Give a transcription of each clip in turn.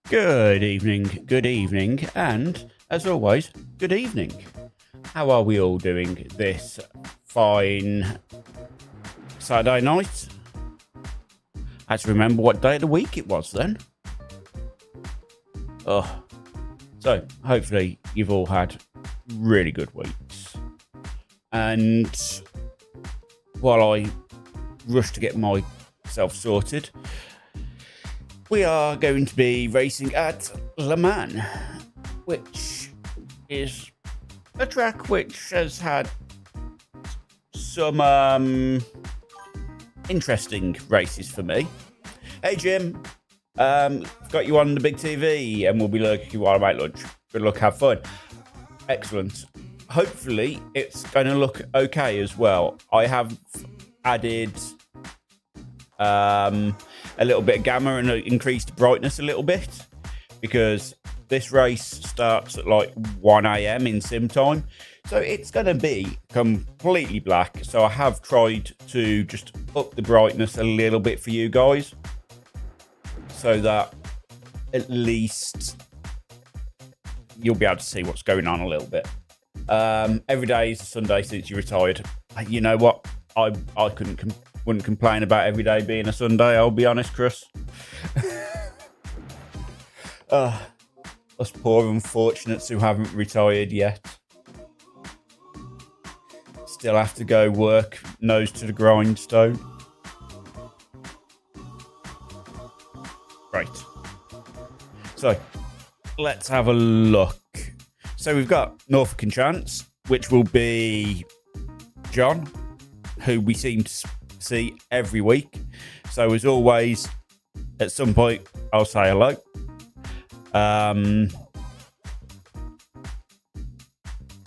Good evening, and as always, good evening. How are we all doing this fine Saturday night? I had to remember what day of the week it was then. So hopefully you've all had really good weeks. And while I rush to get myself sorted, we are going to be racing at Le Mans, which is a track which has had some interesting races for me. Hey Jim, got you on the big TV and we'll be looking while I make lunch. Good luck, have fun. Excellent. Hopefully it's going to look okay as well. I have added a little bit of gamma and increased brightness a little bit because this race starts at like 1 a.m. in sim time, so it's going to be completely black. So I have tried to just up the brightness a little bit for you guys so that at least you'll be able to see what's going on a little bit. Every day is a Sunday since you retired. You know what, I wouldn't complain about every day being a Sunday, I'll be honest, Chris. Us poor unfortunates who haven't retired yet. Still have to go work, nose to the grindstone. Right. So, let's have a look. So we've got Norfolk and Chance, which will be John, who we seem to see every week. So as always, at some point I'll say hello.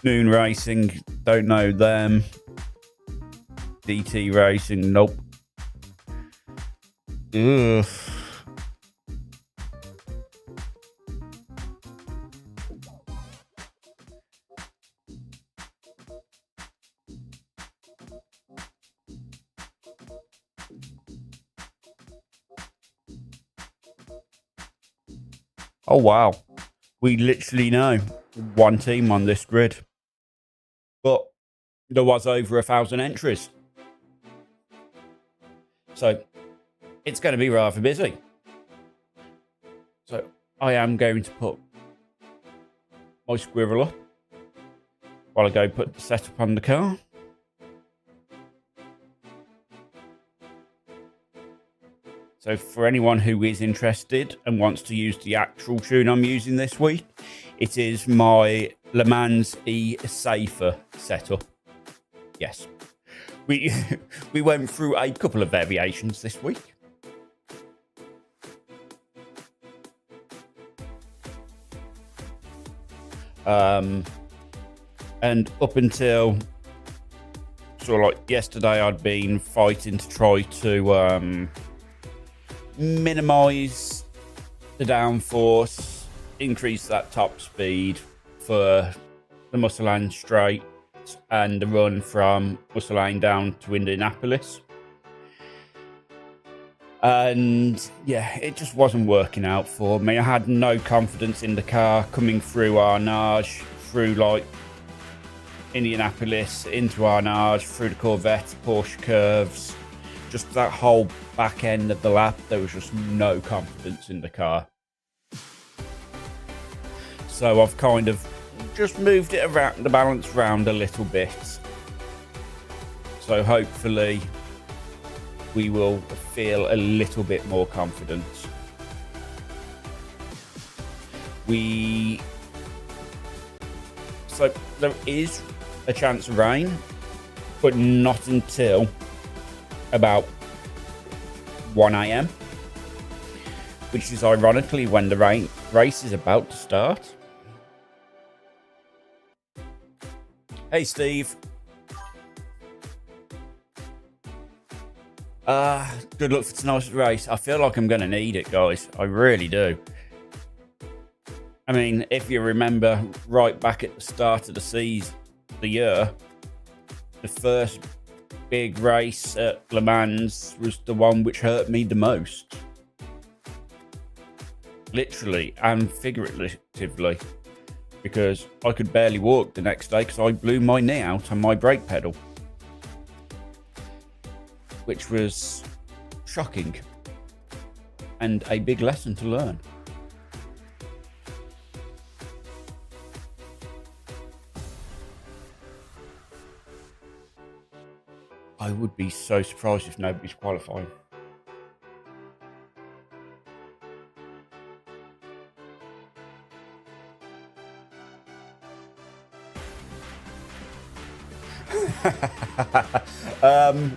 Moon Racing, don't know them. DT Racing, nope. Ugh. Oh wow, we literally know one team on this grid, but there was over 1,000 entries, so it's going to be rather busy. So I am going to put my squirrel up while I go put the setup on the car. So for anyone who is interested and wants to use the actual tune I'm using this week, it is my Le Mans E Safer setup. Yes. We went through a couple of variations this week. And up until sort of like yesterday, I'd been fighting to try to minimize the downforce, increase that top speed for the Muscle Lane straight and the run from Muscle Lane down to Indianapolis. And yeah, it just wasn't working out for me. I had no confidence in the car coming through Arnage, through like Indianapolis, into Arnage, through the Corvette, Porsche curves. Just that whole back end of the lap, there was just no confidence in the car. So I've kind of just moved it around, the balance round a little bit. So hopefully we will feel a little bit more confident. So there is a chance of rain, but not until about 1 a.m, which is ironically when the race is about to start. Hey Steve. Good luck for tonight's race. I feel like I'm going to need it, guys. I really do. I mean, if you remember right back at the start of the year, the first big race at Le Mans was the one which hurt me the most. literally and figuratively, because I could barely walk the next day because I blew my knee out on my brake pedal, which was shocking and a big lesson to learn. I would be so surprised if nobody's qualifying.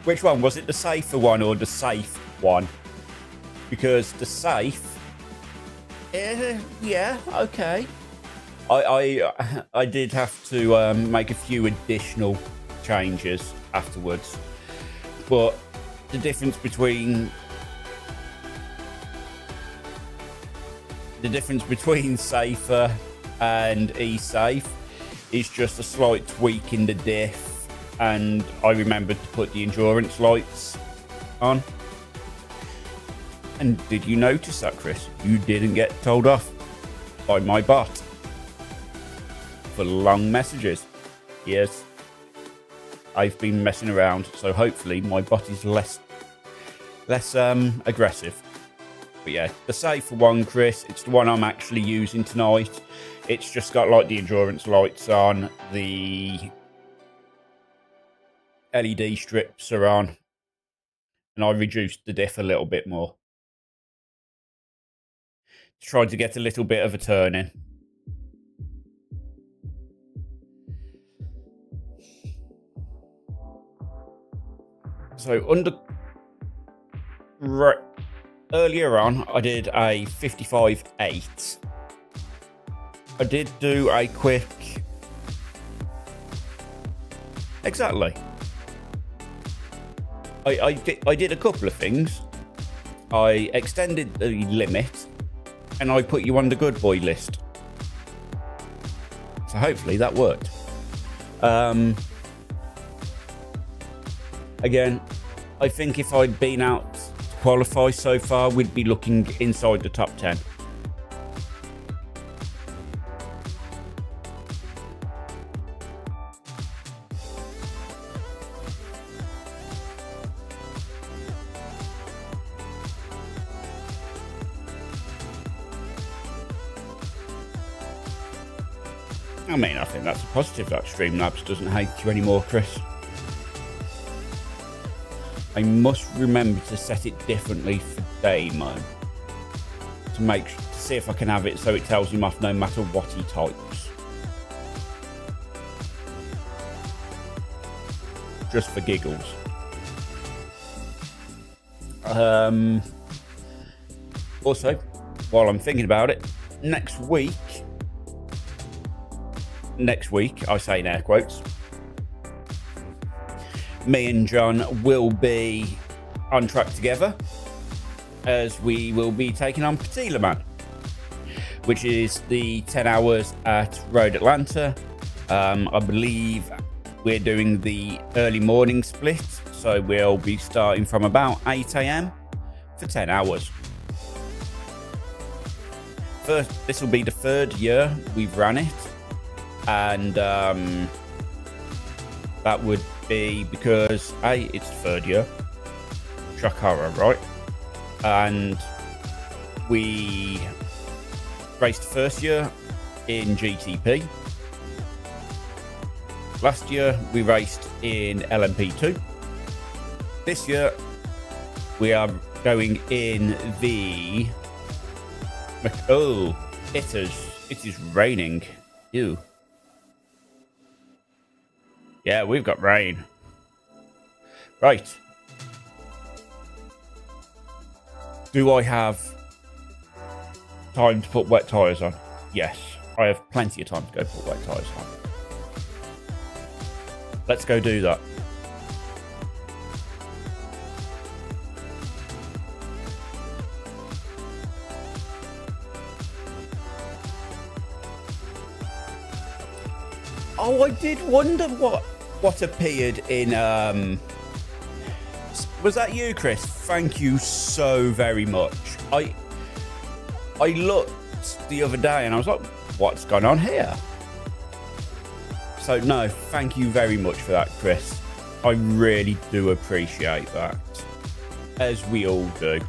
Which one? Was it the safer one or the safe one? Because the safe... yeah, okay. I did have to make a few additional changes afterwards. But the difference between safer and e-safe is just a slight tweak in the diff, and I remembered to put the endurance lights on. And did you notice that, Chris? You didn't get told off by my bot for long messages. Yes, I've been messing around, so hopefully my bot is less aggressive. But yeah, the safer one, Chris, it's the one I'm actually using tonight. It's just got like the endurance lights on, the LED strips are on, and I reduced the diff a little bit more. Tried to get a little bit of a turn in. So earlier on, I did a 55.8. I did do a quick... Exactly. I did a couple of things. I extended the limit, and I put you on the good boy list. So hopefully that worked. Again, I think if I'd been out to qualify so far, we'd be looking inside the top 10. I mean, I think that's a positive that Streamlabs doesn't hate you anymore, Chris. I must remember to set it differently for Damo to see if I can have it so it tells him off no matter what he types. Just for giggles. Also, while I'm thinking about it, next week, I say in air quotes, me and John will be on track together as we will be taking on Patila Man, which is the 10 hours at Road Atlanta. I believe we're doing the early morning split, so we'll be starting from about 8 a.m. for 10 hours. This will be the third year we've run it, and that would be because it's the third year, Shakara, right? And we raced the first year in GTP. Last year we raced in LMP2. This year we are going in the... Oh, it is raining. Ew. Yeah, we've got rain. Right. Do I have time to put wet tyres on? Yes, I have plenty of time to go put wet tyres on. Let's go do that. Oh, I did wonder what appeared in... Was that you, Chris? Thank you so very much. I looked the other day and I was like, what's going on here? So no, thank you very much for that, Chris. I really do appreciate that, as we all do.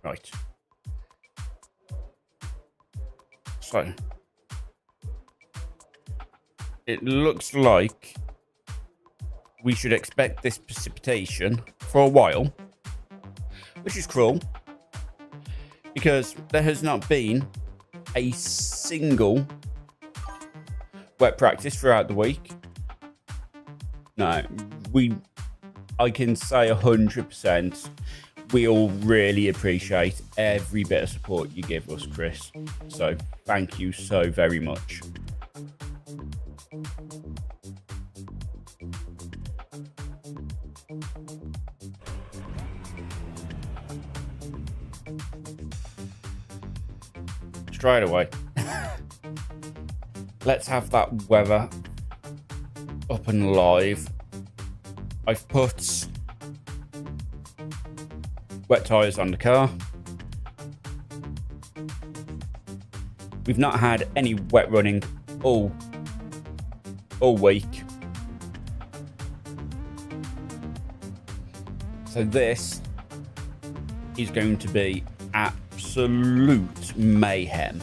Right. So it looks like we should expect this precipitation for a while, which is cruel because there has not been a single wet practice throughout the week. No, I can say 100%. We all really appreciate every bit of support you give us, Chris. So thank you so very much. Straight away. Let's have that weather up and live. I've put wet tyres on the car. We've not had any wet running all week. So this is going to be absolute mayhem.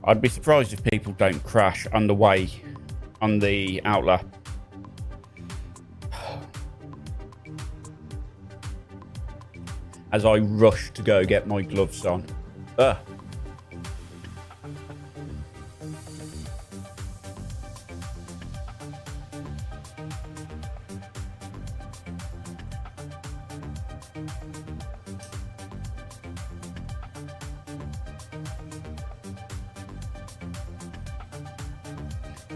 I'd be surprised if people don't crash on the way on the outlap. As I rush to go get my gloves on. Ugh.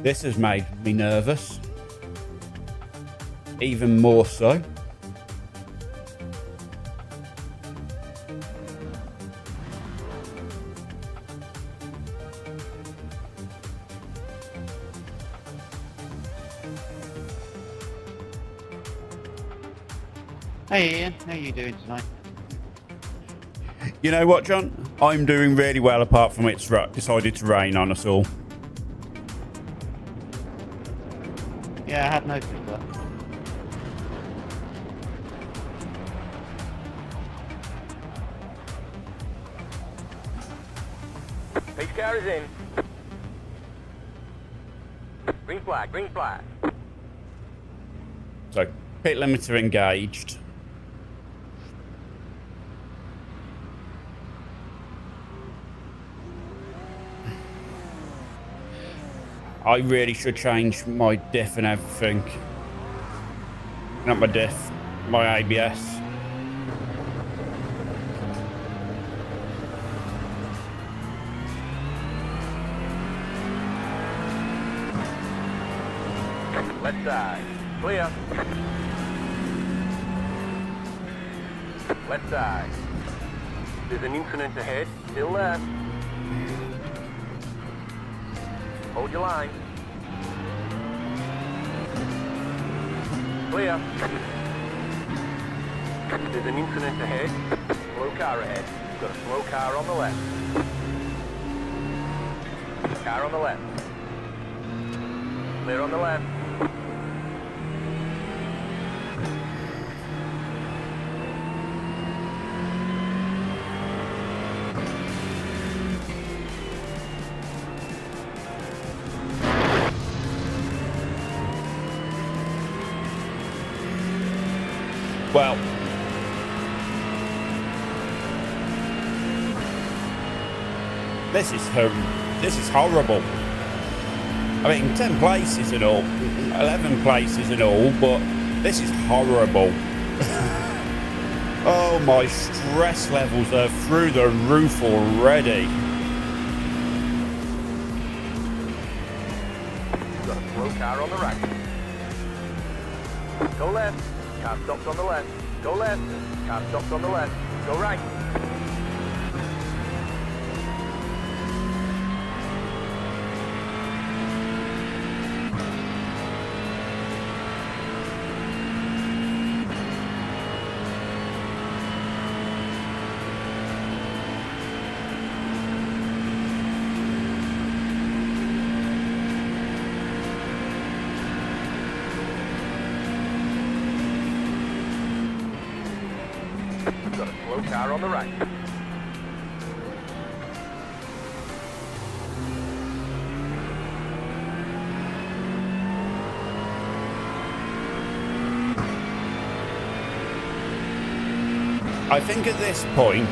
This has made me nervous, even more so. Hey Ian, how are you doing tonight? You know what, John? I'm doing really well apart from it's decided to rain on us all. Yeah, I have noticed that. Pace car is in. Green flag, green flag. So, pit limiter engaged. I really should change my diff and everything. Not my diff, my ABS. Left side, clear. Left side. There's an incident ahead, still there. Hold your line. Clear. There's an incident ahead. Slow car ahead. Got a slow car on the left. Car on the left. Clear on the left. Well, this is horrible. I mean, 10 places and all, 11 places and all, but This is horrible. Oh, my stress levels are through the roof already. You've got a slow car on the right. Go left. Car stops on the left. Go left. Car stops on the left. Go right. You've got a slow car on the right. I think at this point,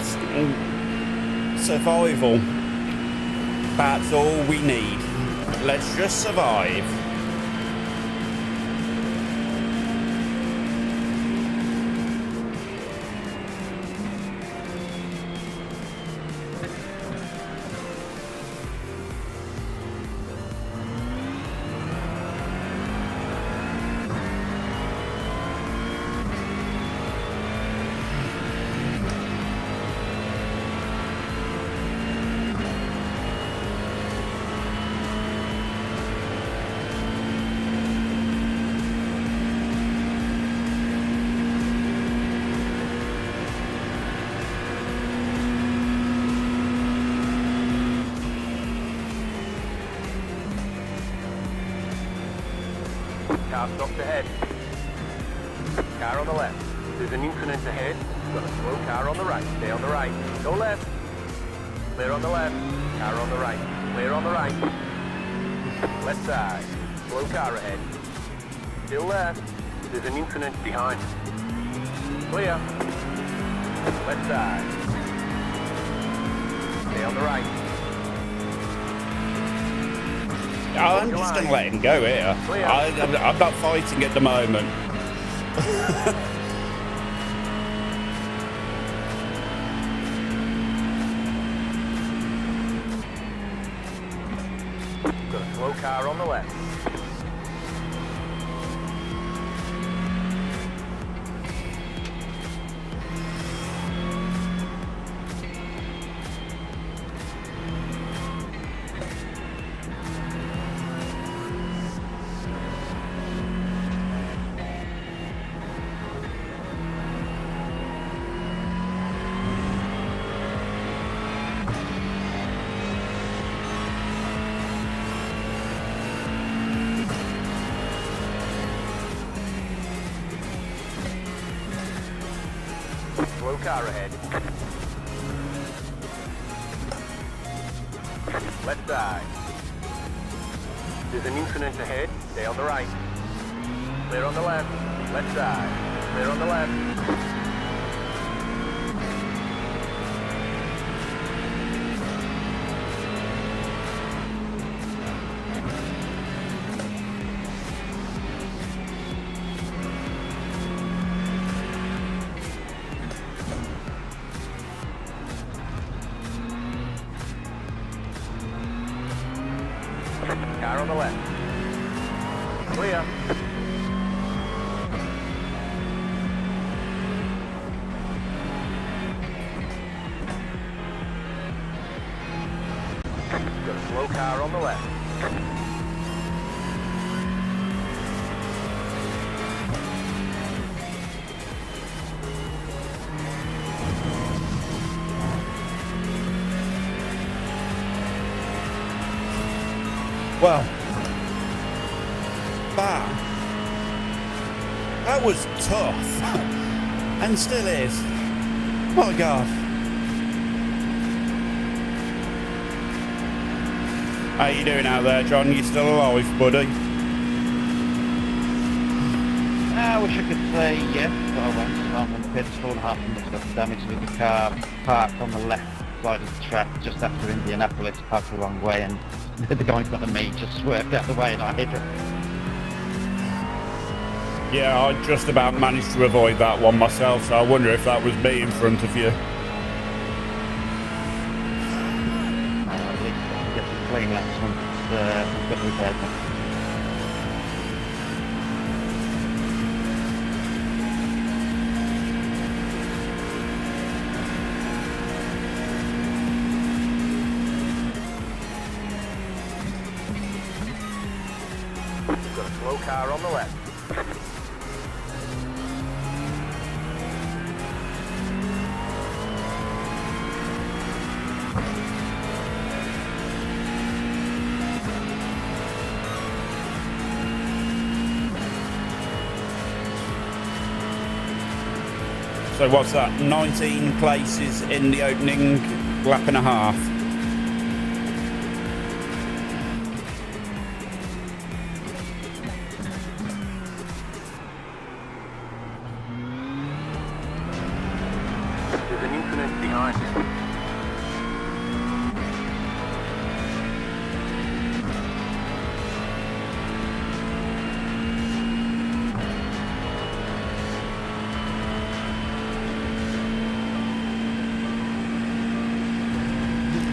survival, that's all we need. Let's just survive. Car stops ahead. Car on the left. There's an increment ahead. You've got a slow car on the right. Stay on the right. Go left. Clear on the left. Car on the right. Clear on the right. Left side. Slow car ahead. Still left. There's an increment behind. Clear. Left side. Stay on the right. I'm just going to let him go here. I'm not fighting at the moment. Got a slow car on the left. Slow car ahead. Left side. There's an increment ahead. Stay on the right. Clear on the left. Left side. Clear on the left. Car on the left. Clear. Got a slow car on the left. Well, that was tough, and still is. My God. How you doing out there, John? You still alive, buddy? I wish I could say yes, but I went on the pit, 4.5 minutes of damage with the car parked on the left side of the track just after Indianapolis, parked the wrong way, and the guy in front of me just swerved out of the way and I hit him. Yeah, I just about managed to avoid that one myself, so I wonder if that was me in front of you. At least I can get some clean laps once I've got the repaired now. We've got a slow car on the left. So what's that? 19 places in the opening lap and a half. There's an incident behind.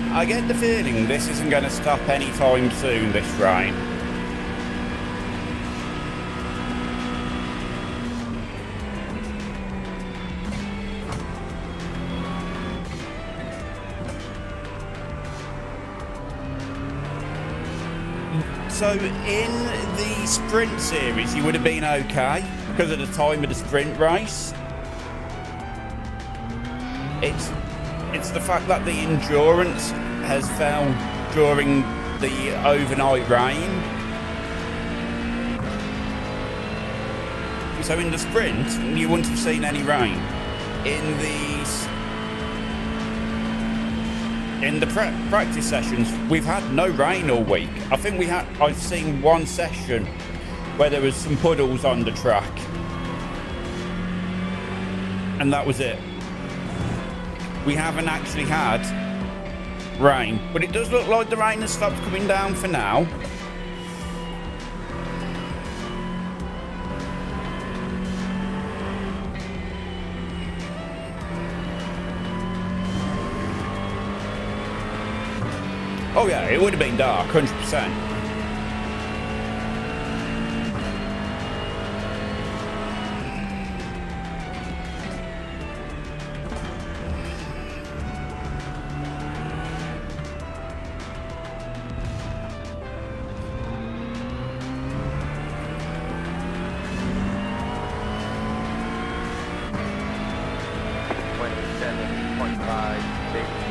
I get the feeling this isn't going to stop anytime soon, this rain. So in the sprint series, you would have been okay because of the time of the sprint race. It's the fact that the endurance has fell during the overnight rain. So in the sprint, you wouldn't have seen any rain. In the practice sessions, we've had no rain all week. I think I've seen one session where there was some puddles on the track, and that was it. We haven't actually had rain, but it does look like the rain has stopped coming down for now. Oh yeah, it would have been dark, 100%.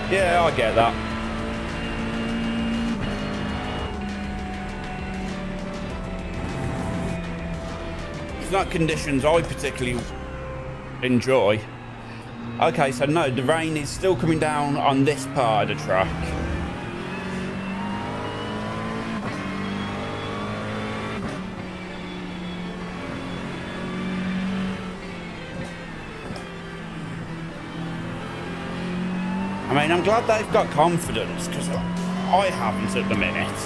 Yeah, I get that. It's not conditions I particularly enjoy. Okay, so no, the rain is still coming down on this part of the track. I mean, I'm glad they've got confidence, because I haven't at the minute.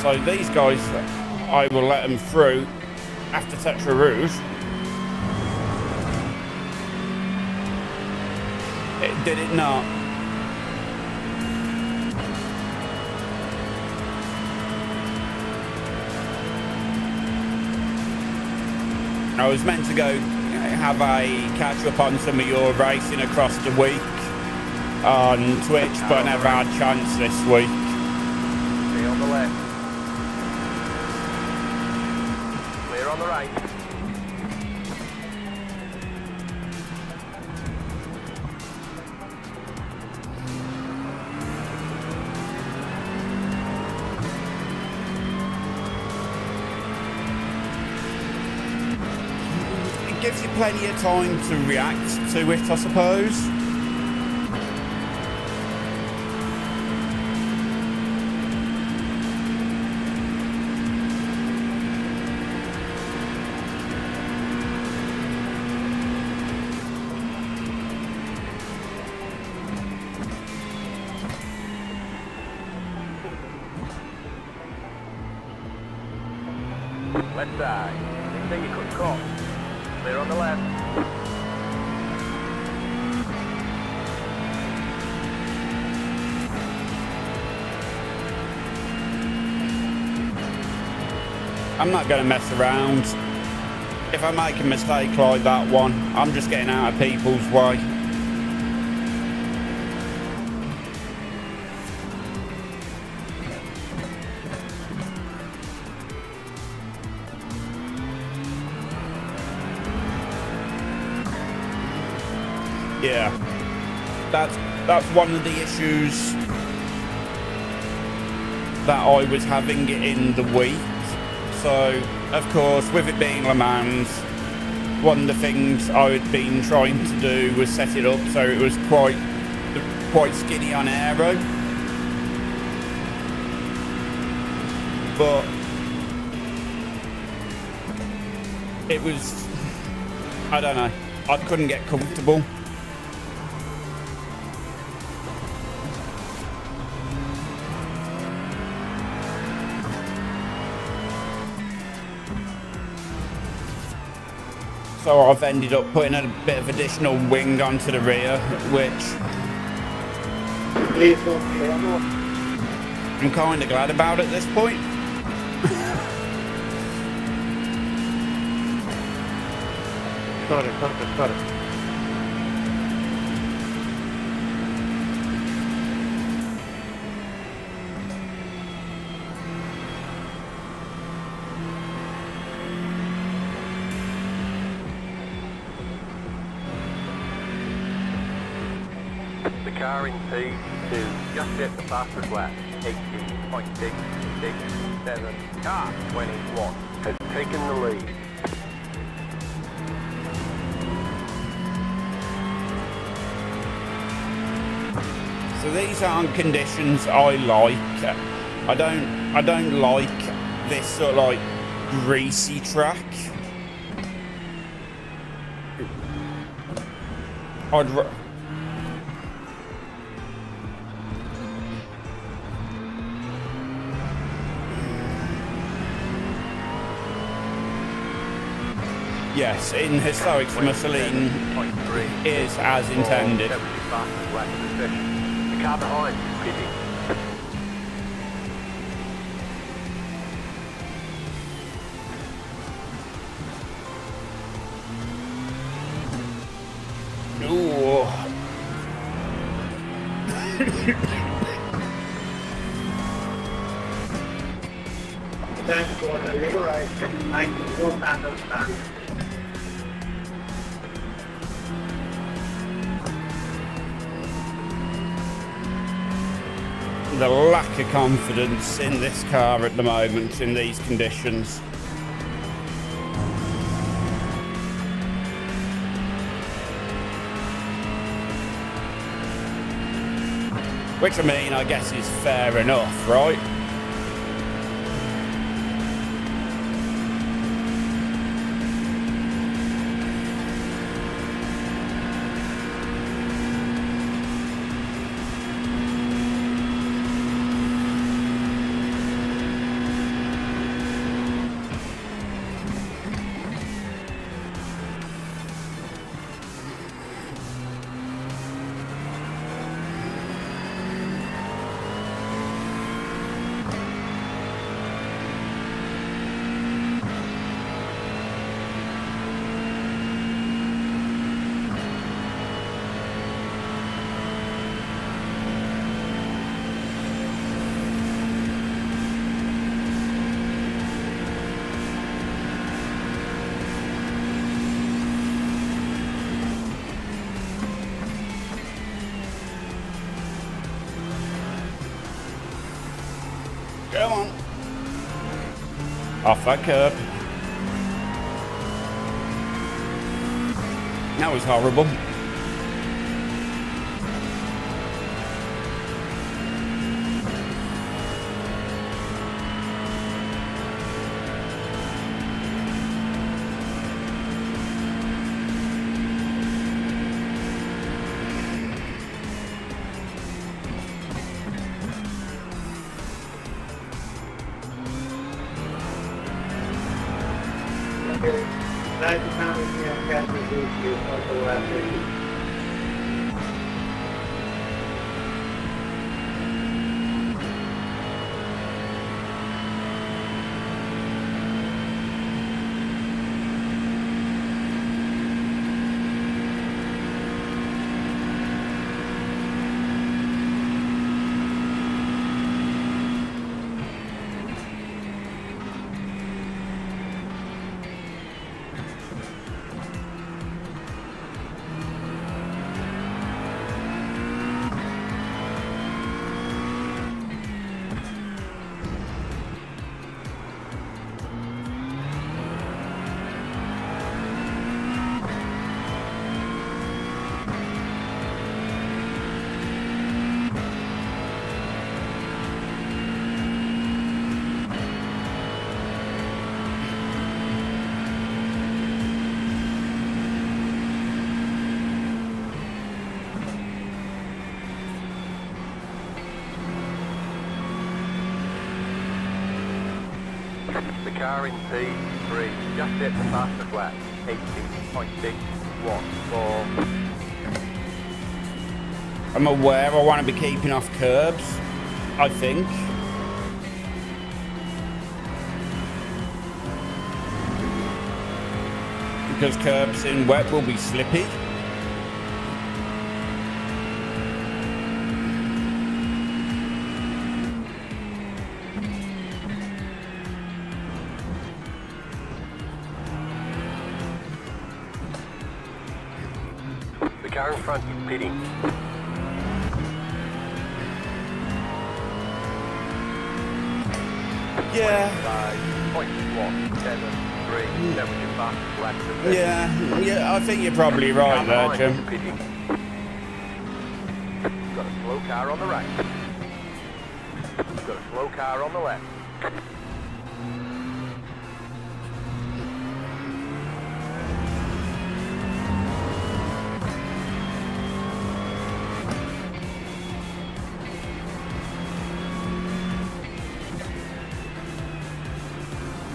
So these guys, I will let them through after Tetra Rouge. Did it not? I was meant to go have a catch up on some of your racing across the week on Twitch, but I never had a chance this week. Stay on the left. Clear on the right. It gives you plenty of time to react to it, I suppose. Left side. Then you cut caught. Clear on the left. I'm not going to mess around. If I make a mistake like that one, I'm just getting out of people's way. Yeah, that's one of the issues that I was having in the week. So, of course, with it being Le Mans, one of the things I had been trying to do was set it up so it was quite skinny on aero. But it was, I don't know, I couldn't get comfortable. So I've ended up putting a bit of additional wing onto the rear, which I'm kind of glad about at this point. Sorry. The car in P2 just hit the fastest lap, 18.667. Car 21 has taken the lead. So these aren't conditions I like. I don't like this sort of like greasy track. Yes, in Historics, Mussolini is as intended. The car behind is pitting. Ooh. Thanks for the liberation. I don't understand. The lack of confidence in this car at the moment in these conditions. Which, I mean, I guess is fair enough, right? Come on. Off that curb. That was horrible. Okay. Glad you found me on Castle Beach over the last week. The car in P3, just hit the faster flat, 18.614. I'm aware I want to be keeping off curbs, I think. Because curbs in wet will be slippy. The car in front is pitting. Yeah. 5.173. That was your fastest lap to pit. Yeah, I think you're probably right there, Jim. Pitting. Got a slow car on the right. Got a slow car on the left.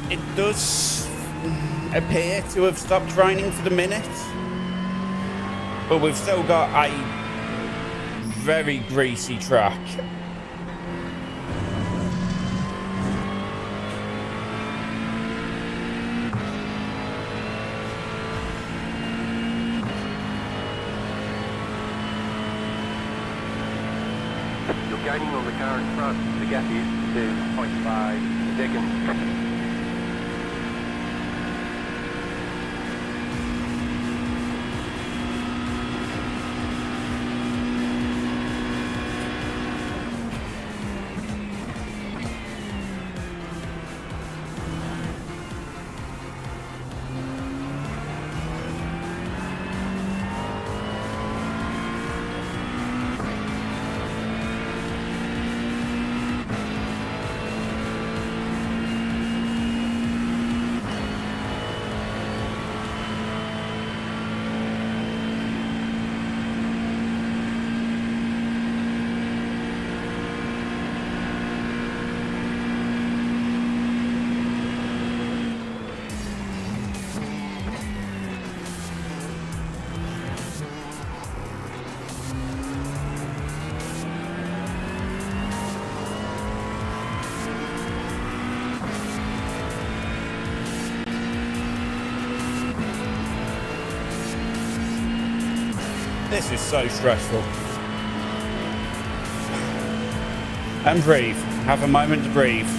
It does appear to have stopped raining for the minute, but we've still got a very greasy track. You're gaining on the car in front. The gap is 2.5 seconds. This is so stressful. And breathe. Have a moment to breathe.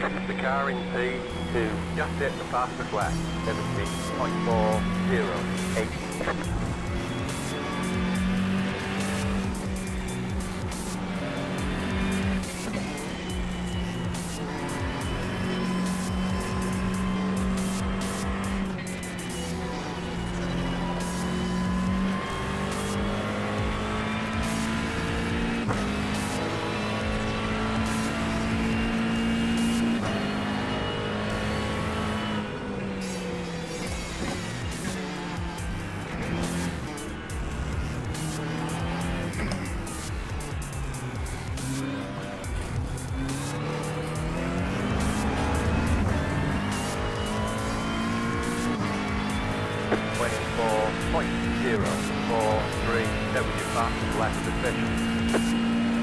The car in P2 just hit the fastest lap, 70.408. That was your fastest lap of the session.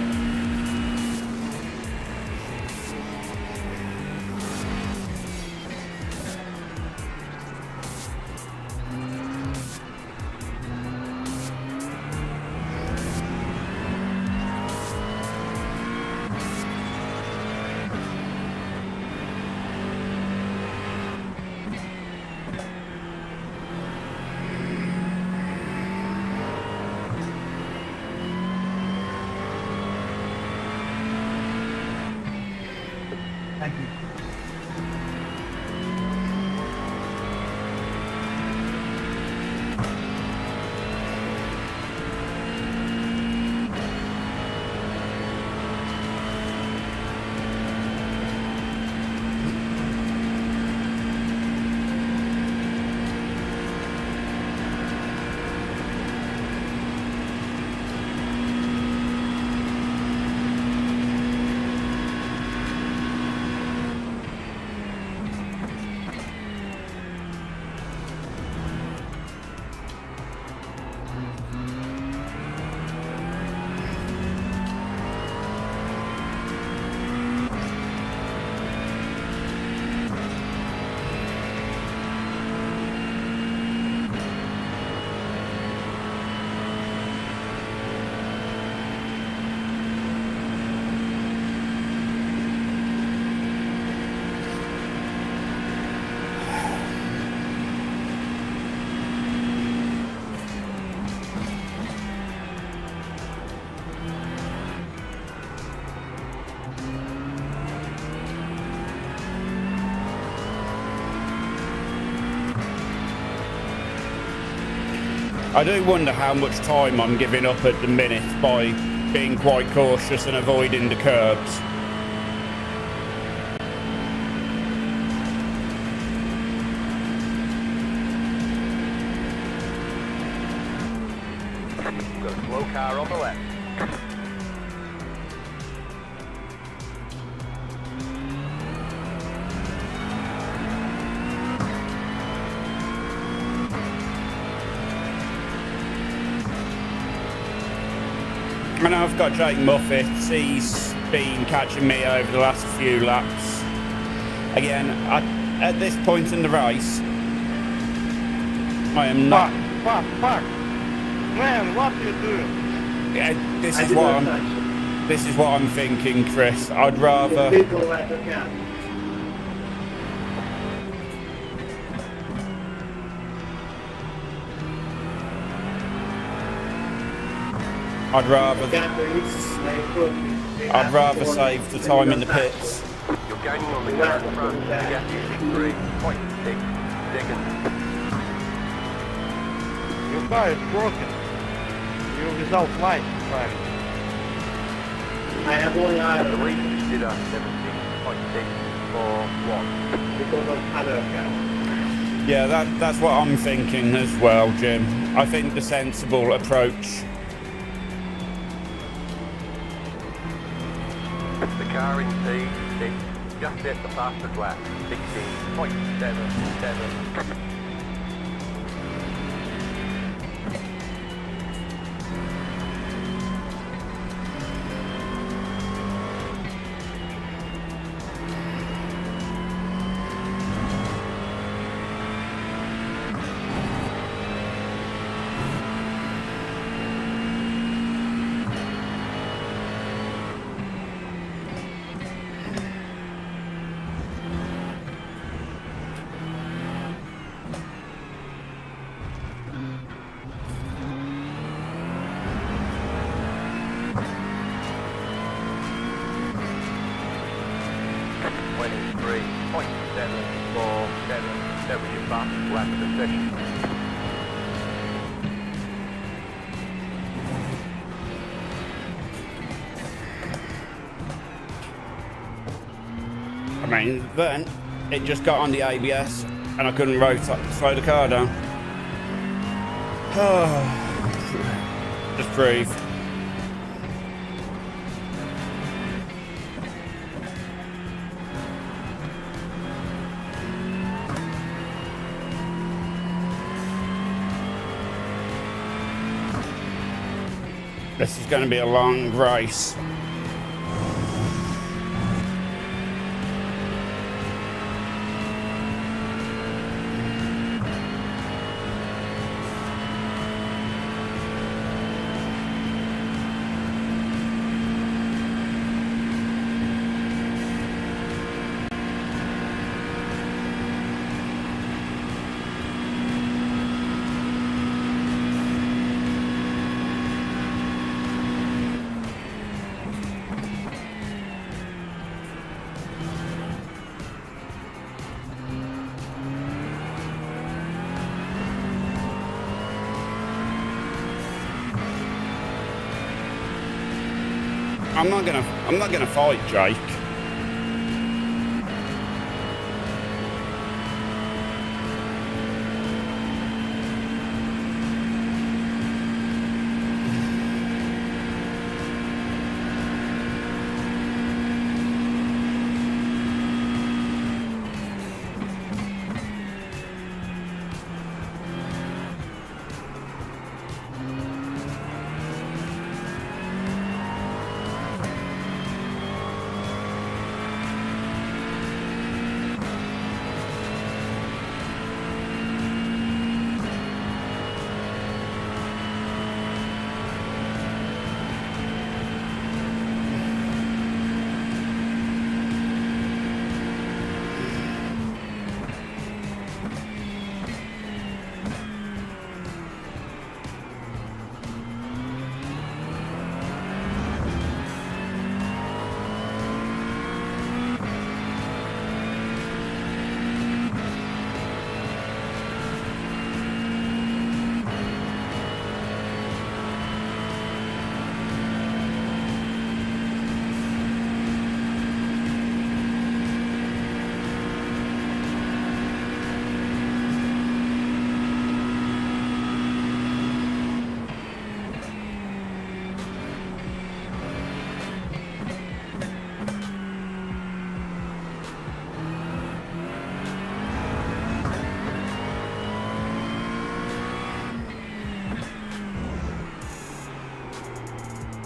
Thank you. I do wonder how much time I'm giving up at the minute by being quite cautious and avoiding the curbs. Got a slow car on the left. And I've got Jake Muffet. He's been catching me over the last few laps. Again, at this point in the race, I am not. Fuck. Man, what are you doing? Yeah, this I is did what not I'm. touch it. This is what I'm thinking, Chris. I'd rather. Please go let the cat. I'd rather. I'd rather save the time in the pits. You're gaining on the car in front. The gap is 3.6 seconds. Your car is broken. You're without light driving. I have only The idle lead consider 70.641. because of other account. Yeah, that's what I'm thinking as well, Jim. I think the sensible approach. The car in P6 just hit the fastest lap, 16.77. 23.747 W back left of session. I mean, then it just got on the ABS and I couldn't slow the car down. Just breathe. This is going to be a long race. I'm not gonna fight Jake.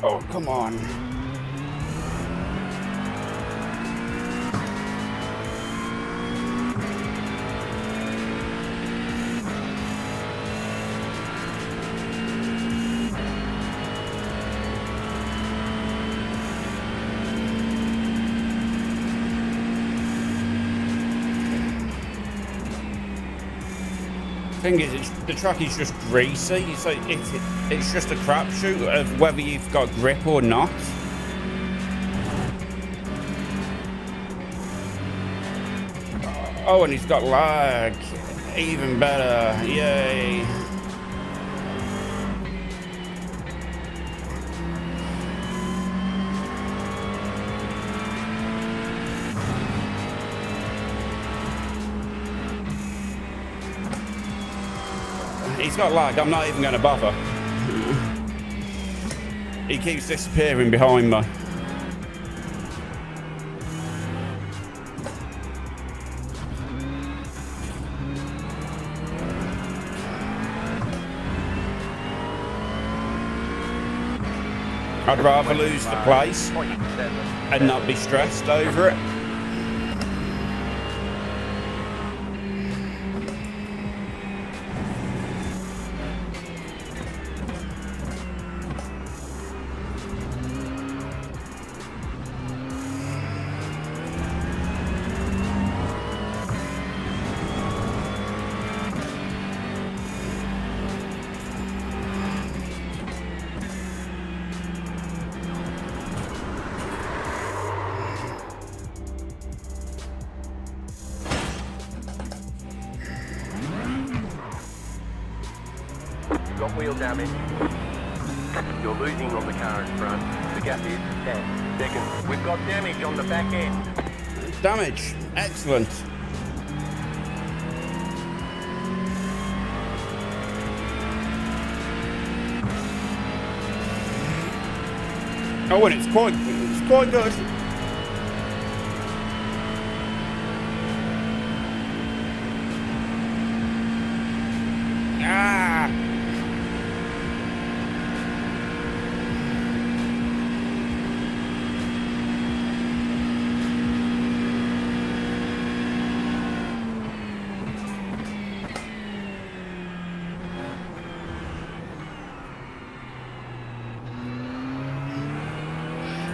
Oh, come on. Thing is, the track is just greasy, so it's just a crapshoot of whether you've got grip or not. Oh, and he's got lag. Even better. Yay. He's got lag, I'm not even going to bother. He keeps disappearing behind me. I'd rather lose the place and not be stressed over it. wheel damage. You're losing on the car in front. The gap is 10 seconds. We've got damage on the back end. Damage. Excellent. Oh, and it's quite good. Ah.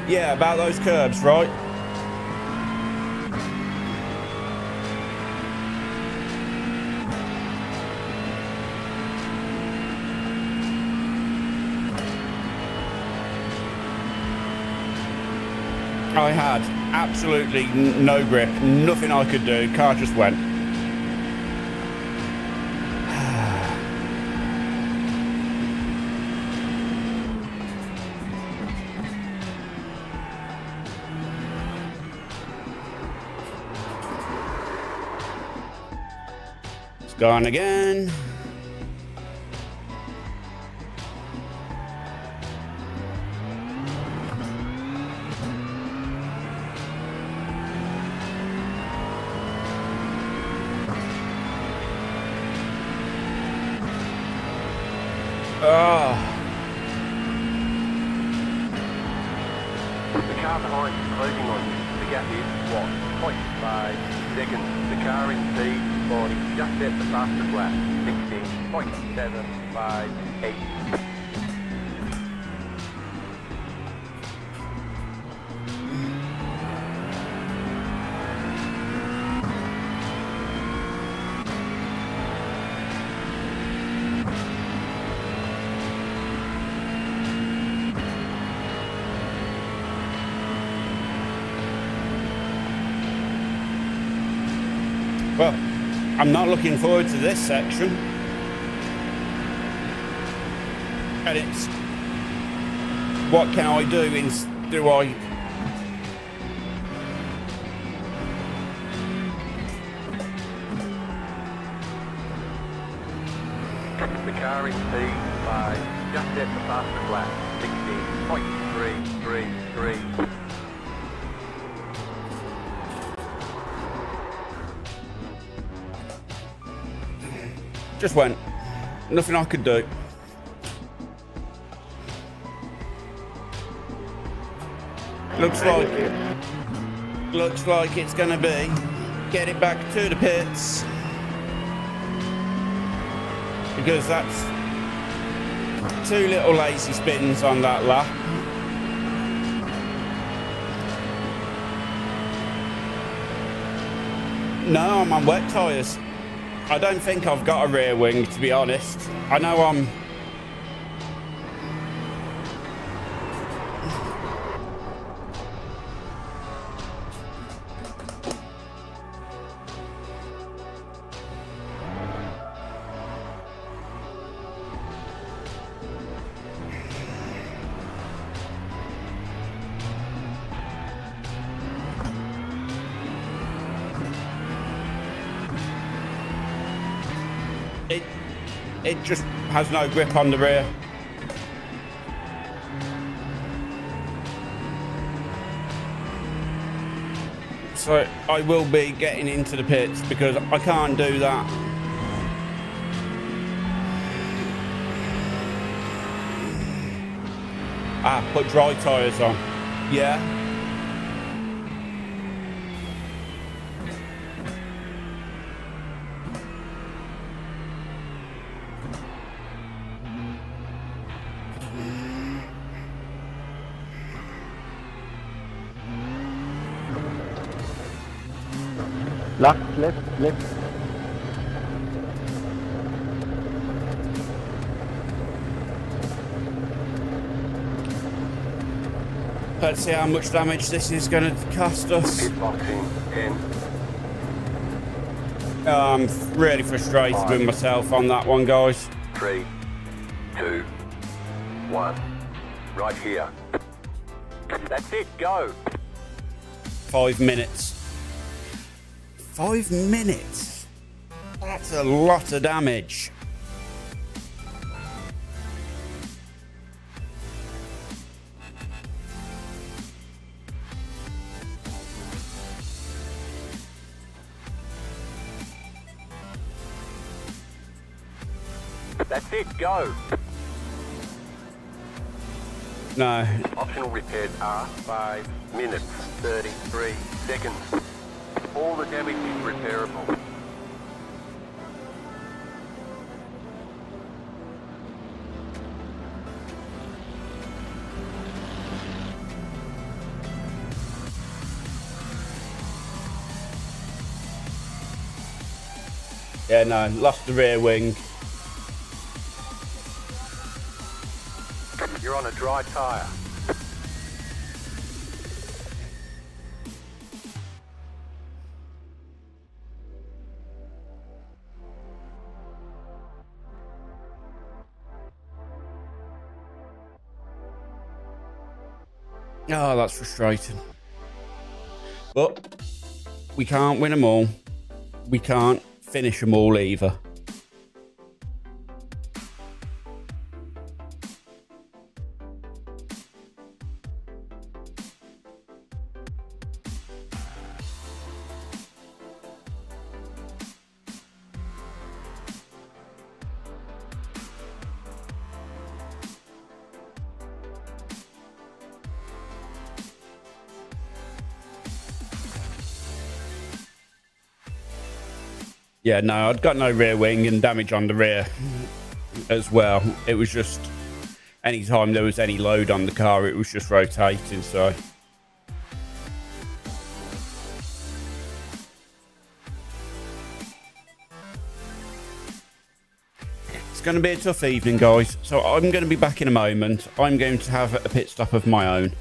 Yeah, about those curbs, right? I had absolutely no grip, nothing I could do, car just went. It's gone again. Oh. The car behind is closing on you. The gap is, 0.5 seconds. The car in P40 just at the fastest lap. 16.758. Well, I'm not looking forward to this section. And it's... what can I do? Do I... The car in P5 just at the fastest lap. 16.333. just went. Nothing I could do. Looks like it's gonna be get it back to the pits, because that's 2 little lazy spins on that lap. No, I'm on wet tyres. I don't think I've got a rear wing, to be honest. I know I'm... It just has no grip on the rear. So I will be getting into the pits because I can't do that. Ah, put dry tyres on. Yeah. Left. Let's see how much damage this is going to cost us. Pit boxing in. I'm really frustrated with myself on that one, guys. 3, 2, 1. Right here. That's it, go. 5 minutes. 5 minutes? That's a lot of damage. That's it, go. No. Optional repairs are 5 minutes, 33 seconds. All the damage is repairable. Yeah, no, lost the rear wing. You're on a dry tyre. Oh, that's frustrating. But we can't win them all. We can't finish them all either. Yeah, no, I'd got no rear wing and damage on the rear as well. It was just anytime there was any load on the car, it was just rotating, so. It's going to be a tough evening, guys. So I'm going to be back in a moment. I'm going to have a pit stop of my own.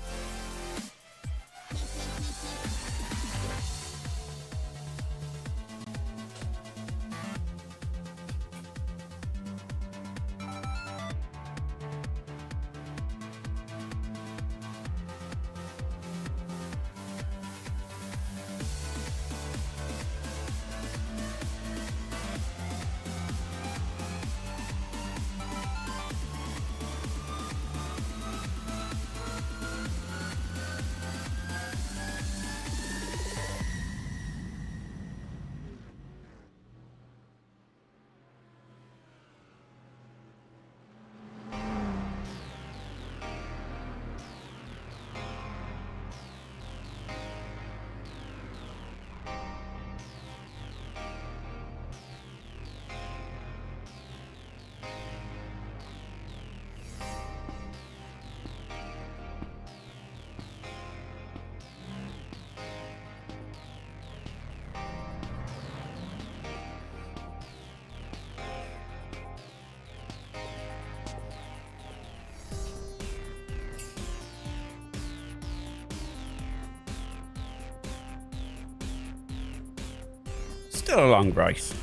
Still a long race.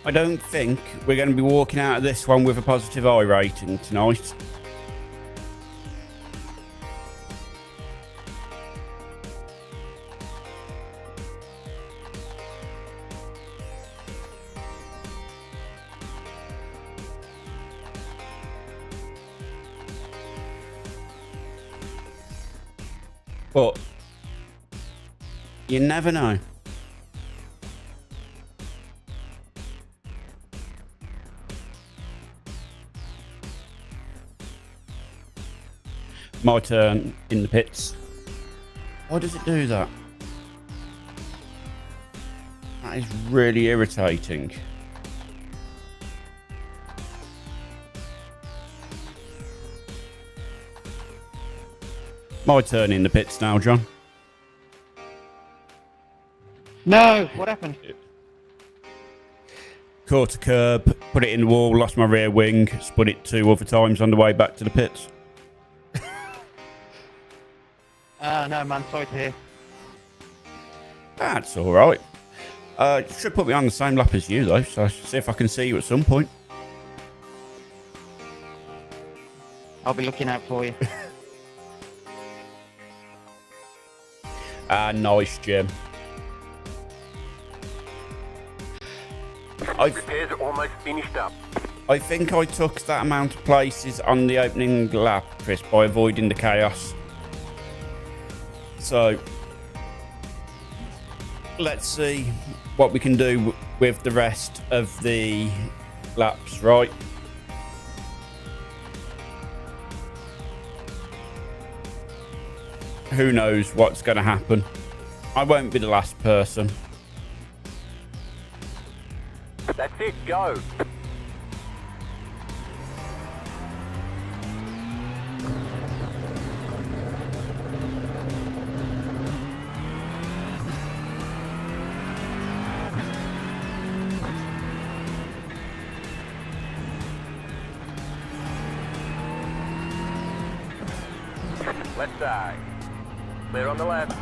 I don't think we're going to be walking out of this one with a positive iRating tonight. But you never know. My turn in the pits. Why does it do that? That is really irritating. My turn in the pits now, John. No, what happened? Caught a curb, put it in the wall, lost my rear wing, spun it 2 other times on the way back to the pits. No, man, sorry to hear. That's all right. Should put me on the same lap as you, though, so I should see if I can see you at some point. I'll be looking out for you. Nice, Jim. Repairs are almost finished up. I think I took that amount of places on the opening lap, Chris, by avoiding the chaos. So, let's see what we can do with the rest of the laps, right? Who knows what's going to happen? I won't be the last person. That's it, go. Left side. Clear on the left.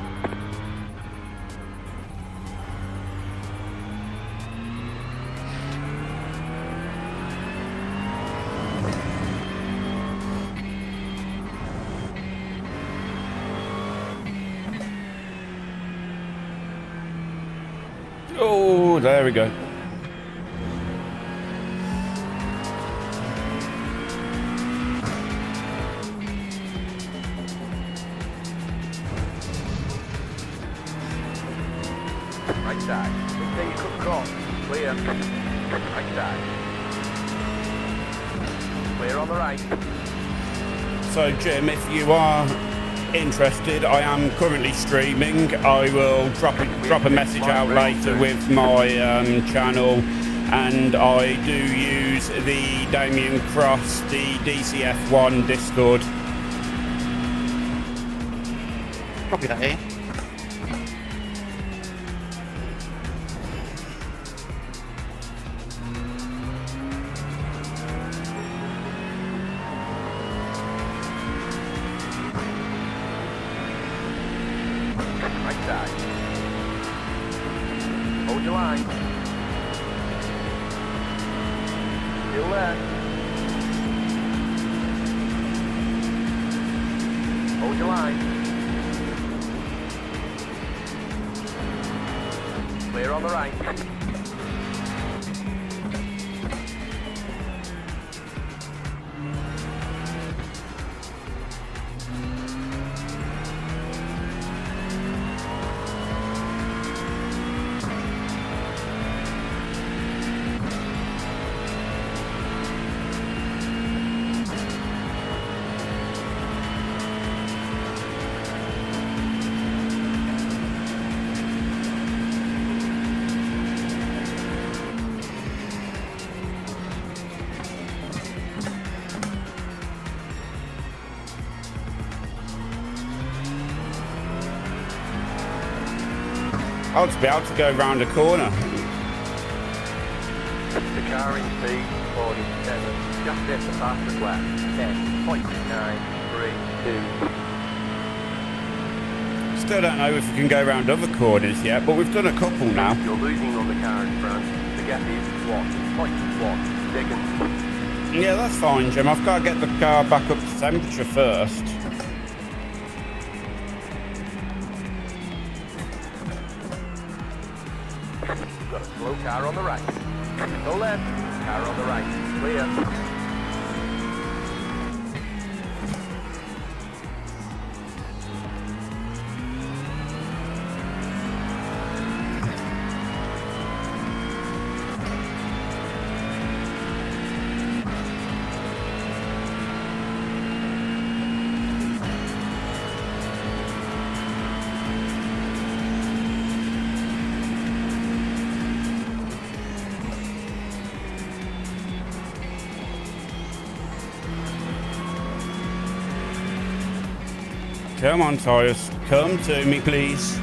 Oh, there we go. Right side. Then you cut across. Clear. Right side. Clear on the right. So, Jim, if you are interested, I am currently streaming. I will drop a message out later with my channel, and I do use the Damien Cross, the DCF1 Discord. Copy that, eh? Right side. Hold your line. Still there. Hold your line. Clear on the right. I'll just be able to go round a corner. The car in speed 47. Just hit the fastest lap. 10.932. Still don't know if we can go round other corners yet, but we've done a couple now. You're losing on the car in front. The gap is 1.1 seconds. Yeah, that's fine, Jim. I've got to get the car back up to temperature first. You've got a slow car on the right. Go left. Car on the right. Clear. Come on, tyres. Come to me, please.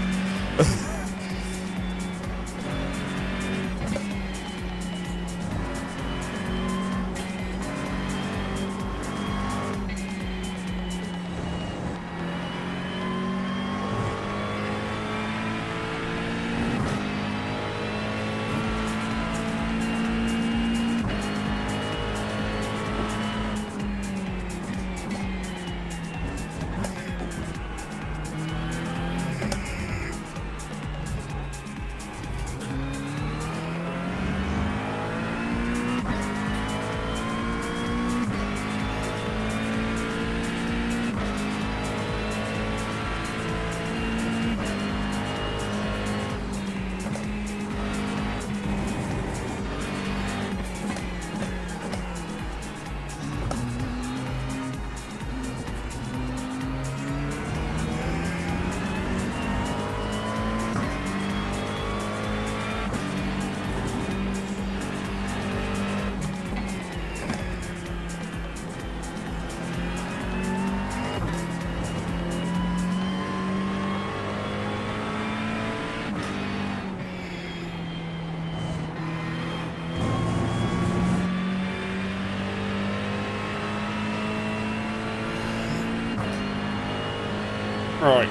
Right.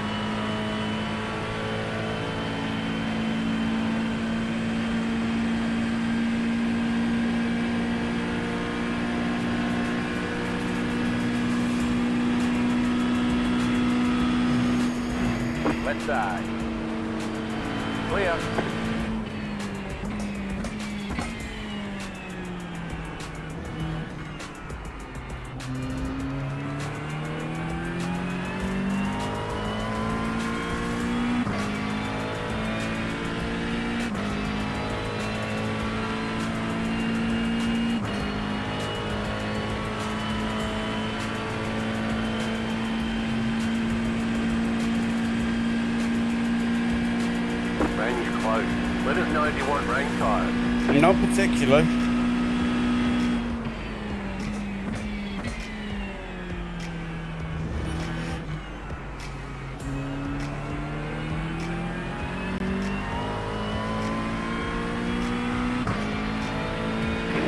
Left side. Clear. Range close. Let us know if you want rain tyres. Not particularly.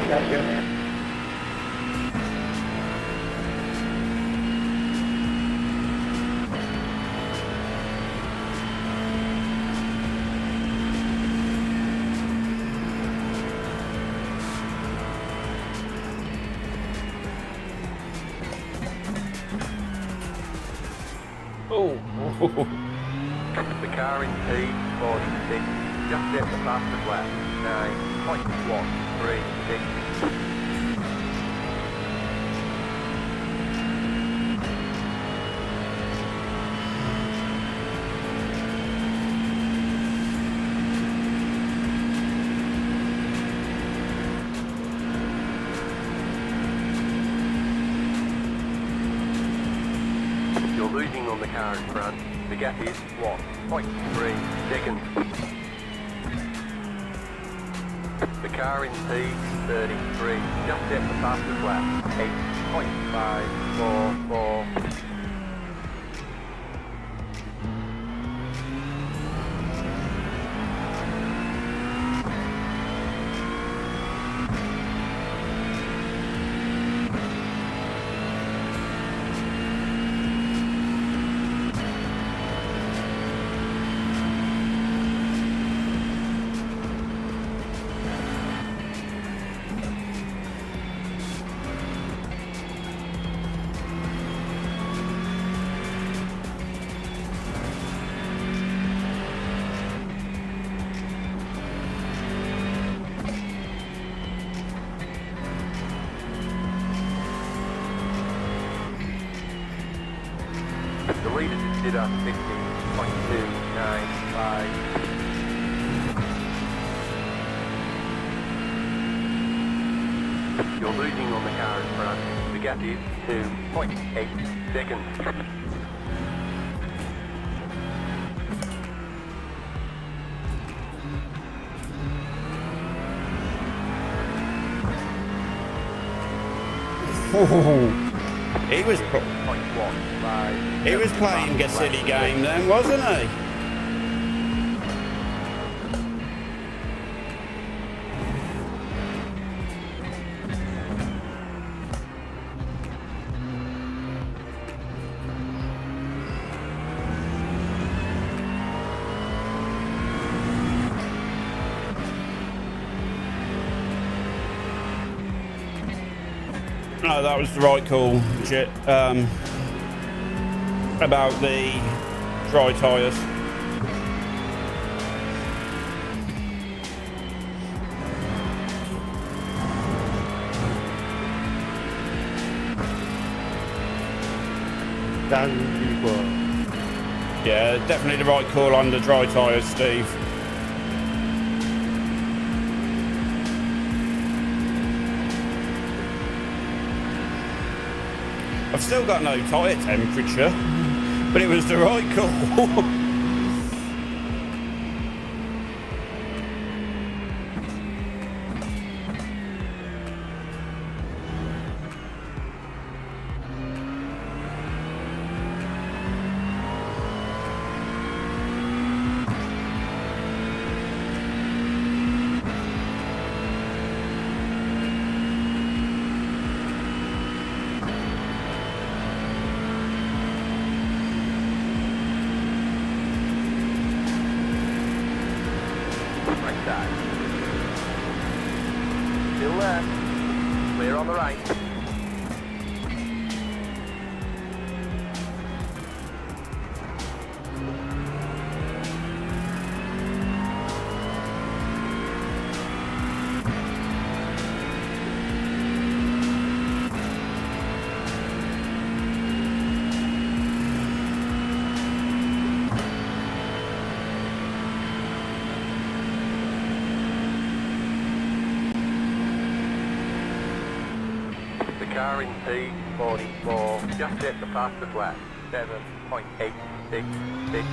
Gotcha. Oh. The car in P46, just hit the fastest lap, 9.136. You're losing on the car in front. The gap is 1.3 seconds. The car in P33 just set the fastest lap, 8.544. The leader did up 15.295. You're losing on the car in front. The gap is 2.8 seconds. Oh. He was playing a silly game then, wasn't he? No, that was the right call, about the dry tyres. Yeah, definitely the right call on the dry tyres, Steve. I've still got no tyre temperature, but it was the right call. Still there. Clear on the right. Car in P44, just hit the fastest lap, 7.866.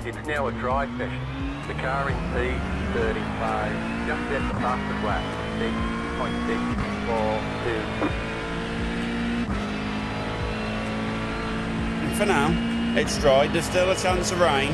It's now a dry session. The car in P35 just hit the fastest lap, 6.642. For now, it's dry. There's still a chance of rain.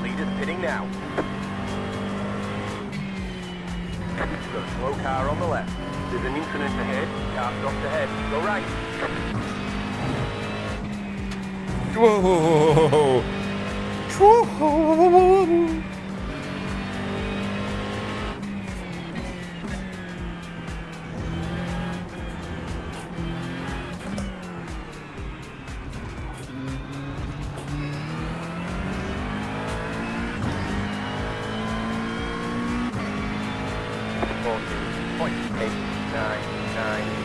Leader's pitting now. Got a slow car on the left. There's an incident ahead. Car stopped ahead. Go right. Whoa! Whoa!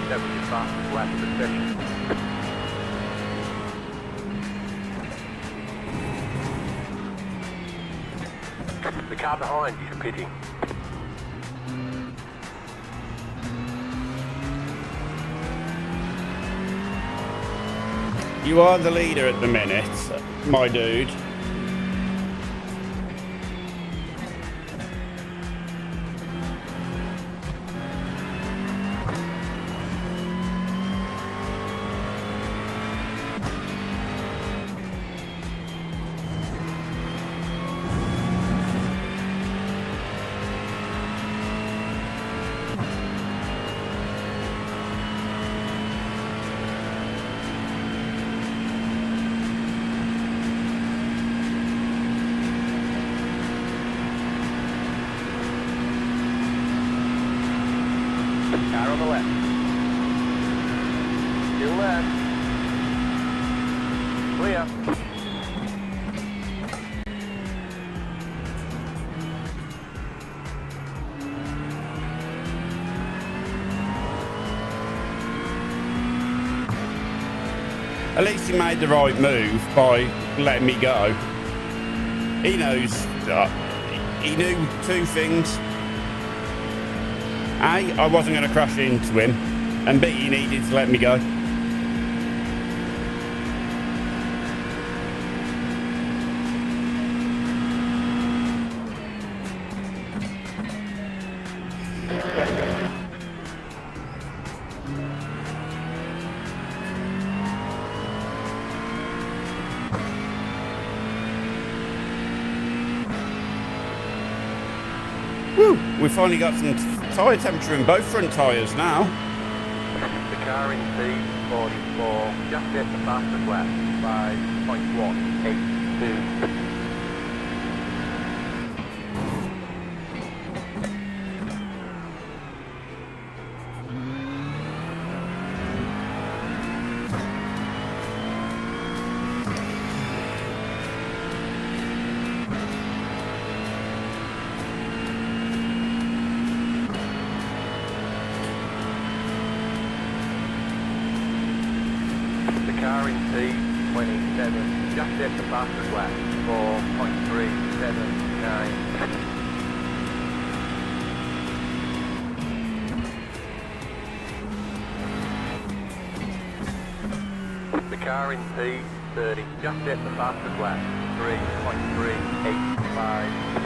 That was your fastest lap of the session. The car behind is pitting. You are the leader at the minute, my dude. Clear. At least he made the right move by letting me go. He knows that he knew two things. A, I wasn't going to crash into him, and B, he needed to let me go. Woo! We finally got some tyre temperature in both front tyres now. The car in P44, just hit the fastest lap, 5.182. Car in T27, just hit the fastest lap, 4.379. The car in T30, just hit the fastest lap, 3.385.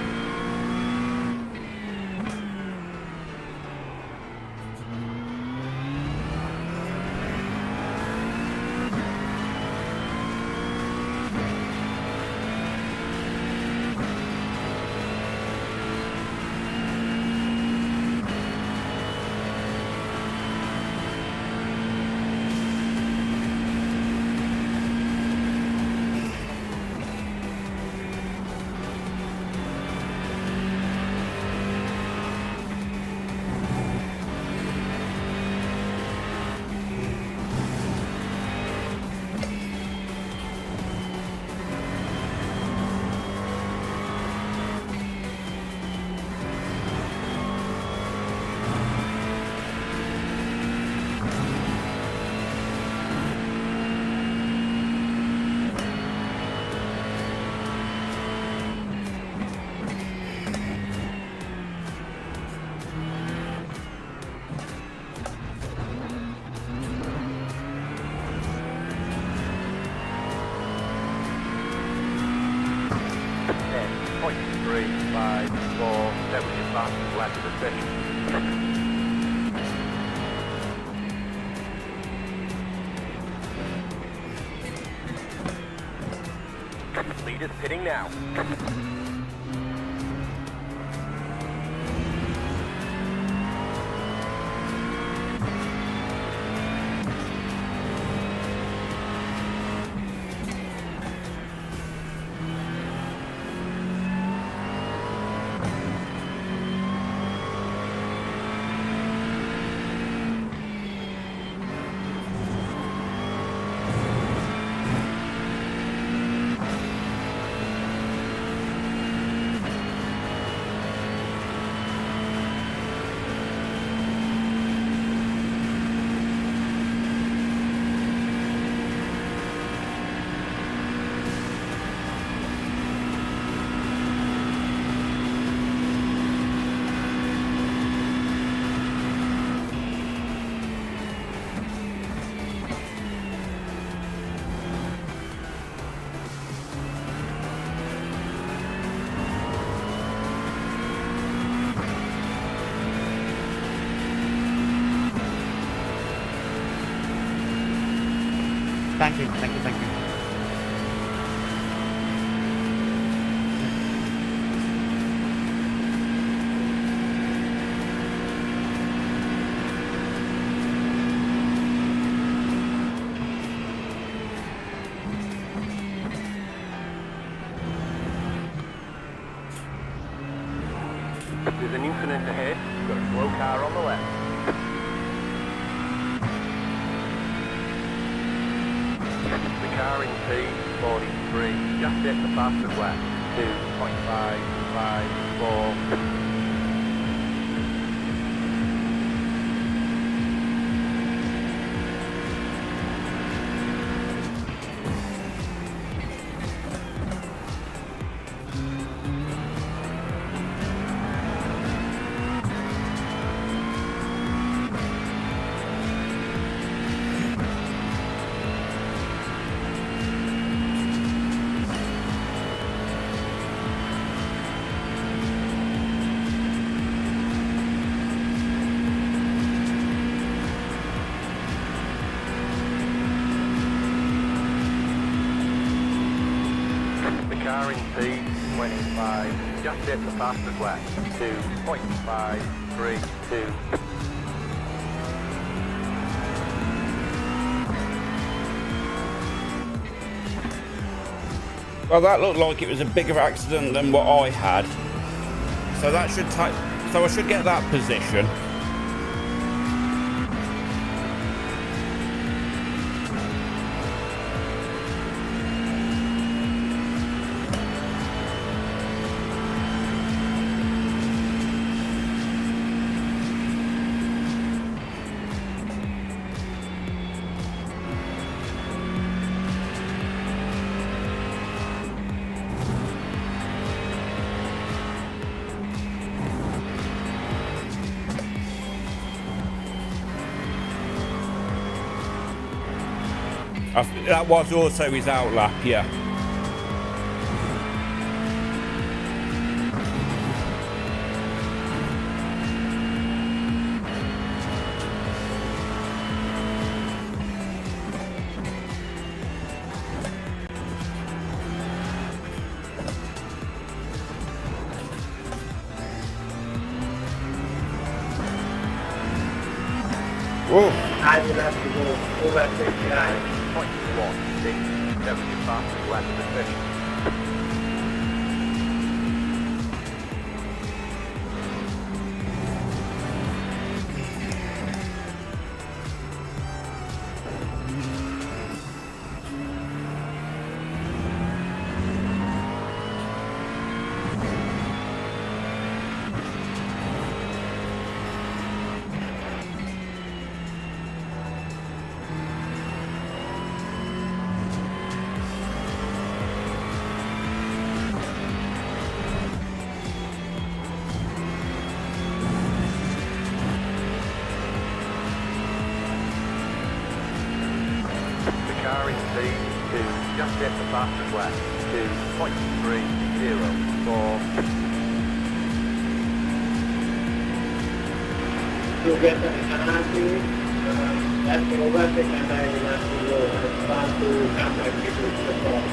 That was your fastest lap of the session. Leaders pitting now. Thank you, thank you, thank you. There's an incident ahead. You've got a slow car on the left. The car in P43, just hit the fastest left, 2.554. Car in P25, just hit the fastest left, 2.532. Well, that looked like it was a bigger accident than what I had. So that should take. So I should get that position. That was also his outlap, yeah. Whoa. I will have to go over 59. 0.16, 70 fastest left of the finish. Car in P2, just hit the fastest left, 2.304. To get an penalty, that's the overtake and I will have to go and start to come back to the top.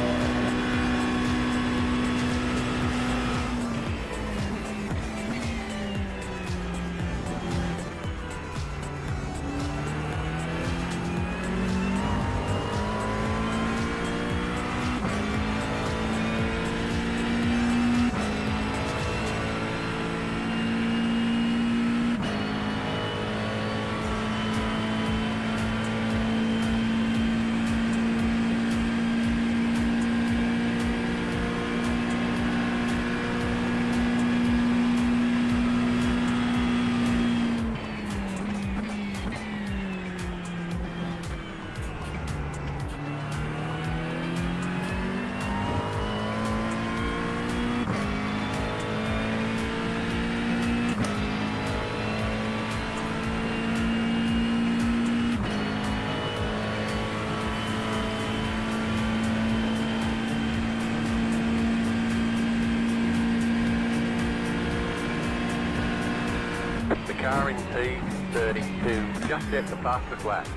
The car in P32, just hit the fastest left,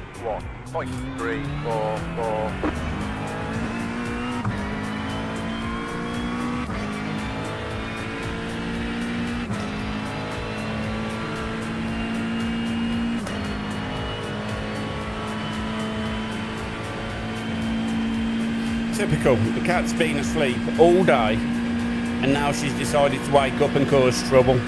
1.344. Typical. The cat's been asleep all day and now she's decided to wake up and cause trouble.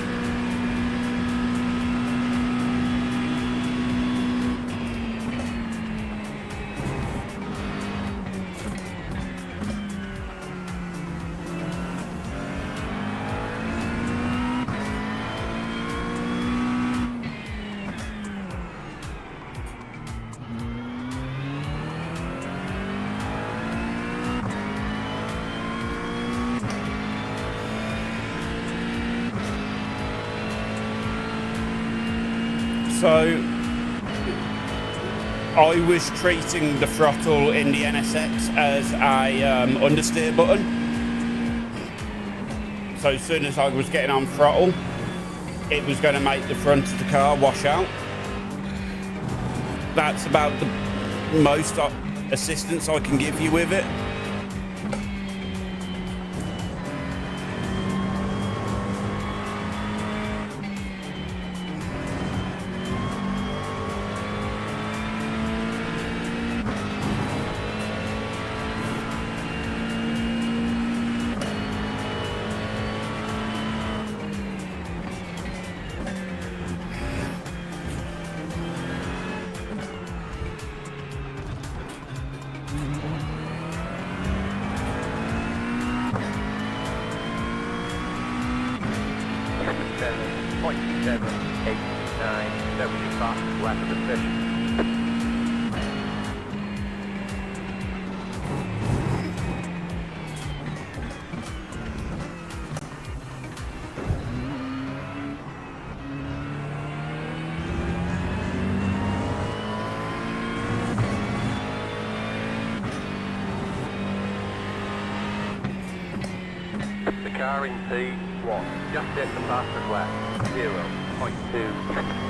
So I was treating the throttle in the NSX as a understeer button. So as soon as I was getting on throttle, it was going to make the front of the car wash out. That's about the most assistance I can give you with it. That was your fastest lap of the session. The car in P1 just hit the fastest lap, 0.2.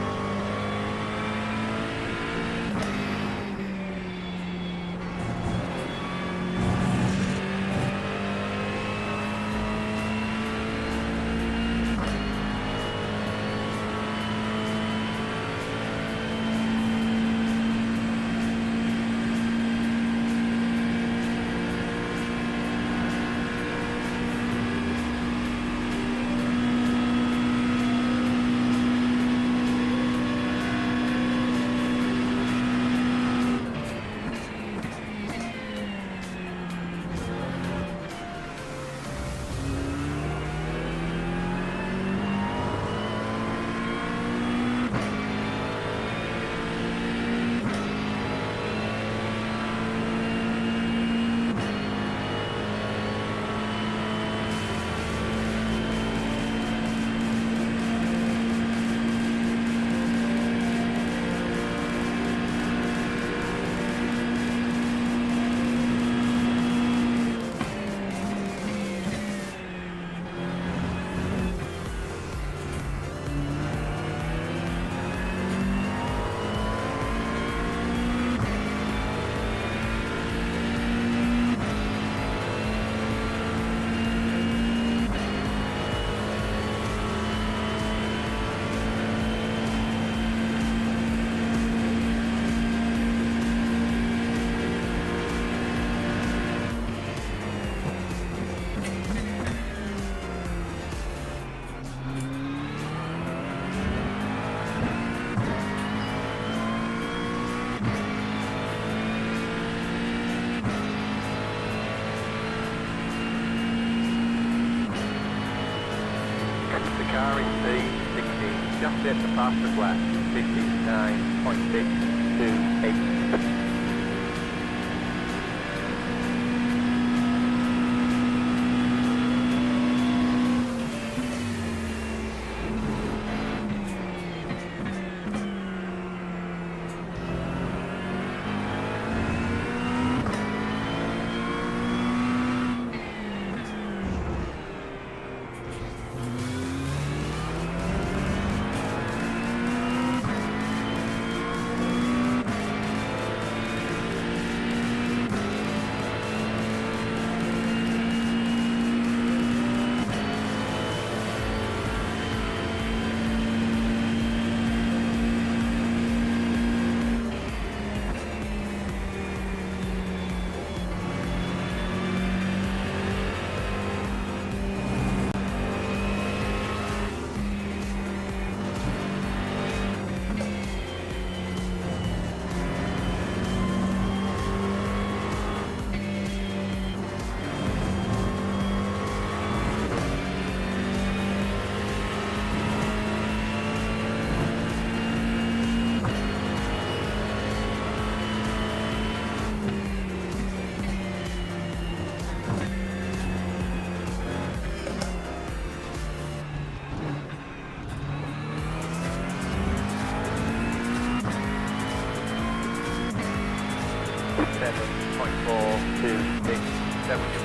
Car in P16 just hit the fastest lap, 59.628.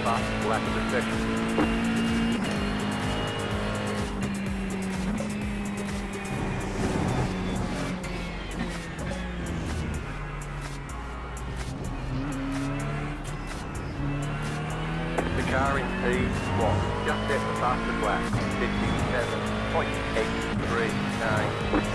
fast lap of the session. The car in P1 just hit the fastest lap, 57.839.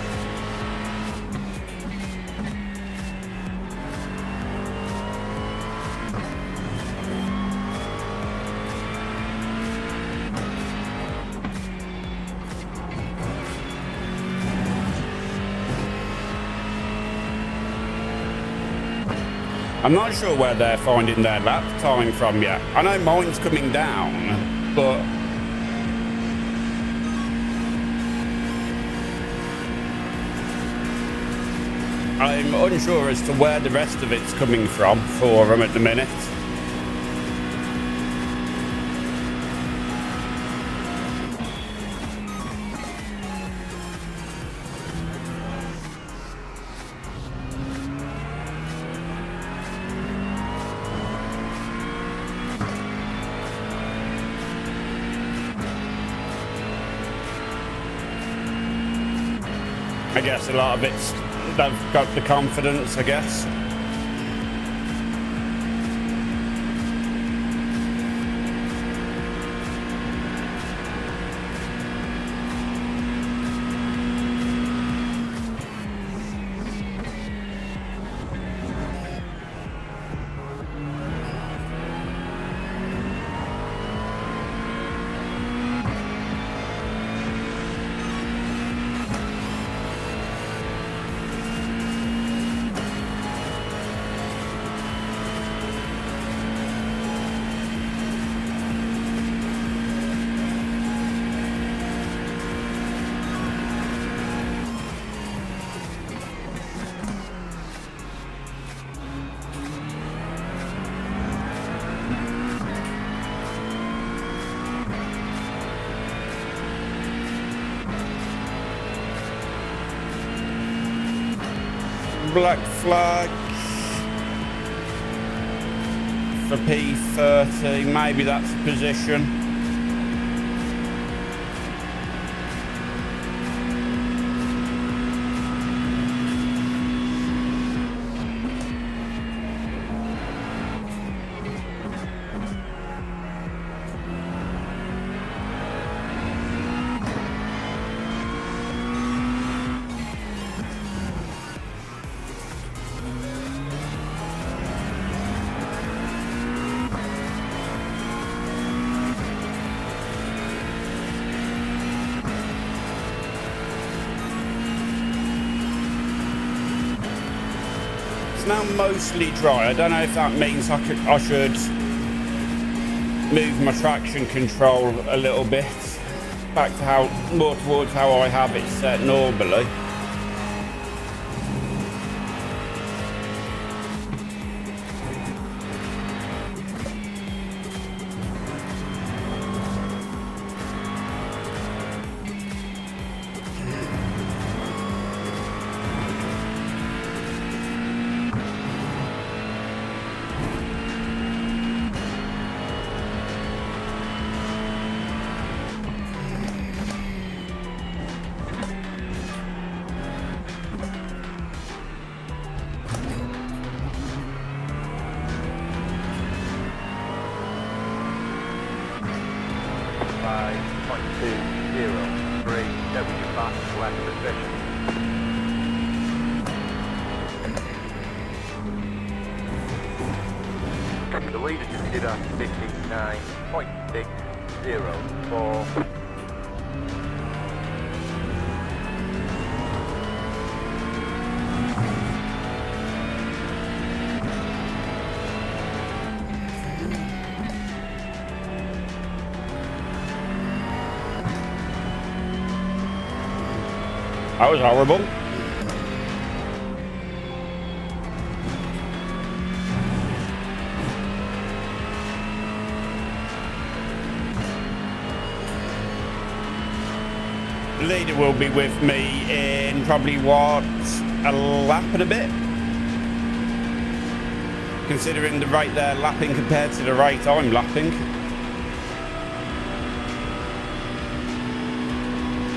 I'm not sure where they're finding their lap time from yet. I know mine's coming down, but I'm unsure as to where the rest of it's coming from for them at the minute. I guess a lot of it's, they've got the confidence, I guess. Black flag for P30, maybe that's a position. Now mostly dry. I don't know if that means I should move my traction control a little bit back to more towards how I have it set normally. The leader just did a 59.604. That was horrible. The leader will be with me in probably what, a lap and a bit. considering the rate they're lapping compared to the rate I'm lapping.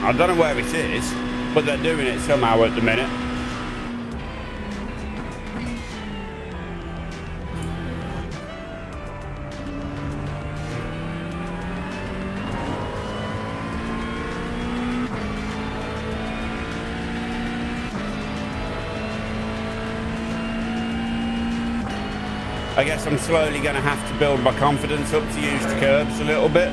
I don't know where it is, but they're doing it somehow at the minute. I guess I'm slowly going to have to build my confidence up to use the curbs a little bit.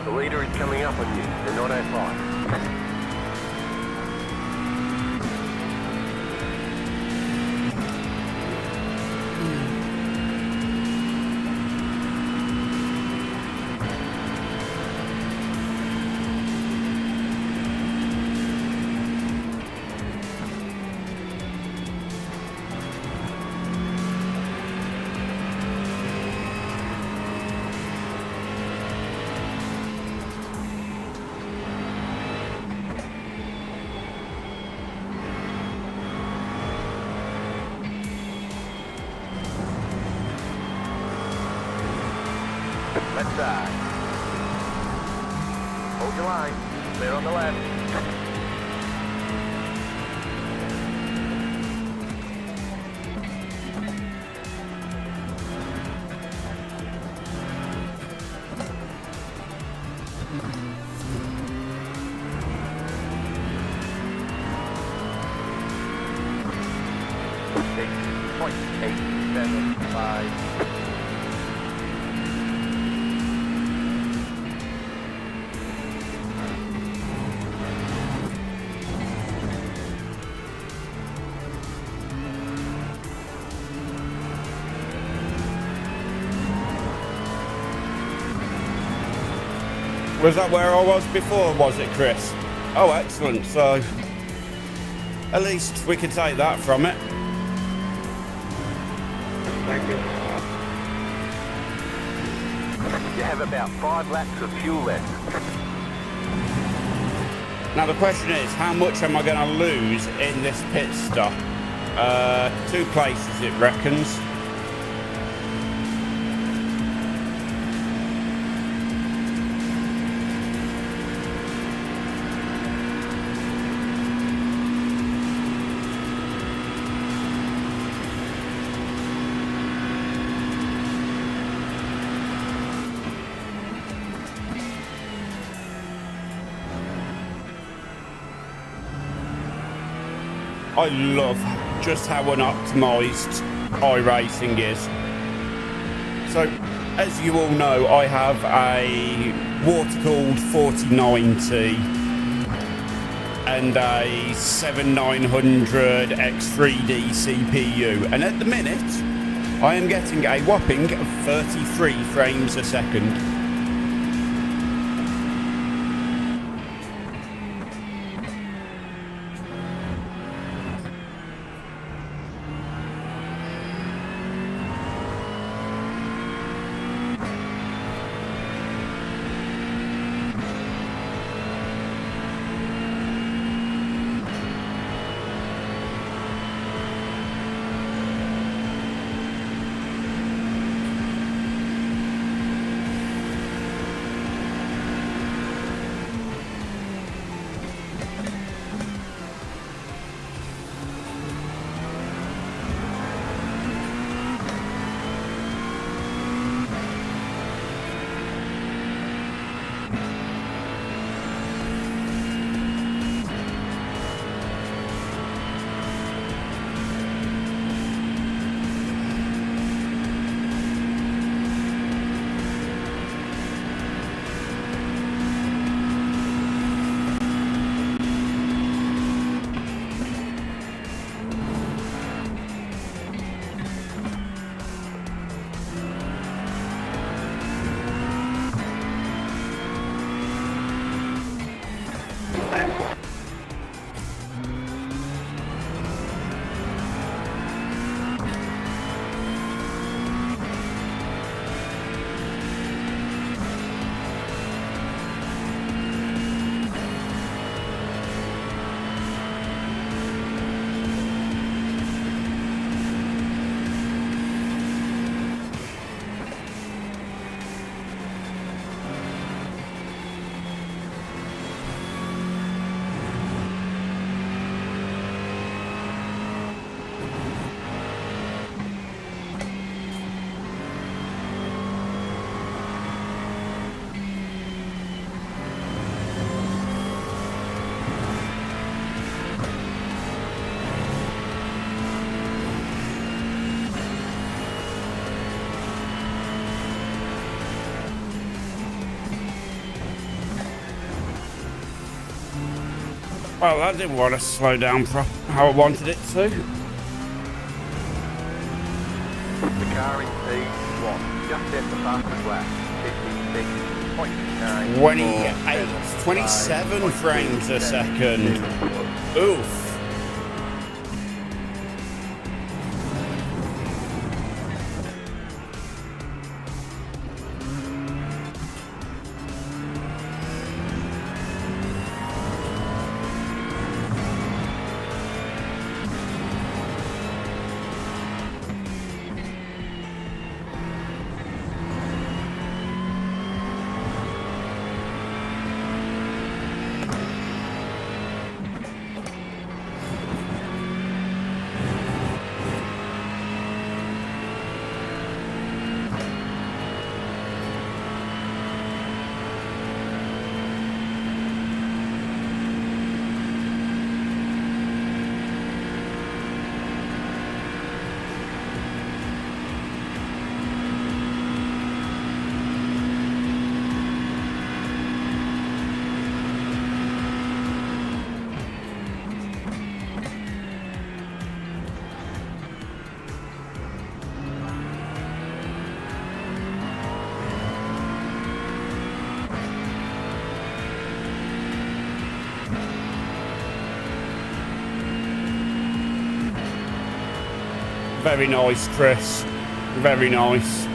The leader is coming up on you. They're not that far. Left side. Hold your line. Clear on the left. Point 875. Was that where I was before, was it, Chris? Oh, excellent. So, at least we could take that from it. Thank you. You have about 5 laps of fuel left. Now, the question is, how much am I going to lose in this pit stop? 2 places, it reckons. I love just how unoptimised iRacing is. So, as you all know, I have a water-cooled 4090 and a 7900 X3D CPU, and at the minute I am getting a whopping 33 frames a second. Well, that didn't want to slow down how I wanted it to. The car in P1, just hit the fastest lap, 56.9. 27 frames a second. Oof. Very nice, Chris. Very nice.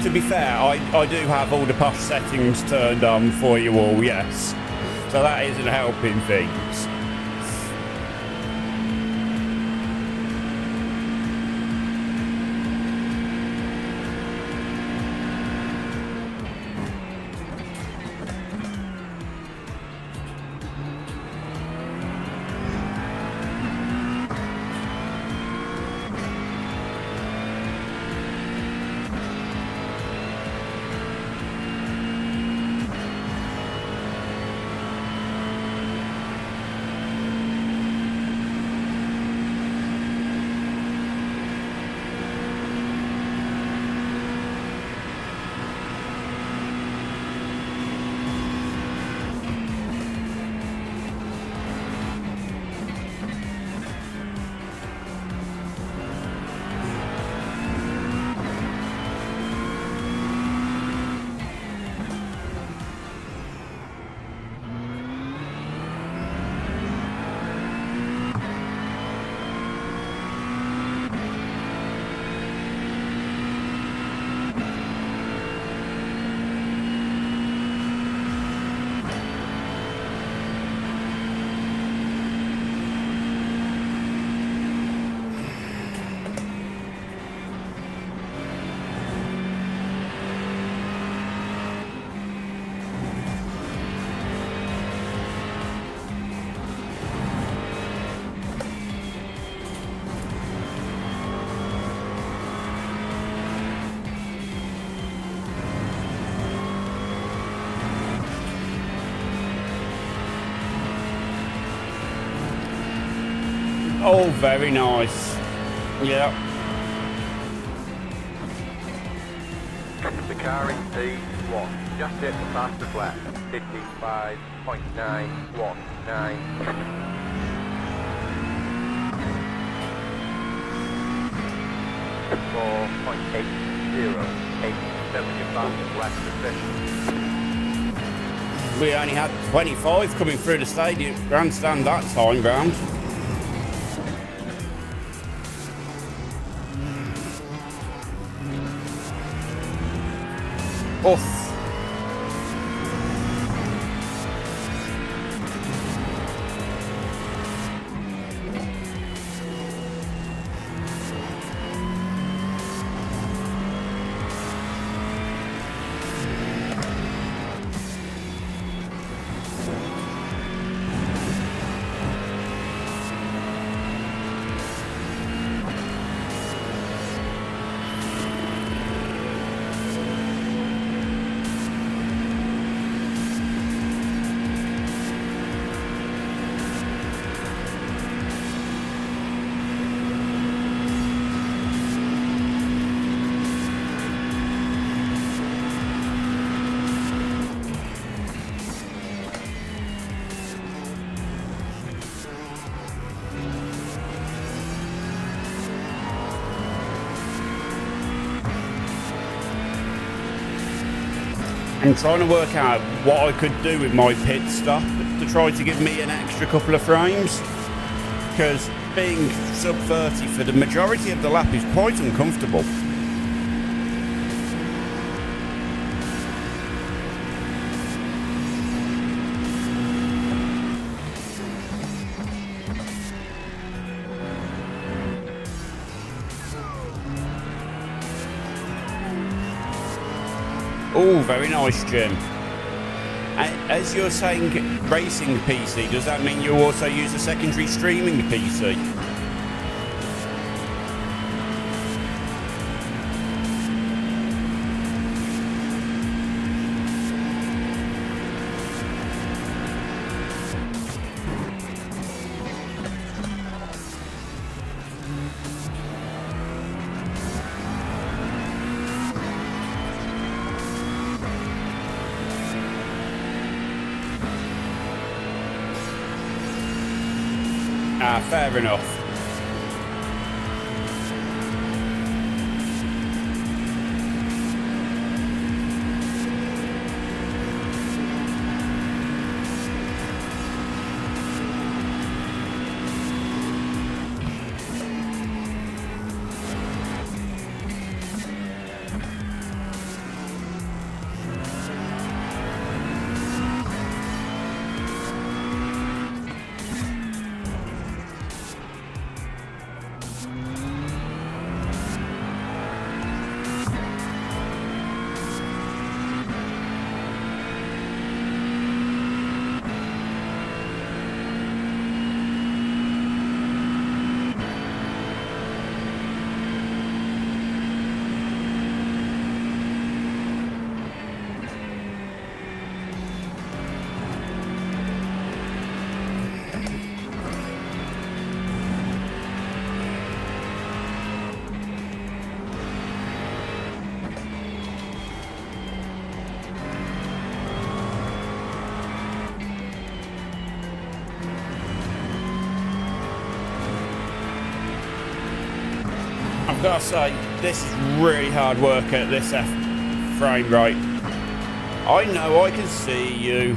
To be fair, I do have all the posh settings turned on for you all, yes. So that isn't helping things. Oh, very nice. Yeah. The car in P1, just hit the fastest lap, 55.919. 4.808, that was your fastest lap of the session. We only had 25 coming through the stadium grandstand that time round. Oof. I'm trying to work out what I could do with my pit stop to try to give me an extra couple of frames, because being sub 30 for the majority of the lap is quite uncomfortable. Oh, very nice, Jim. As you're saying racing PC, does that mean you also use a secondary streaming PC? Ah, fair enough. I've got to say, this is really hard work at this F frame rate. I know I can see you.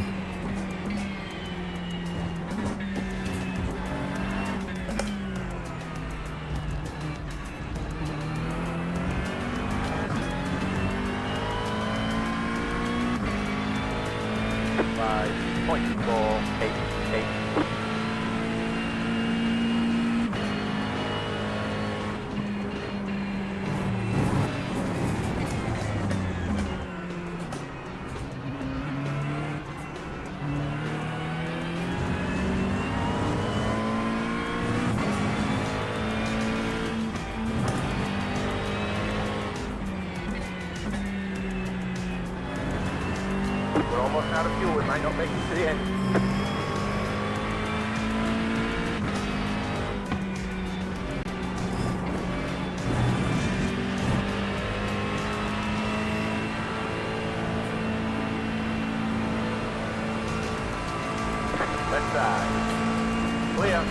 We're almost out of fuel. It might not make it to the end. Left side. Clear.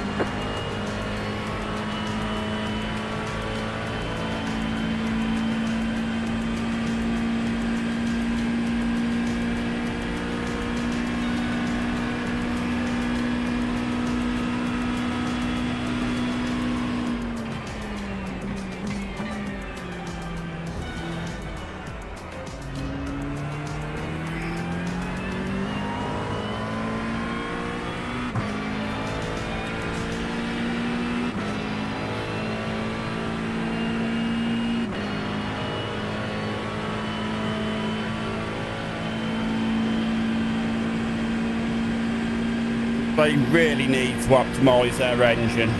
They really need to optimise their engine.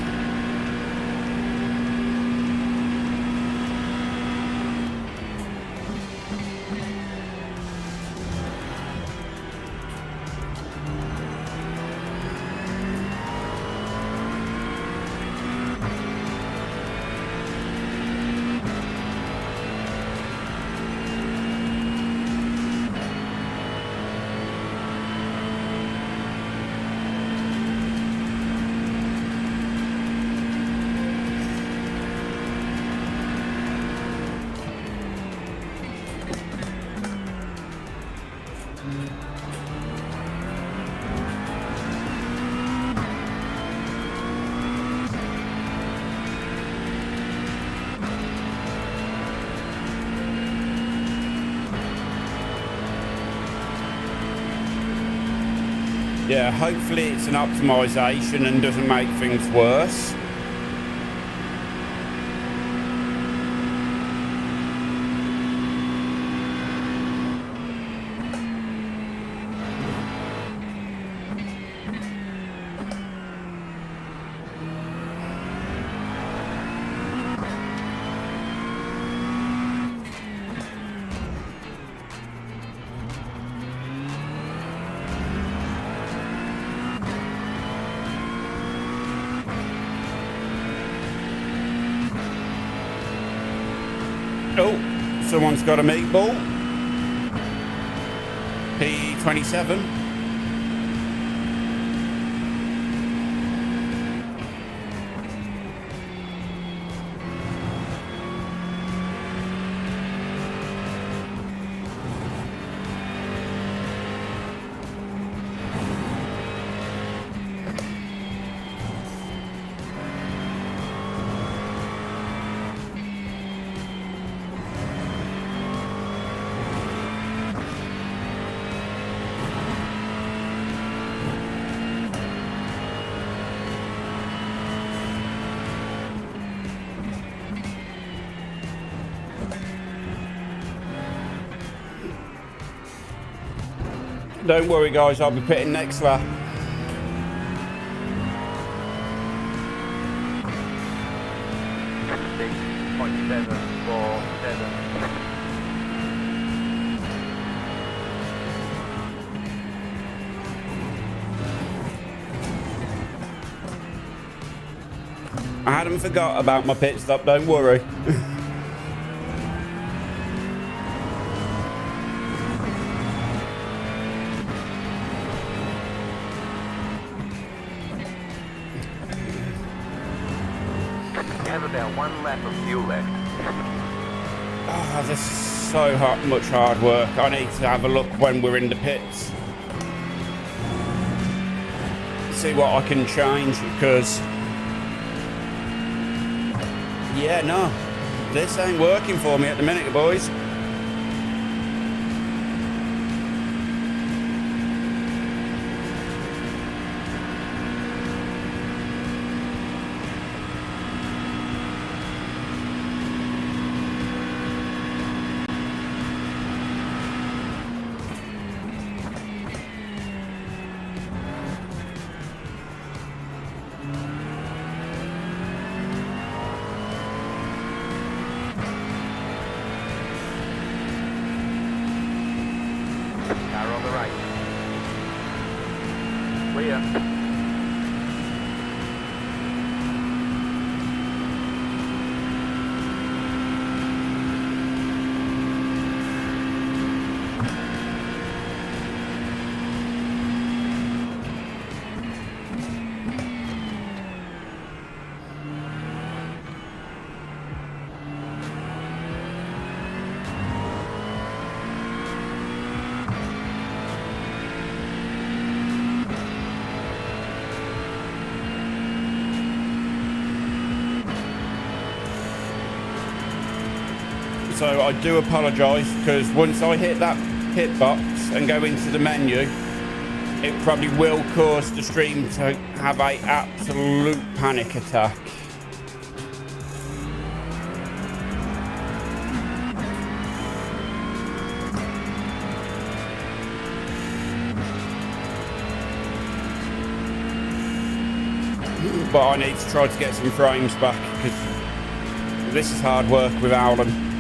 Yeah, hopefully it's an optimization and doesn't make things worse. Oh, someone's got a meatball. P27. Don't worry guys, I'll be pitting next lap. I hadn't forgot about my pit stop, don't worry. About 1 lap of fuel left. Oh, this is so much hard work. I need to have a look when we're in the pits. See what I can change, because... yeah, no. This ain't working for me at the minute, boys. So I do apologise, because once I hit that pit box and go into the menu, it probably will cause the stream to have an absolute panic attack. But I need to try to get some frames back, because this is hard work without them.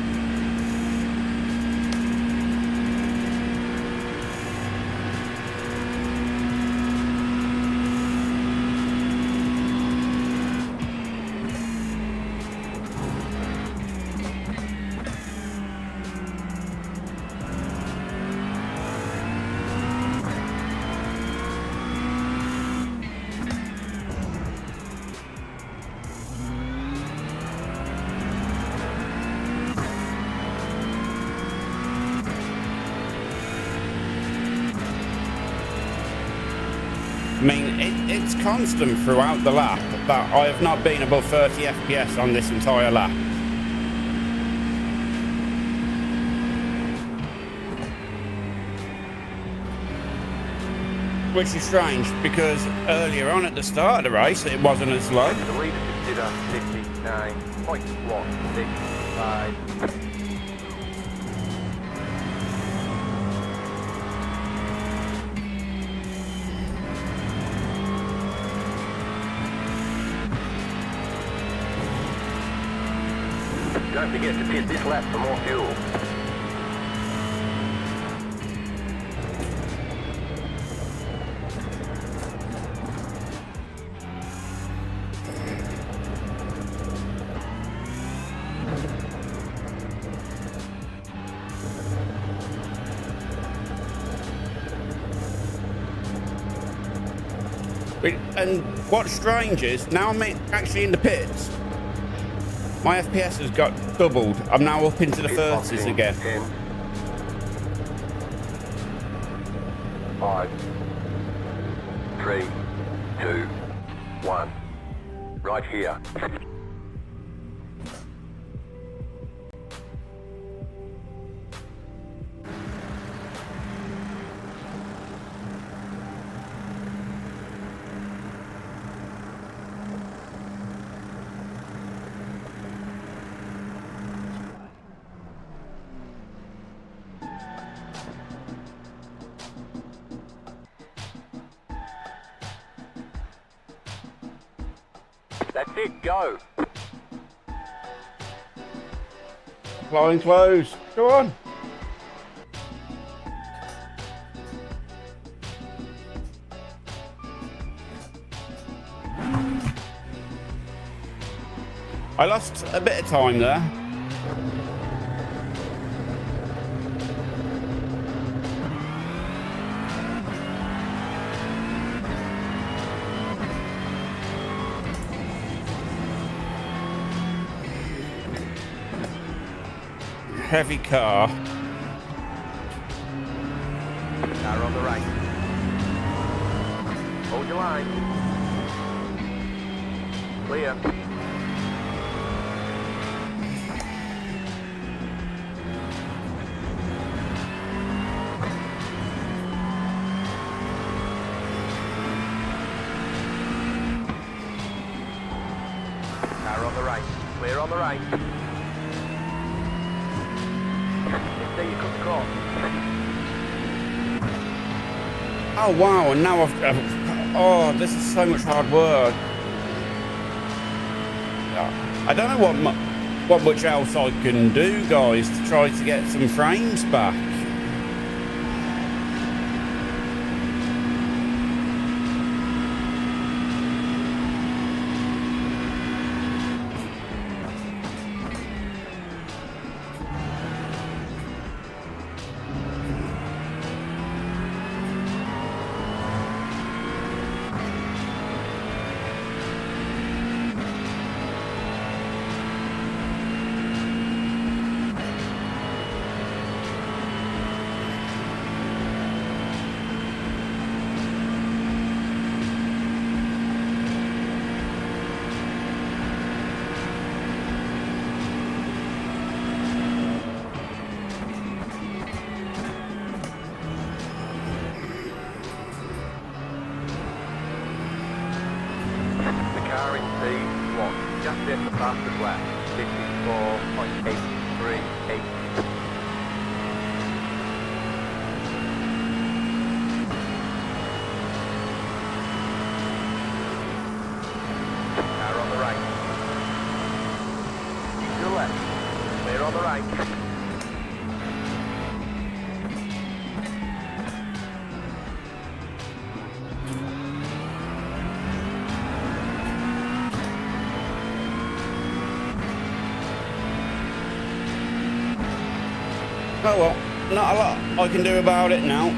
I mean, it's constant throughout the lap that I have not been above 30 FPS on this entire lap. which is strange because earlier on at the start of the race it wasn't as low. The leader consider 59.165. Don't forget to pit this lap for more fuel. And what's strange is now I'm actually in the pits. My FPS has got doubled. I'm now up into the 30s again. 10, 5, 3, 2, 1. Right here. That's it, go. Flying close. Go on. I lost a bit of time there. Heavy car. Car on the right. Hold your line. Clear. Car on the right. Clear on the right. There you come across. Oh wow, and now oh, this is so much hard work. I don't know what much else I can do, guys, to try to get some frames back. Car in P1, just hit the fastest lap, 54.838. Car on the right. Keep your left. Clear on the right. Oh well, not a lot I can do about it now.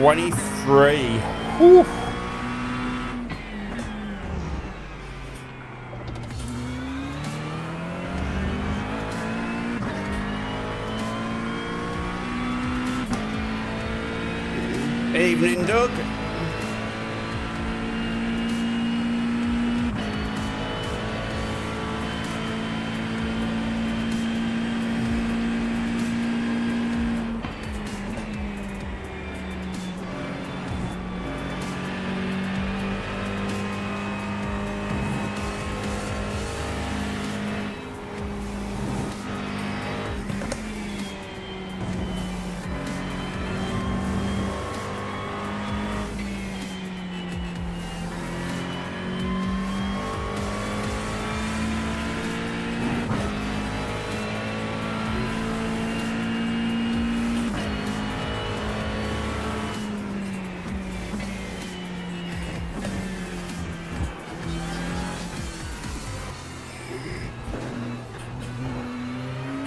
$23. Whew. Evening, Doug.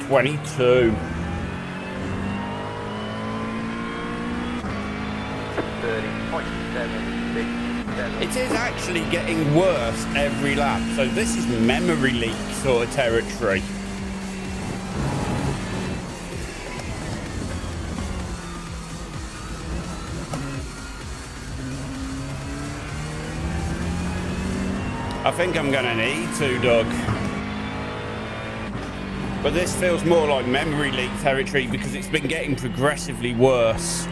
$22. 30.767. It is actually getting worse every lap, so this is memory leak sort of territory. I think I'm gonna need to, Doug. But this feels more like memory leak territory because it's been getting progressively worse.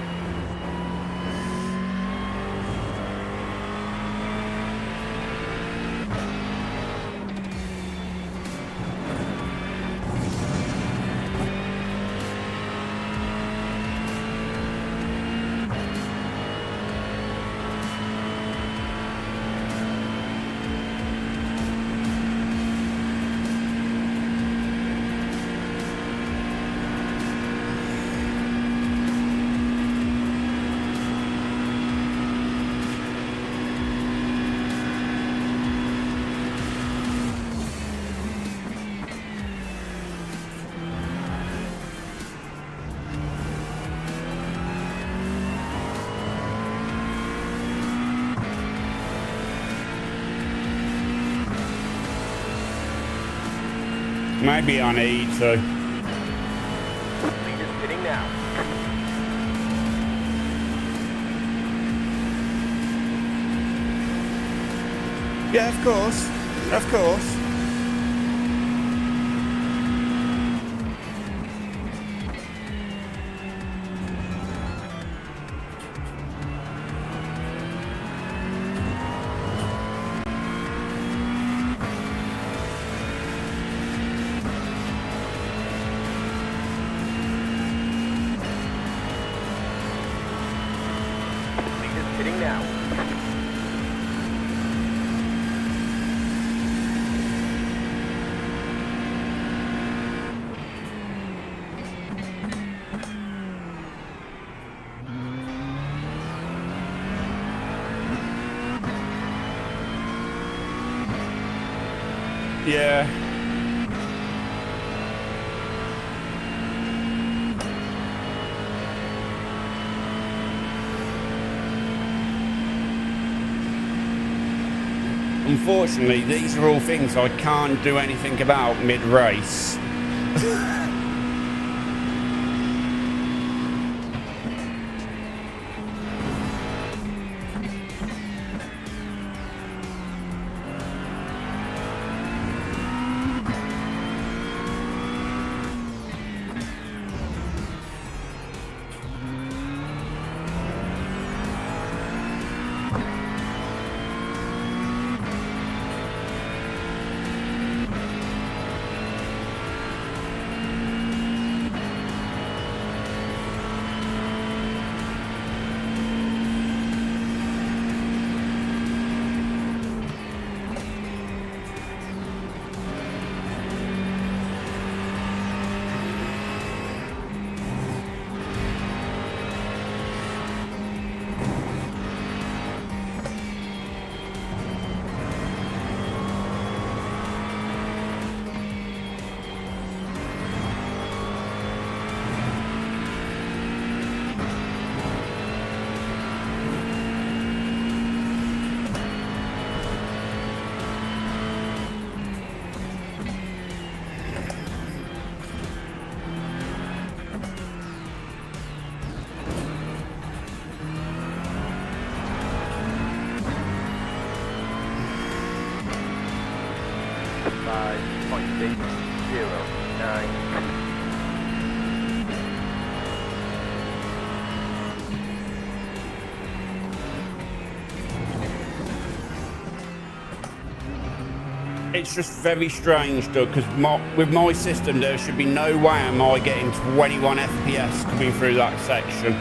Maybe I need to. Lead is pitting now. Yeah, of course. Of course. Lead is pitting now. Yeah. Unfortunately, these are all things I can't do anything about mid-race. It's just very strange, Doug, because with my system, there should be no way am I getting 21 FPS coming through that section.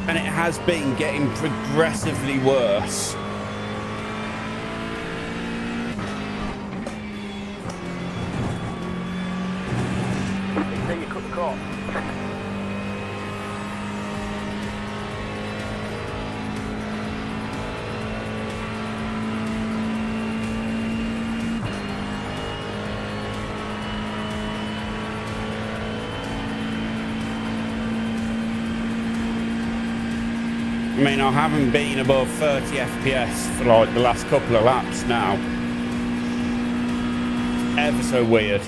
And it has been getting progressively worse. They say you cut the cord. I mean, I haven't been above 30 FPS for like the last couple of laps now. Ever so weird.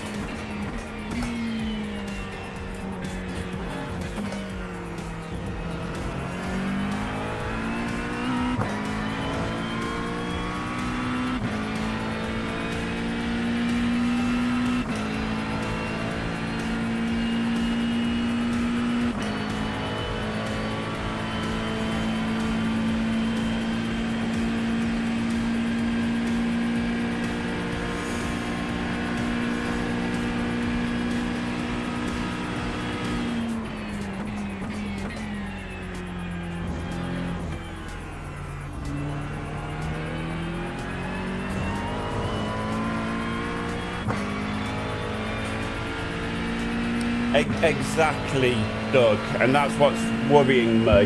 Exactly, Doug, and that's what's worrying me.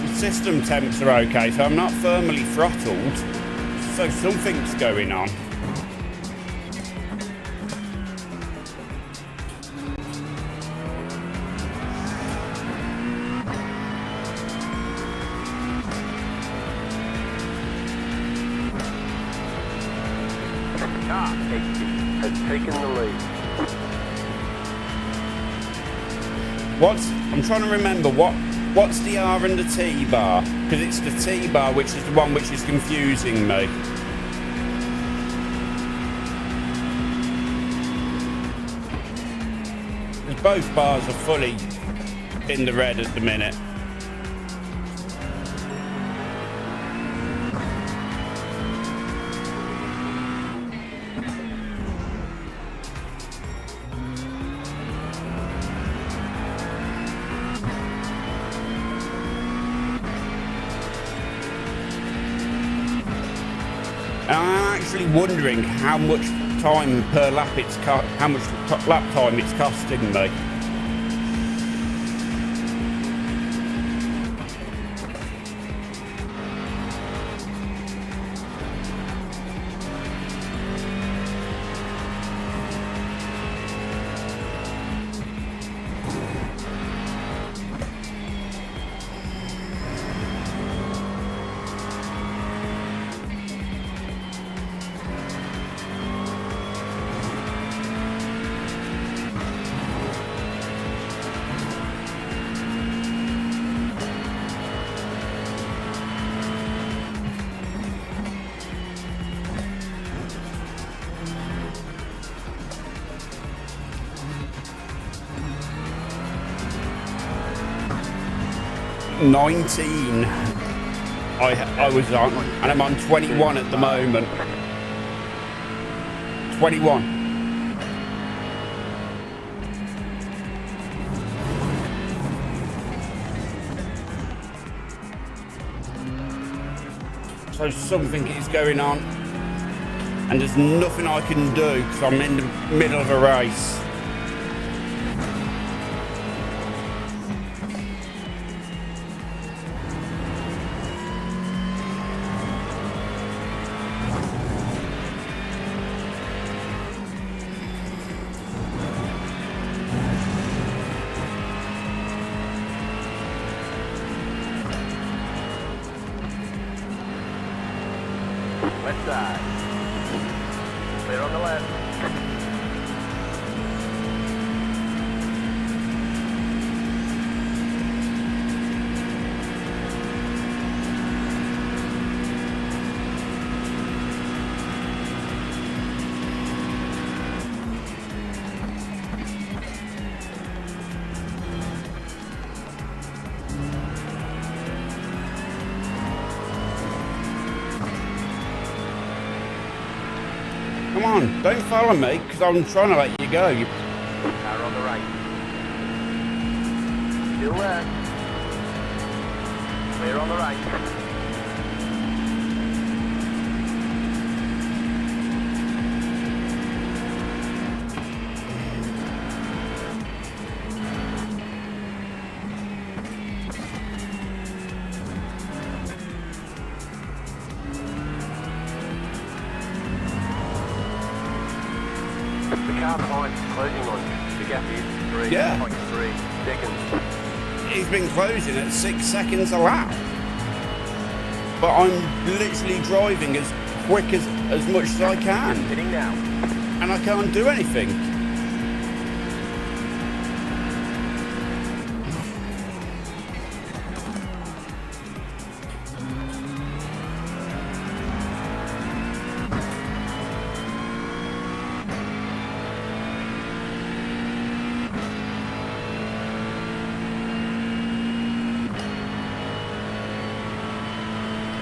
The system temps are okay, so I'm not firmly throttled, so something's going on. Car 80 has taken the lead. I'm trying to remember what's the R and the T bar, because it's the T bar which is the one which is confusing me. Because both bars are fully in the red at the minute. And I'm actually wondering how much time per lap how much lap time it's costing me. I was on, and I'm on 21 at the moment. 21. So something is going on, and there's nothing I can do because I'm in the middle of a race. Left side. Clear on the left. on. Don't follow me, because I'm trying to let you go. Car on the right. Still there. Clear on the right. The car behind is closing on you. The gap is 3.3 seconds. He's been closing at 6 seconds a lap. But I'm literally driving as quick as much as I can. Hitting now. And I can't do anything.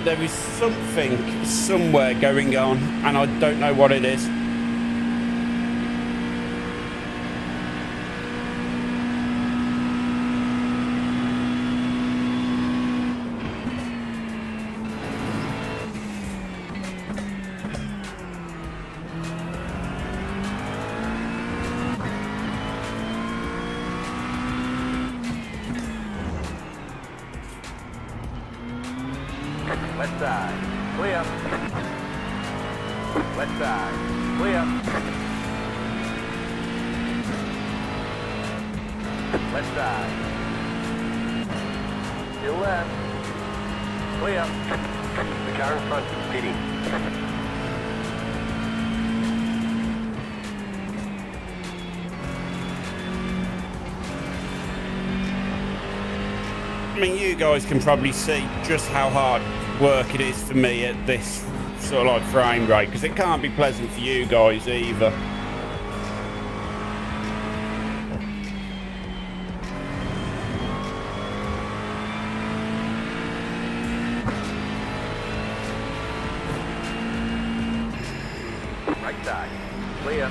There is something somewhere going on, and I don't know what it is. Left side. Clear. Left side. Clear. Left side. Still left. Clear. The car in front is pitting. I mean, you guys can probably see just how hard work it is for me at this sort of like frame rate, because it can't be pleasant for you guys either. Right side. Clear.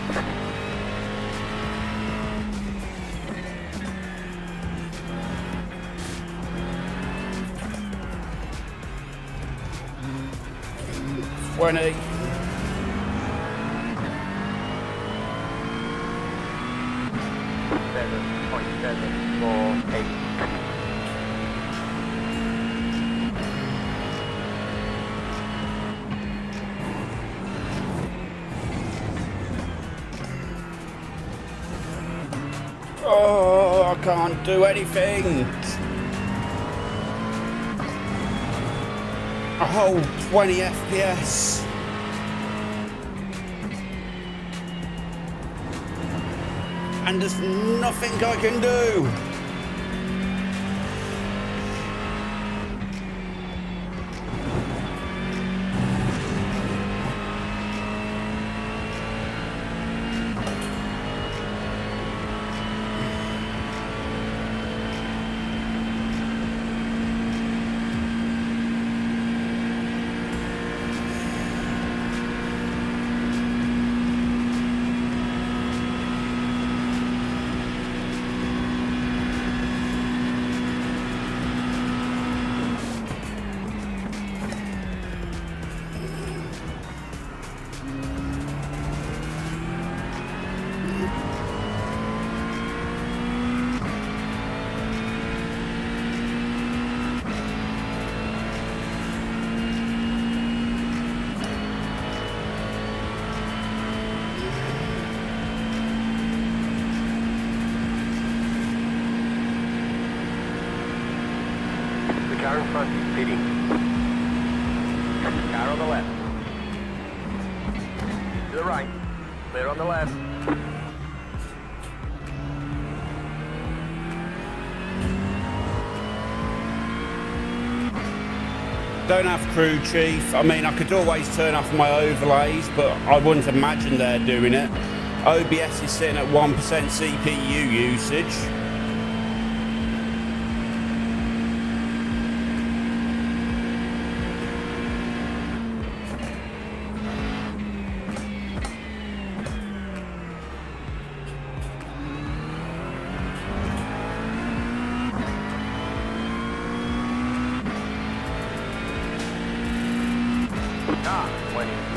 Oh, I can't do anything. A whole 20 FPS. And there's nothing I can do. Car in front is pitting. Car on the left. To the right. Clear on the left. Don't have crew chief. I mean, I could always turn off my overlays, but I wouldn't imagine they're doing it. OBS is sitting at 1% CPU usage.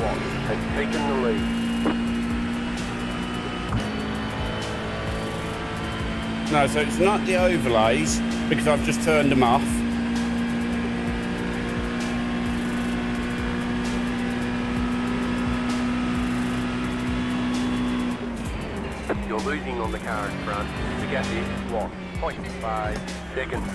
1 and taken the lead. No, so it's not the overlays because I've just turned them off. You're losing on the car in front. The gap is 1.5 seconds.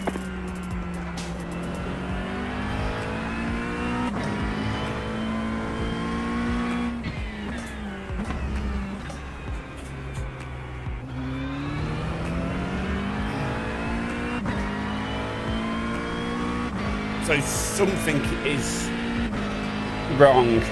So something is wrong.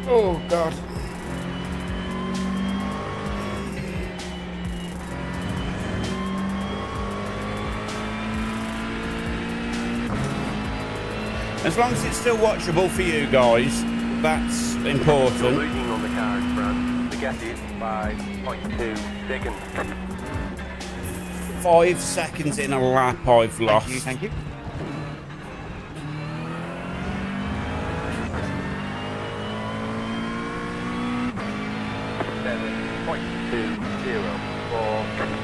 Oh, God. As long as it's still watchable for you guys, that's You're important. losing on the car in front. The gap is 5.2 seconds. 5 seconds in a lap I've lost. Thank you. 7.204.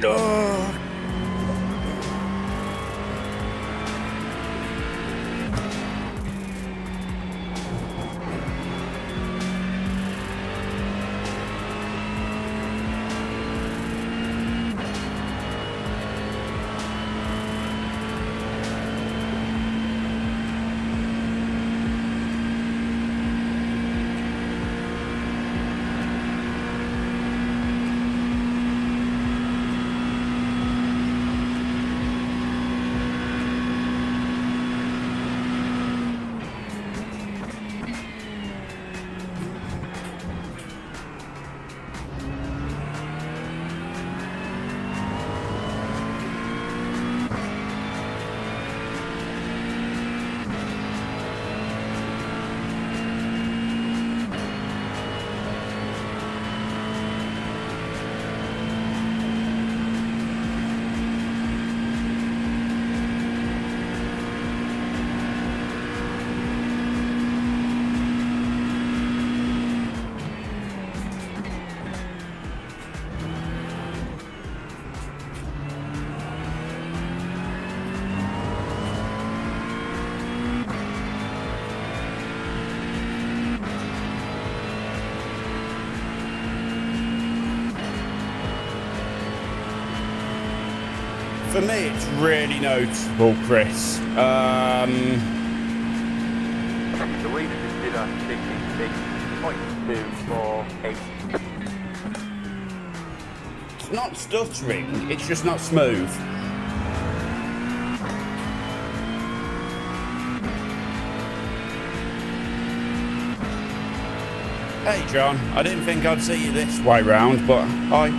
Oh. For me, it's really noticeable, Chris. The leader just did a 66.248. It's not stuttering, it's just not smooth. Hey, John, I didn't think I'd see you this way round, but hi.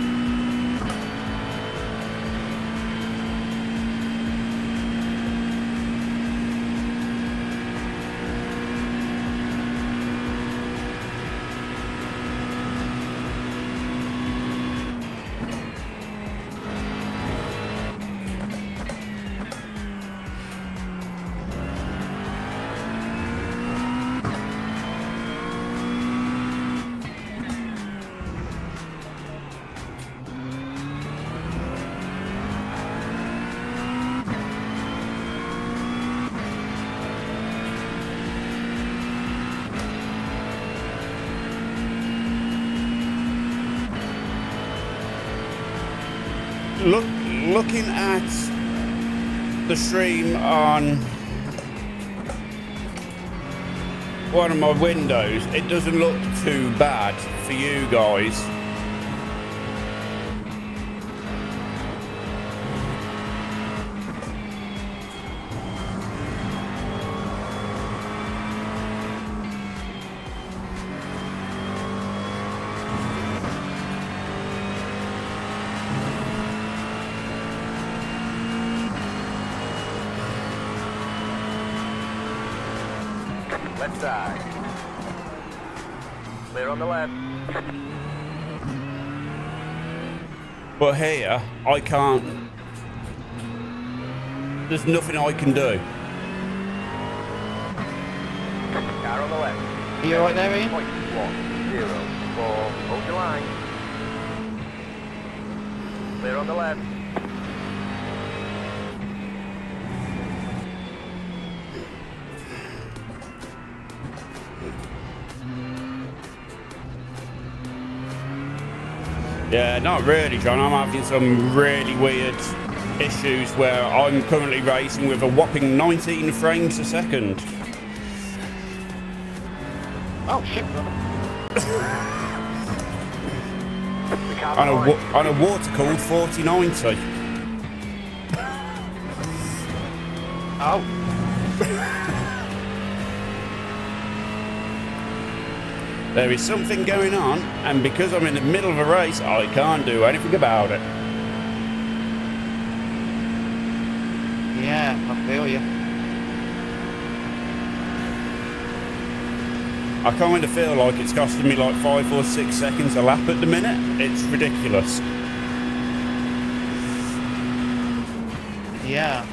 Looking at the stream on one of my windows, it doesn't look too bad for you guys. Left side. Clear on the left. But here, I can't. There's nothing I can do. Car on the left. Are you alright there, Ian? 104. Hold your line. Clear on the left. Yeah, not really, John. I'm having some really weird issues where I'm currently racing with a whopping 19 frames a second. Oh shit, brother. On a water-cooled 4090. Oh. There is something going on, and because I'm in the middle of a race, I can't do anything about it. Yeah, I feel you. I kind of feel like it's costing me like 5 or 6 seconds a lap at the minute. It's ridiculous. Yeah.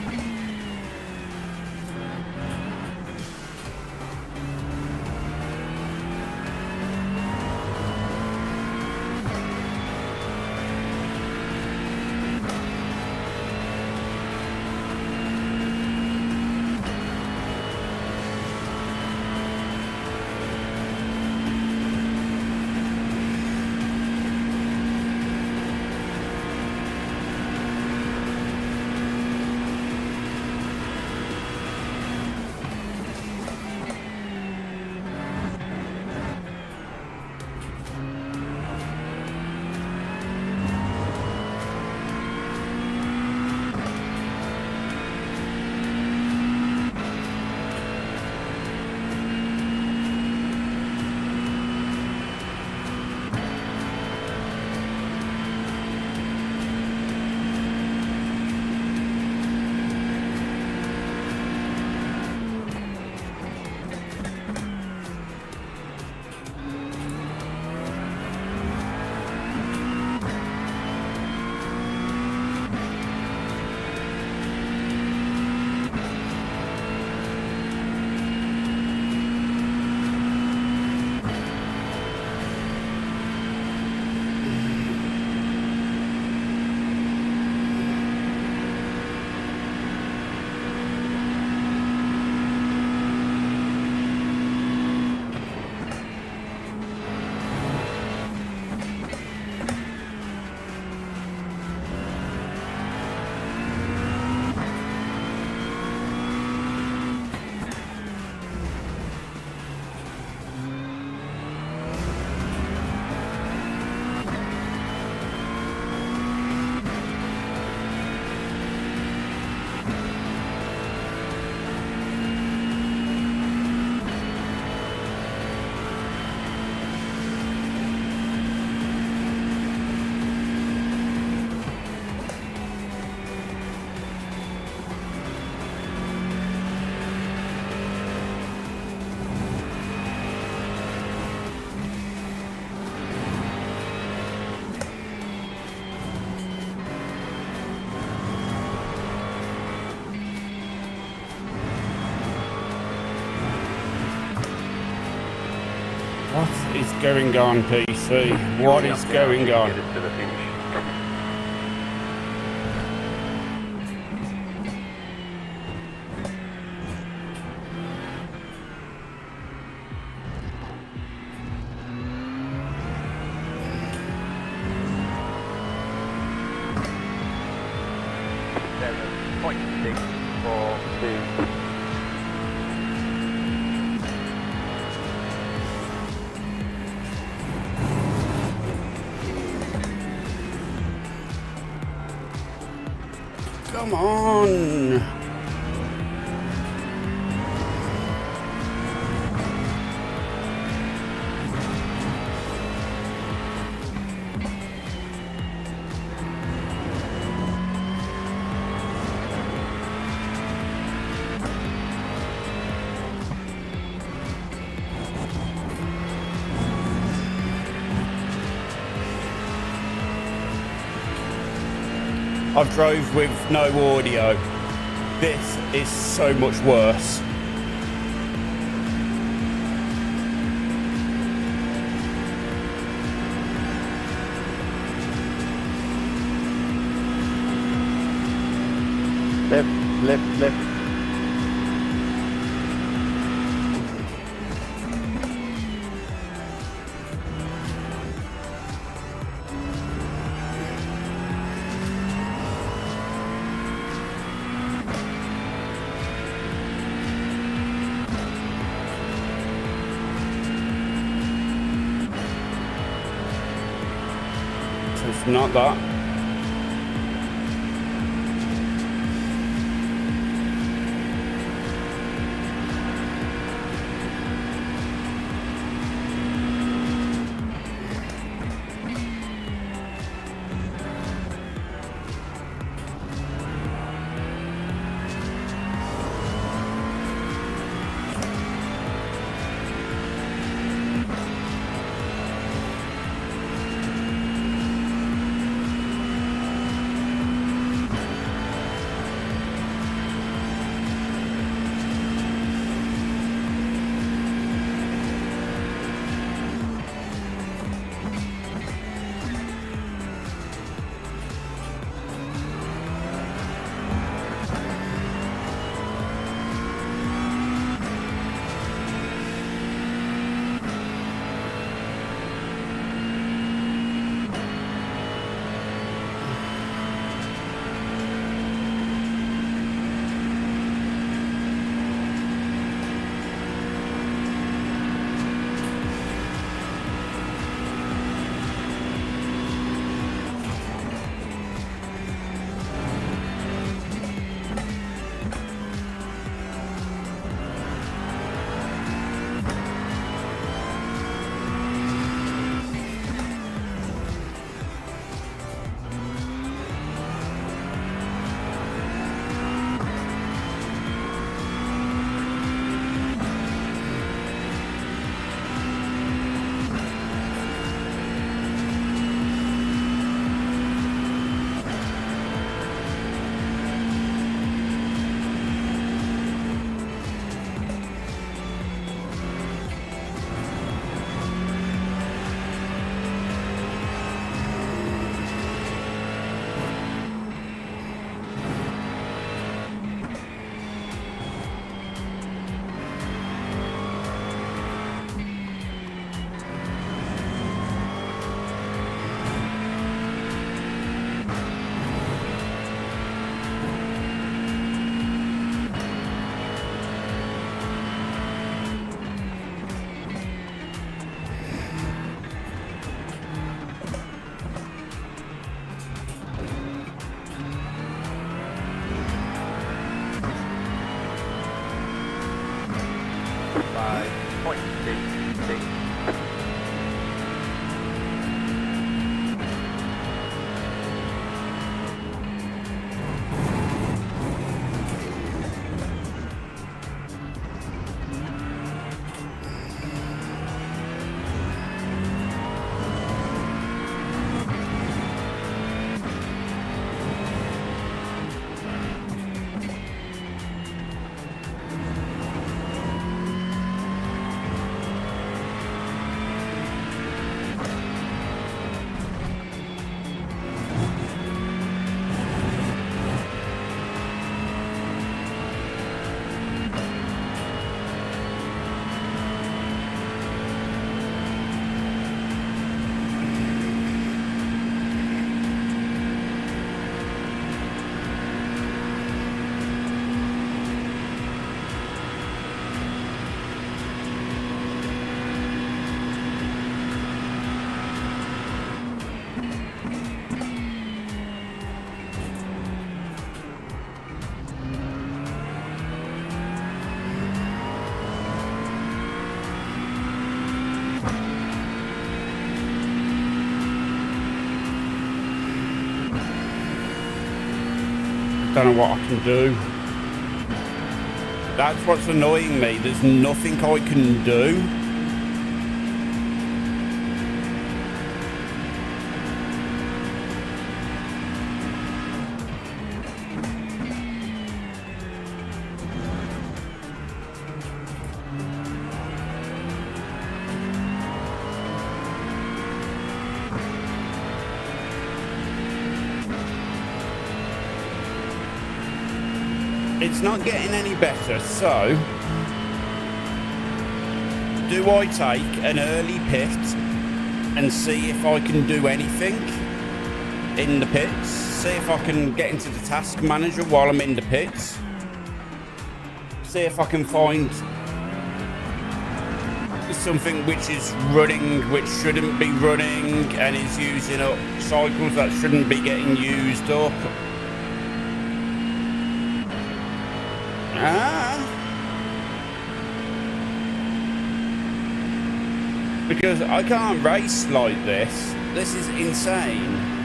What is going on, PC? What is going on? Get it to the finish. Point 6. 4, 2. Come on. I've drove with no audio. This is so much worse. Left. So it's not that. don't know what I can do. That's what's annoying me. There's nothing I can do. It's not getting any better, so do I take an early pit and see if I can do anything in the pits? See if I can get into the task manager while I'm in the pits? See if I can find something which is running, which shouldn't be running, and is using up cycles that shouldn't be getting used up. Because I can't race like this. This is insane.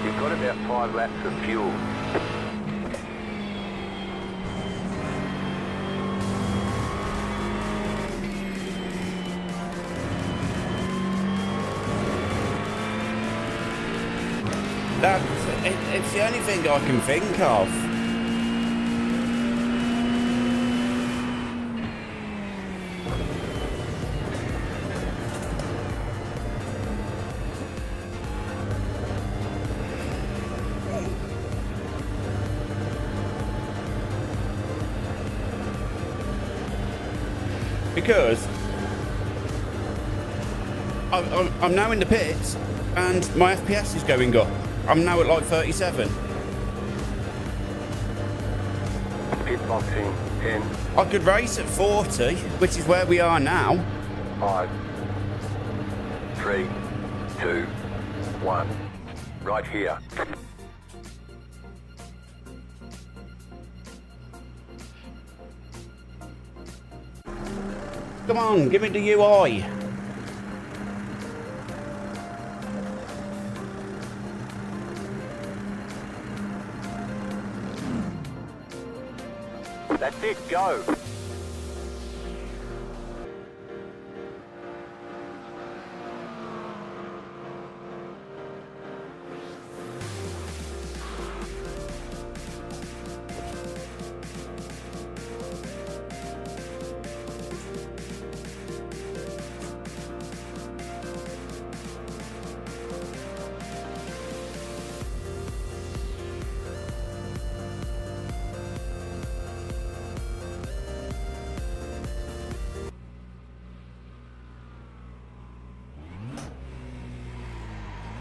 You've got about 5 laps of fuel. It's the only thing I can think of. Because I'm now in the pits and my FPS is going up. I'm now at like 37. Pit boxing, 10, I could race at 40, which is where we are now. 5, 3, 2, 1. Right here. Come on, give me the UI. That's it, go.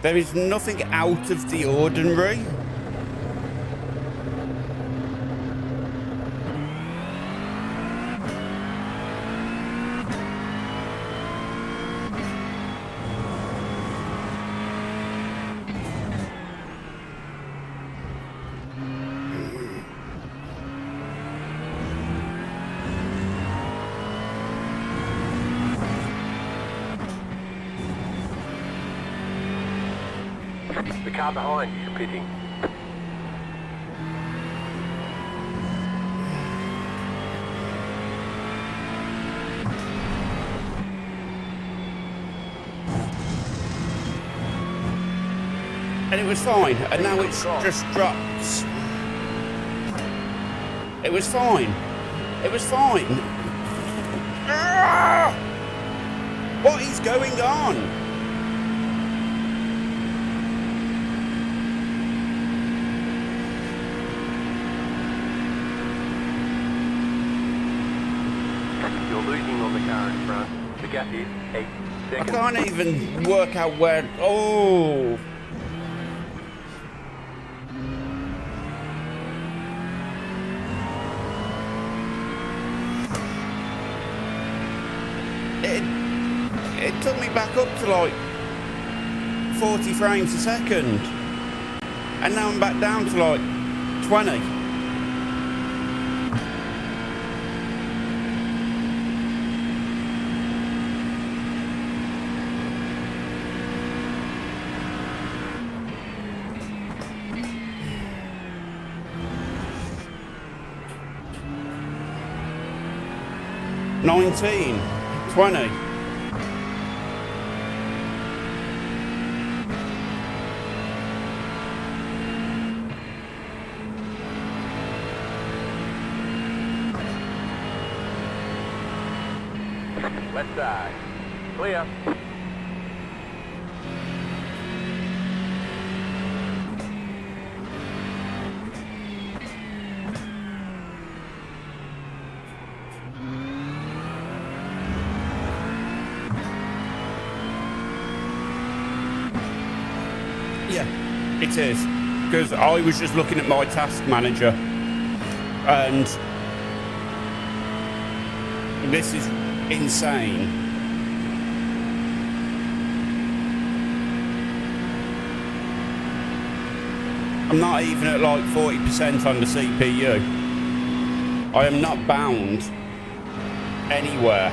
There is nothing out of the ordinary. The car behind is pitting. And it was fine, and now it's just dropped. It was fine. It was fine. Ah! What is going on? You're losing on the car in front. The gap is 8 I seconds. can't even work out where. Oh. It took me back up to like 40 frames a second. And now I'm back down to like 20. $19, $20. Left side. Clear. Yeah, it is. Because I was just looking at my task manager and this is insane. I'm not even at like 40% on the CPU. I am not bound anywhere.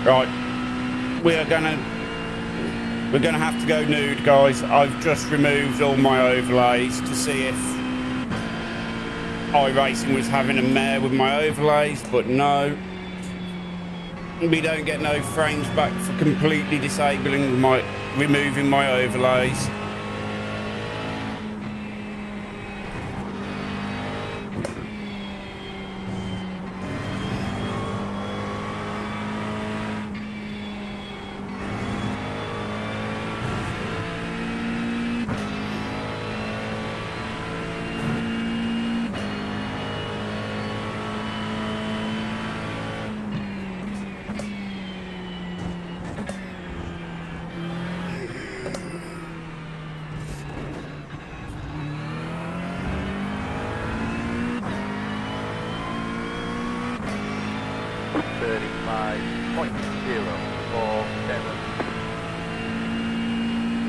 Right, we're gonna have to go nude, guys. I've just removed all my overlays to see if iRacing was having a mare with my overlays, but no. We don't get no frames back for completely removing my overlays.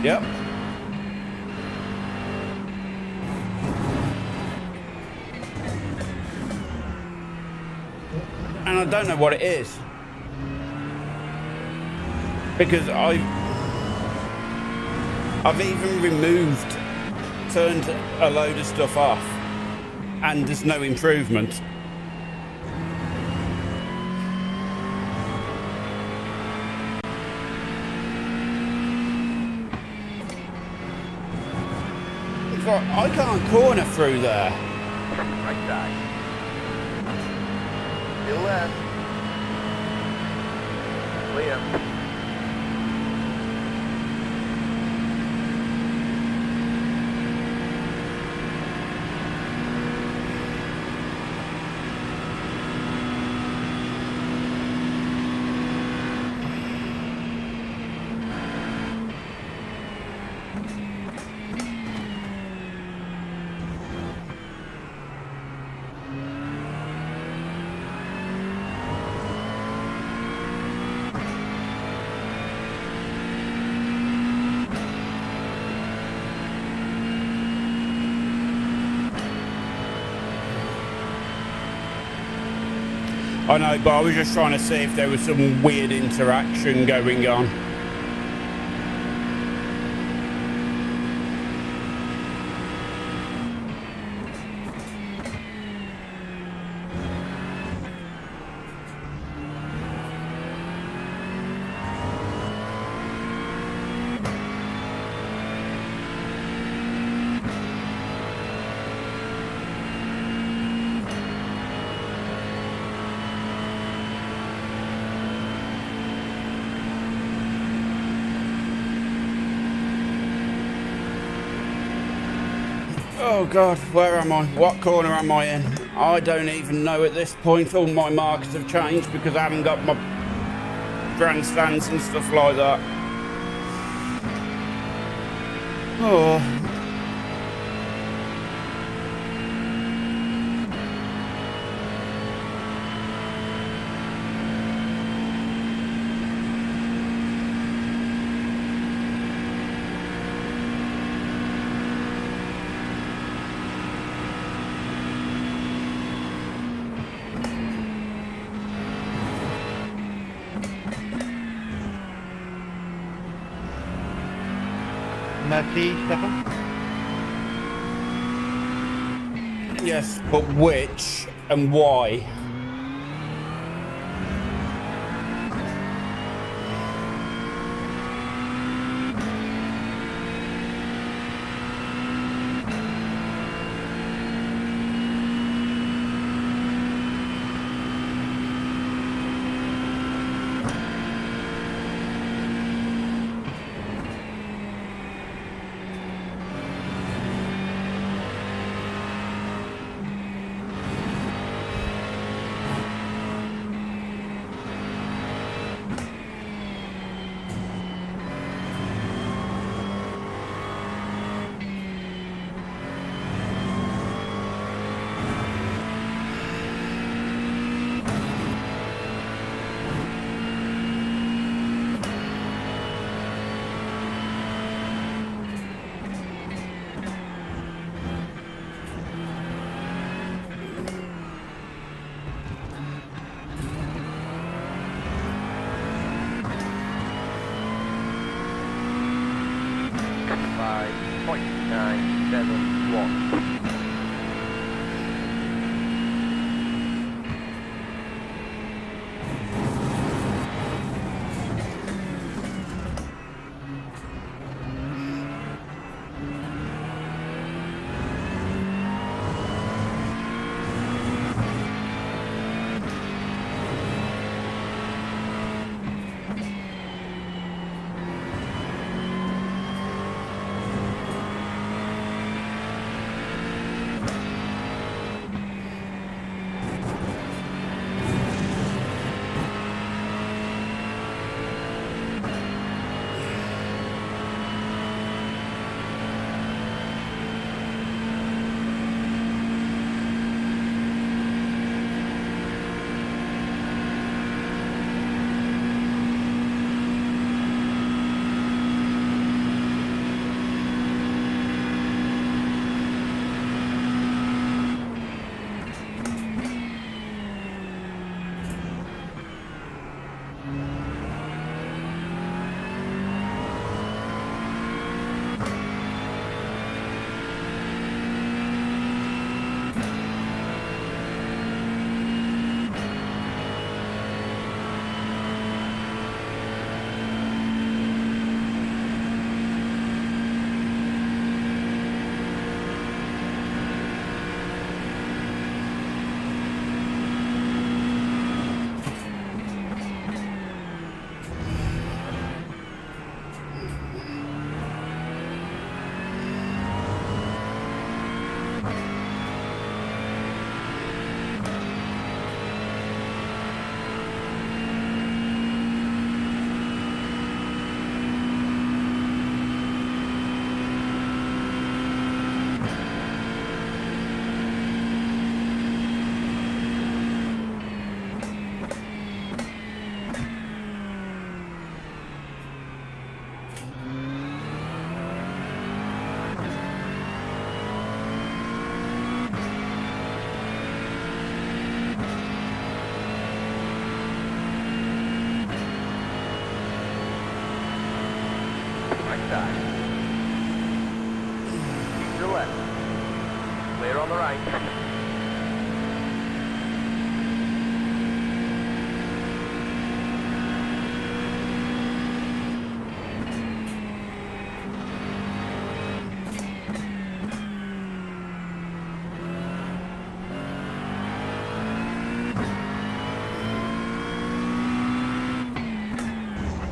Yep. And I don't know what it is. Because I've even turned a load of stuff off, and there's no improvement. I can't corner through there. Right side. Still left. Clear. I know, but I was just trying to see if there was some weird interaction going on. Oh God, where am I? What corner am I in? I don't even know at this point. All my markers have changed because I haven't got my grandstands and stuff like that. Oh. Mercy, Stefan? Yes, but which and why?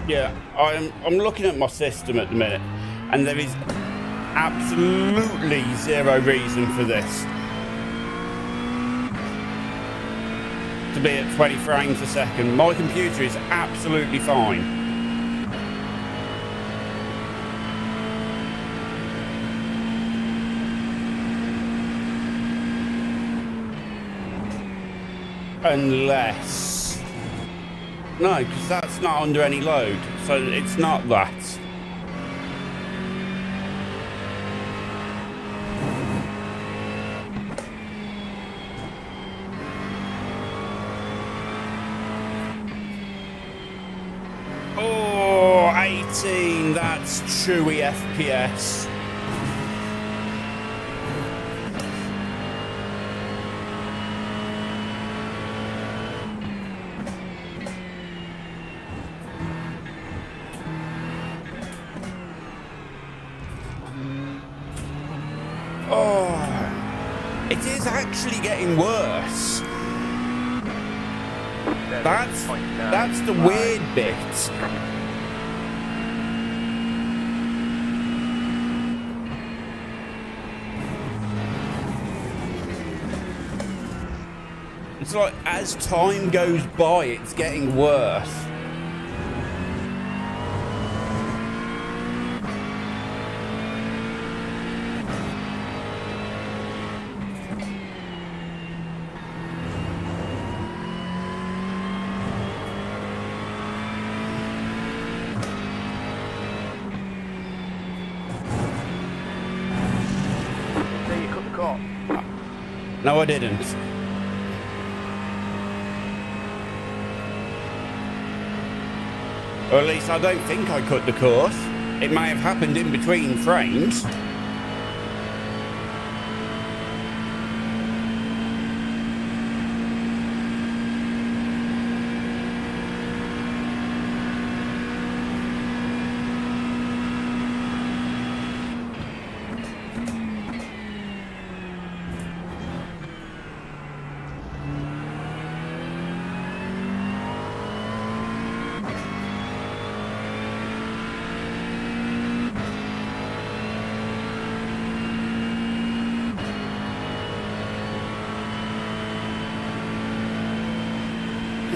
Yeah, I'm looking at my system at the minute, and there is absolutely zero reason for this to be at 20 frames a second. My computer is absolutely fine. Unless... No, because that's not under any load. So it's not that. Oh, 18. That's chewy FPS. It is actually getting worse. That's the weird bit. It's like as time goes by, it's getting worse. No, I didn't. Or at least I don't think I cut the course. It may have happened in between frames.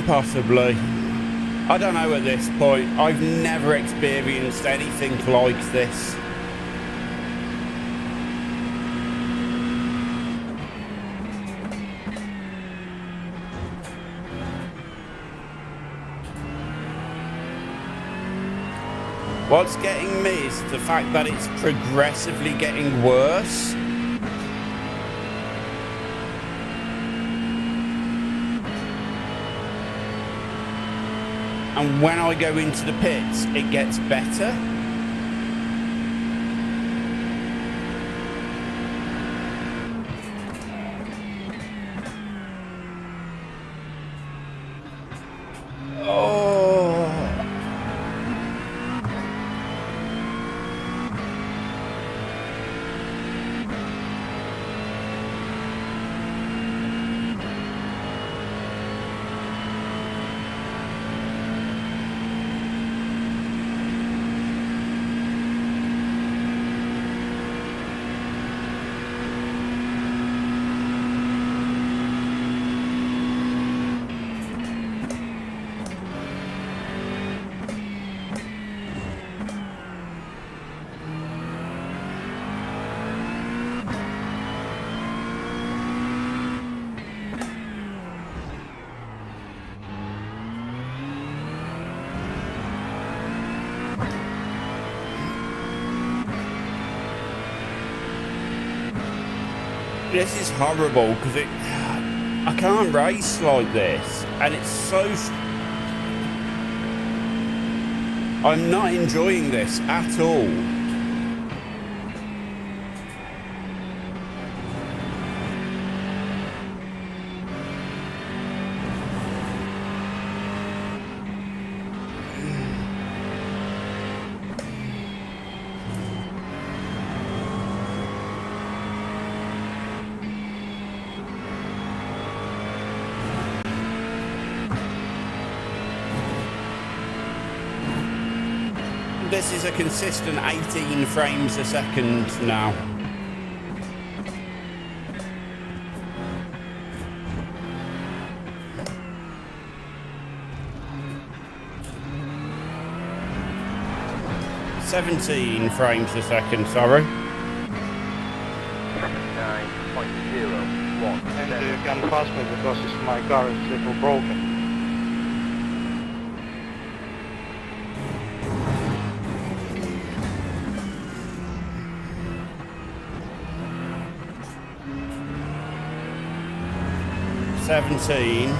Possibly. I don't know at this point. I've never experienced anything like this. What's getting me is the fact that it's progressively getting worse. And when I go into the pits, it gets better. This is horrible because I can't race like this, and it's so. I'm not enjoying this at all. this is a consistent 18 frames a second now. "17 frames a second, sorry." 9.01. And you can pass me because my car is a little broken. "17.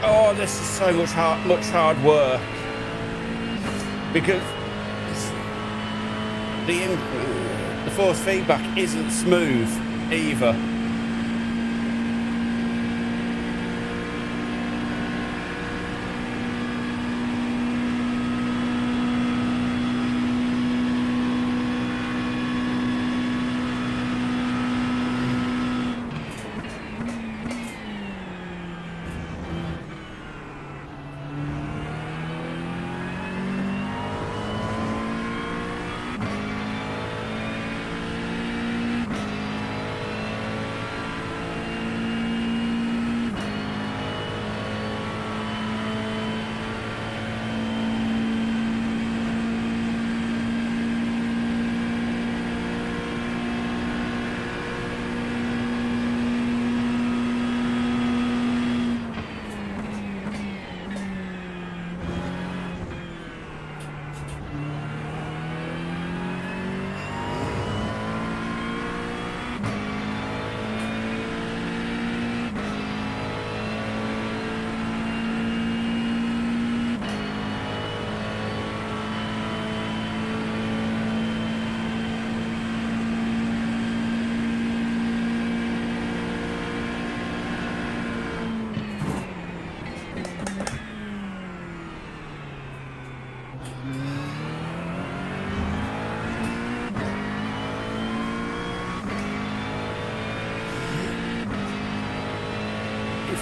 Oh, this is so much hard work because the force feedback isn't smooth either.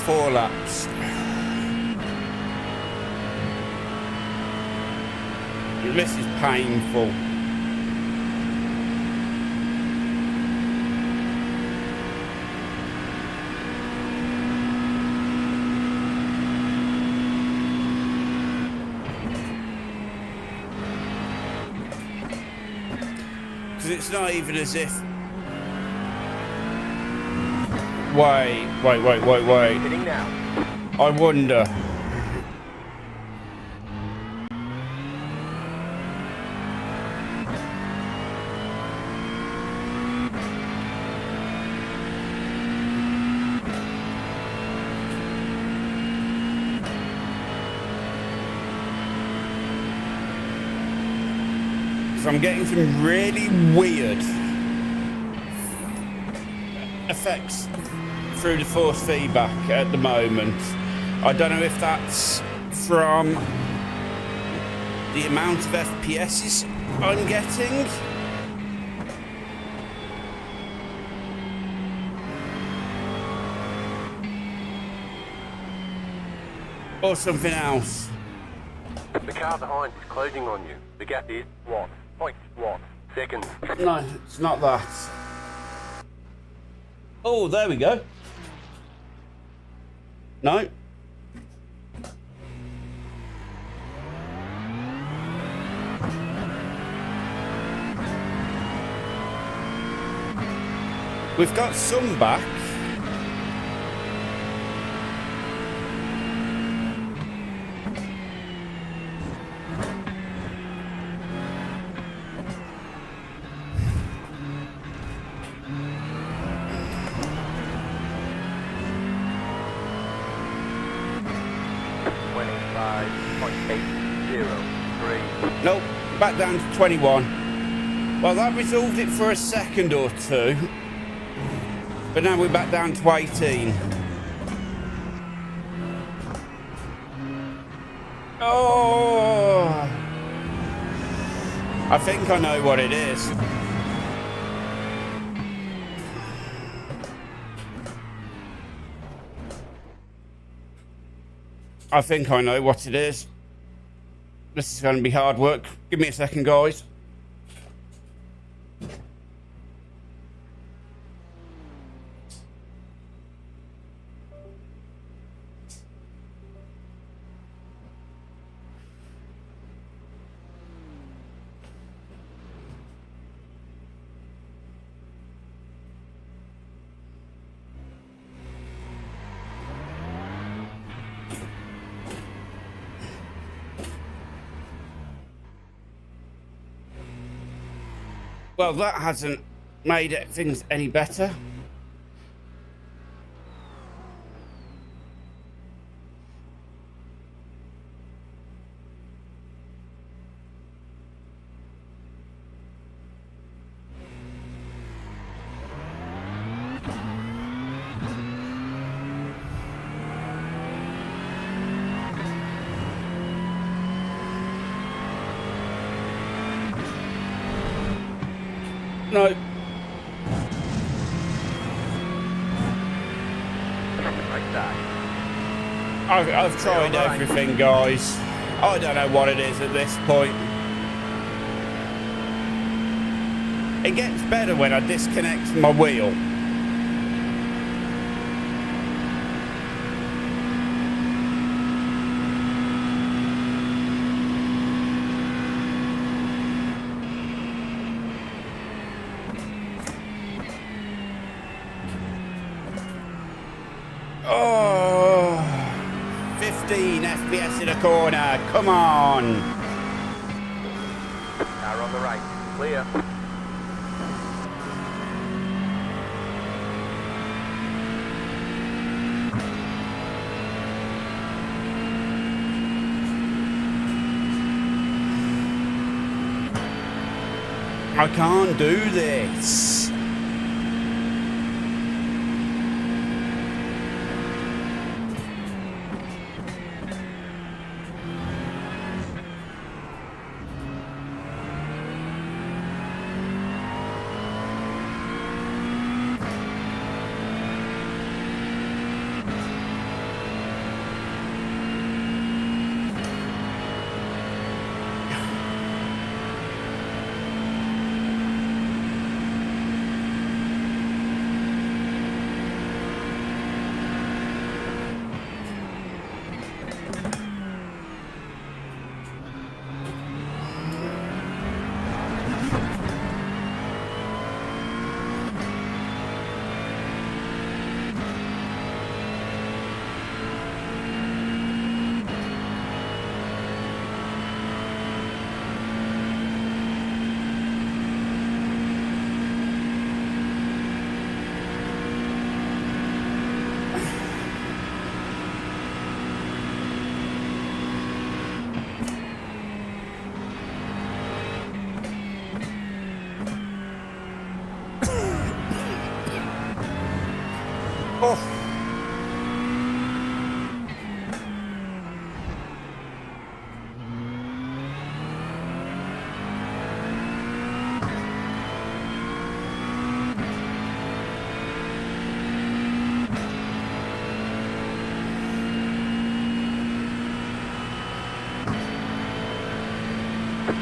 Four laps. This is painful. Because it's not even as if... Wait. Hitting now. I wonder. So I'm getting some really weird effects through the force feedback at the moment. I don't know if that's from the amount of FPSs I'm getting, or something else. The car behind is closing on you. The gap is 1.1 seconds. No, it's not that. Oh, there we go. No. We've got some back. Nope, back down to 21. Well, that resolved it for a second or two. But now we're back down to 18. Oh! I think I know what it is. I think I know what it is. This is going to be hard work. Give me a second, guys. Well, that hasn't made things any better. No. Right side. I've tried everything, guys. I don't know what it is at this point. It gets better when I disconnect my wheel. Oh, 15 FPS in a corner. Come on. Car on the right. Clear. I can't do this. Oh.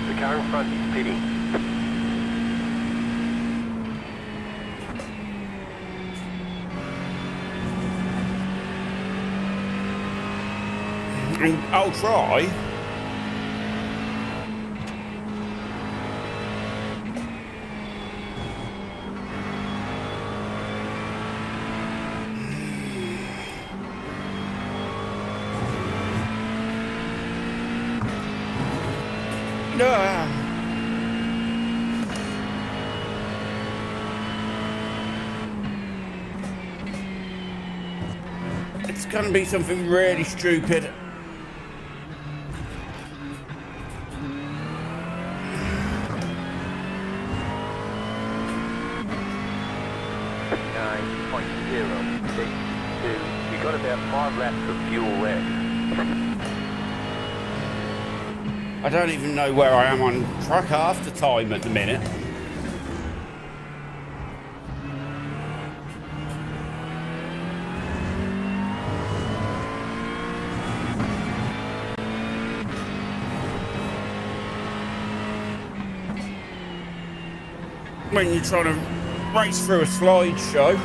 The car in front is pitting. I'll try. It's gonna be something really stupid. You've got about 5 laps of fuel left. I don't even know where I am on track half the time at the minute. When you're trying to race through a slideshow.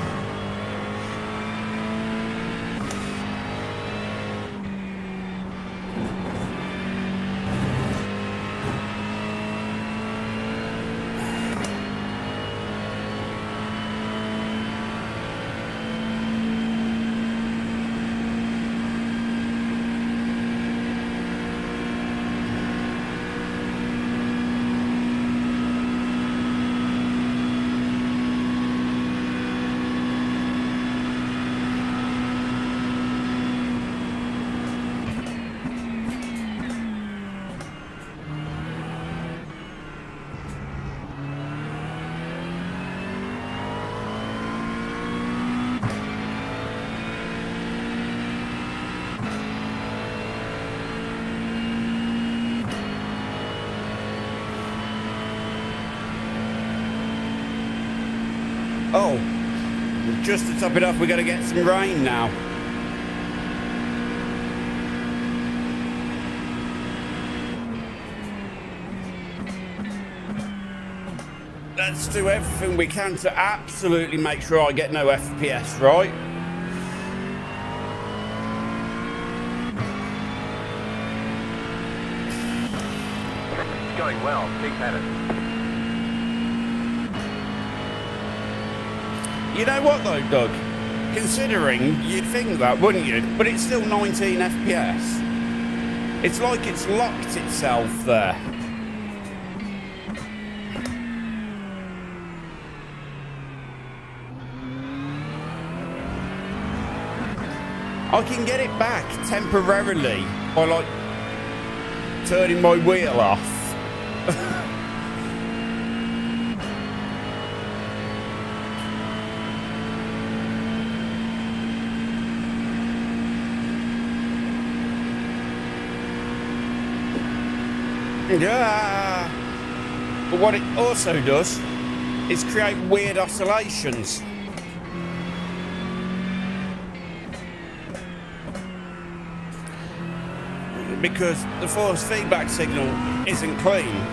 Oh, just to top it off, we're going to get some rain now. Let's do everything we can to absolutely make sure I get no FPS right. It's going well. Keep at it. You know what though, Doug? Considering, you'd think that, wouldn't you? But it's still 19 FPS. It's like it's locked itself there. I can get it back temporarily by like turning my wheel off. Yeah. But what it also does is create weird oscillations. Because the force feedback signal isn't clean.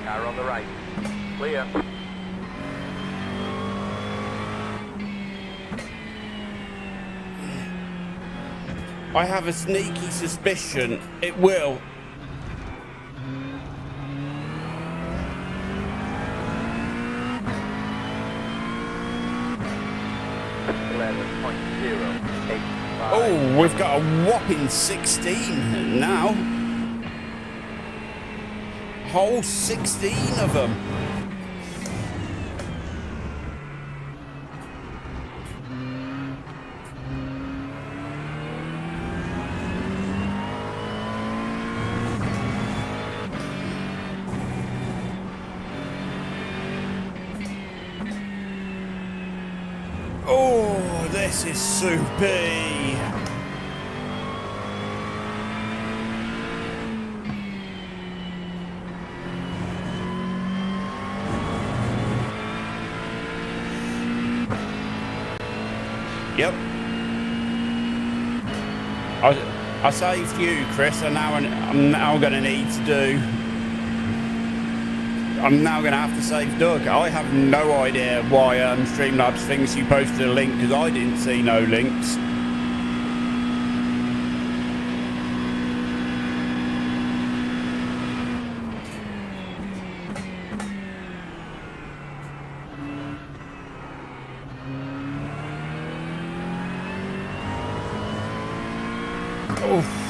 Car on the right. Clear. I have a sneaky suspicion it will. Oh, we've got a whopping 16 now. Whole 16 of them. Oh, this is soupy. Yep. I saved you, Chris, and now I'm now going to need to do I'm now going to have to save Doug. I have no idea why Streamlabs thinks you posted a link, because I didn't see no links. Oof.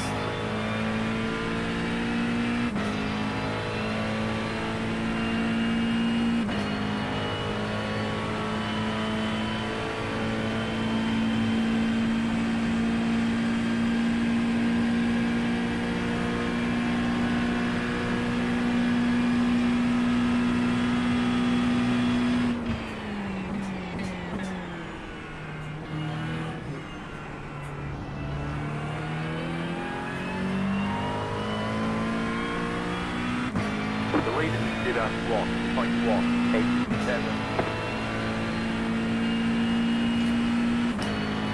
The leader did a 1.187.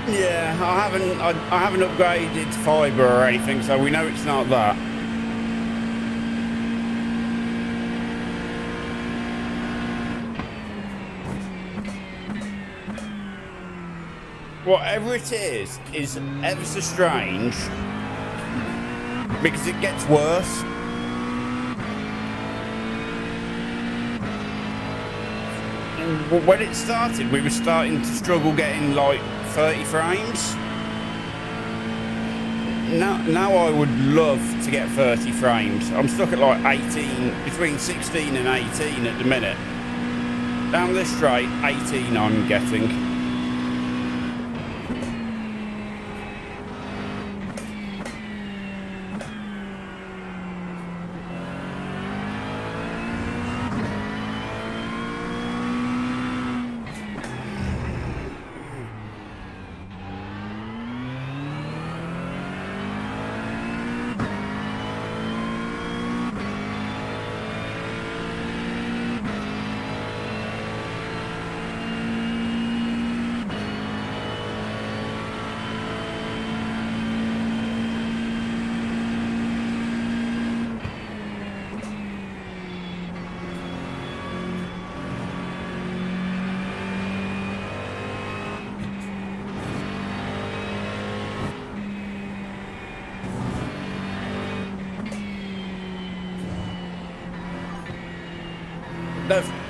Yeah, I haven't upgraded fibre or anything, so we know it's not that. Whatever it is ever so strange, because it gets worse. When it started, we were starting to struggle getting like 30 frames. Now I would love to get 30 frames. I'm stuck at like 18, between 16 and 18 at the minute. Down this straight, 18 I'm getting.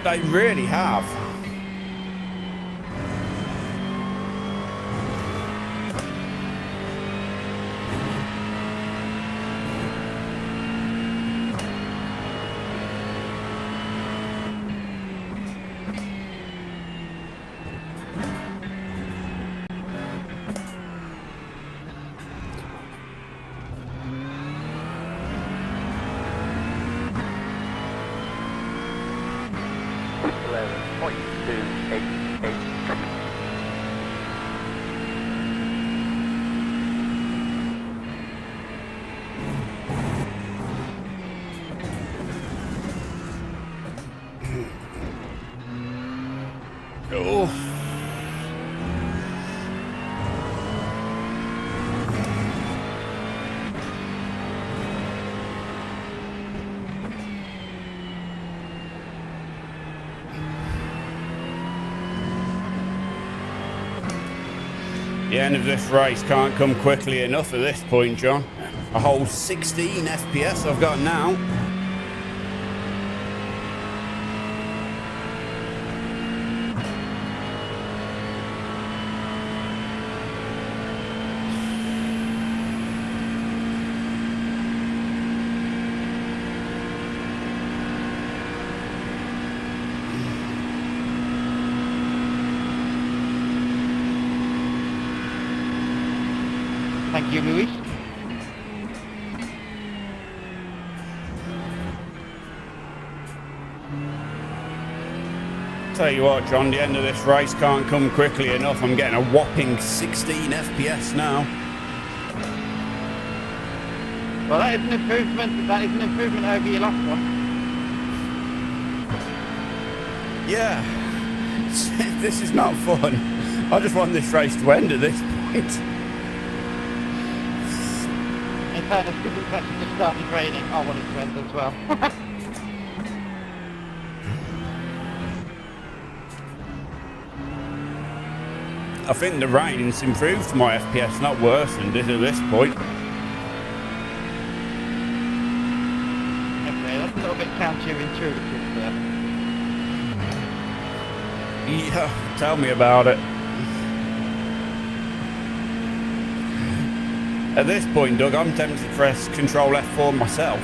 They really have. Oh. The end of this race can't come quickly enough at this point, John. A whole 16 FPS I've got now. Thank you, Louis. Tell you what, John, the end of this race can't come quickly enough. I'm getting a whopping 16 FPS now. Well, that is an improvement. That is an improvement over your last one. Yeah, this is not fun. I just want this race to end at this point. In fairness, because it's actually just started raining, I want it to end as well. I think the rating's improved my FPS, not worsened it at this point. Okay, that's a little bit counterintuitive there. Yeah, tell me about it. At this point, Doug, I'm tempted to press Control F4 myself.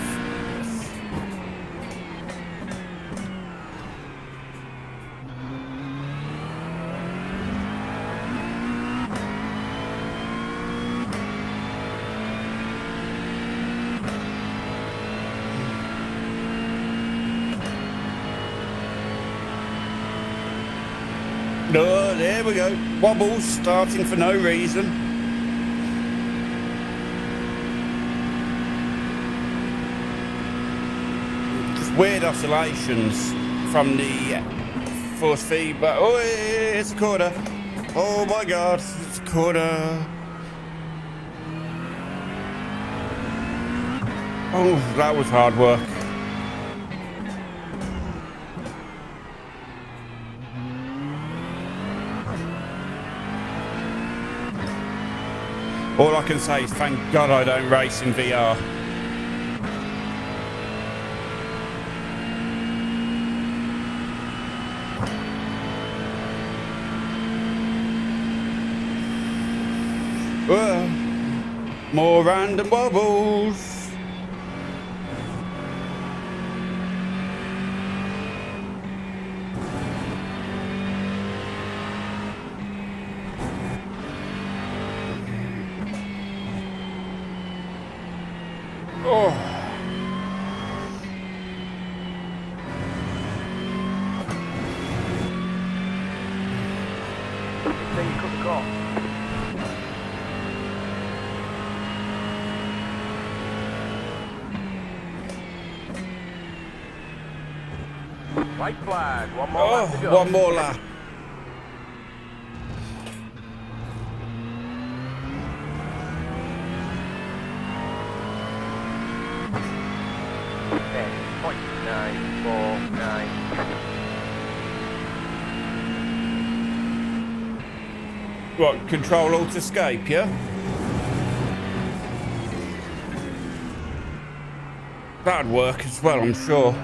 Oh, there we go. Wobbles starting for no reason. Just weird oscillations from the force feedback. Oh, it's a corner. Oh my God, it's a corner. Oh, that was hard work. All I can say is thank God I don't race in VR. More random wobbles. Oh. Then you cut the call. White flag. One more lap to go. One more lap. What, Control Alt Escape, yeah? That'd work as well, I'm sure.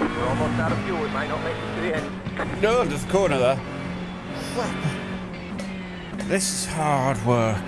We're almost out of fuel. It might not make it to the end. No, there's a corner there. This is hard work.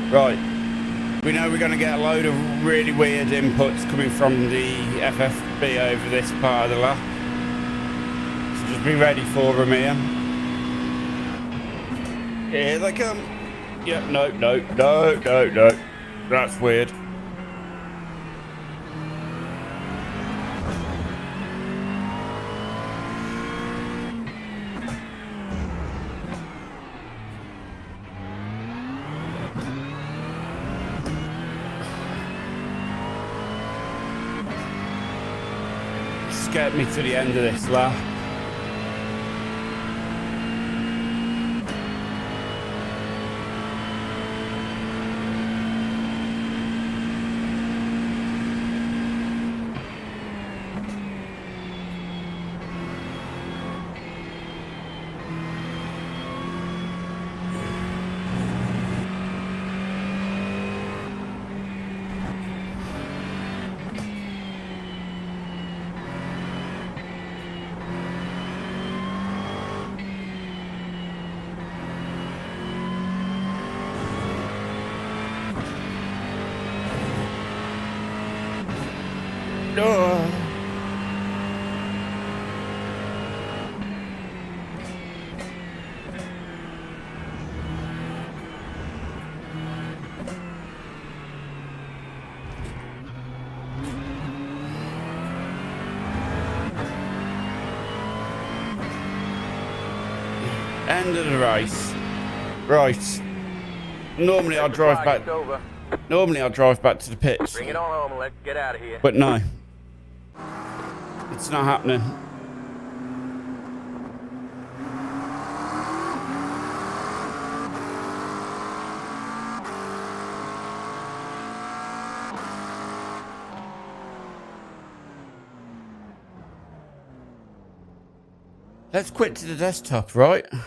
Right. We know we're going to get a load of really weird inputs coming from the FFB over this part of the lap. So just be ready for them here. Here they come. Yep, no. That's weird. Get me to the end of this lap. Oh. End of the race. Right. Normally I'll drive back. Normally I'll drive back to the pits. Bring it on home and let's get out of here. But no. It's not happening. Let's quit to the desktop, right? Let's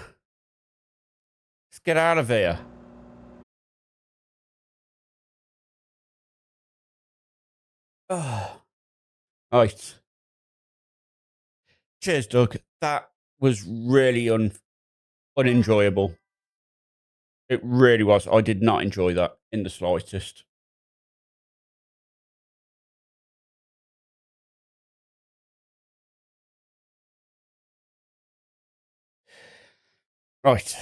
get out of here. Oh. Right. Cheers, Doug. That was really unenjoyable. It really was. I did not enjoy that in the slightest. Right.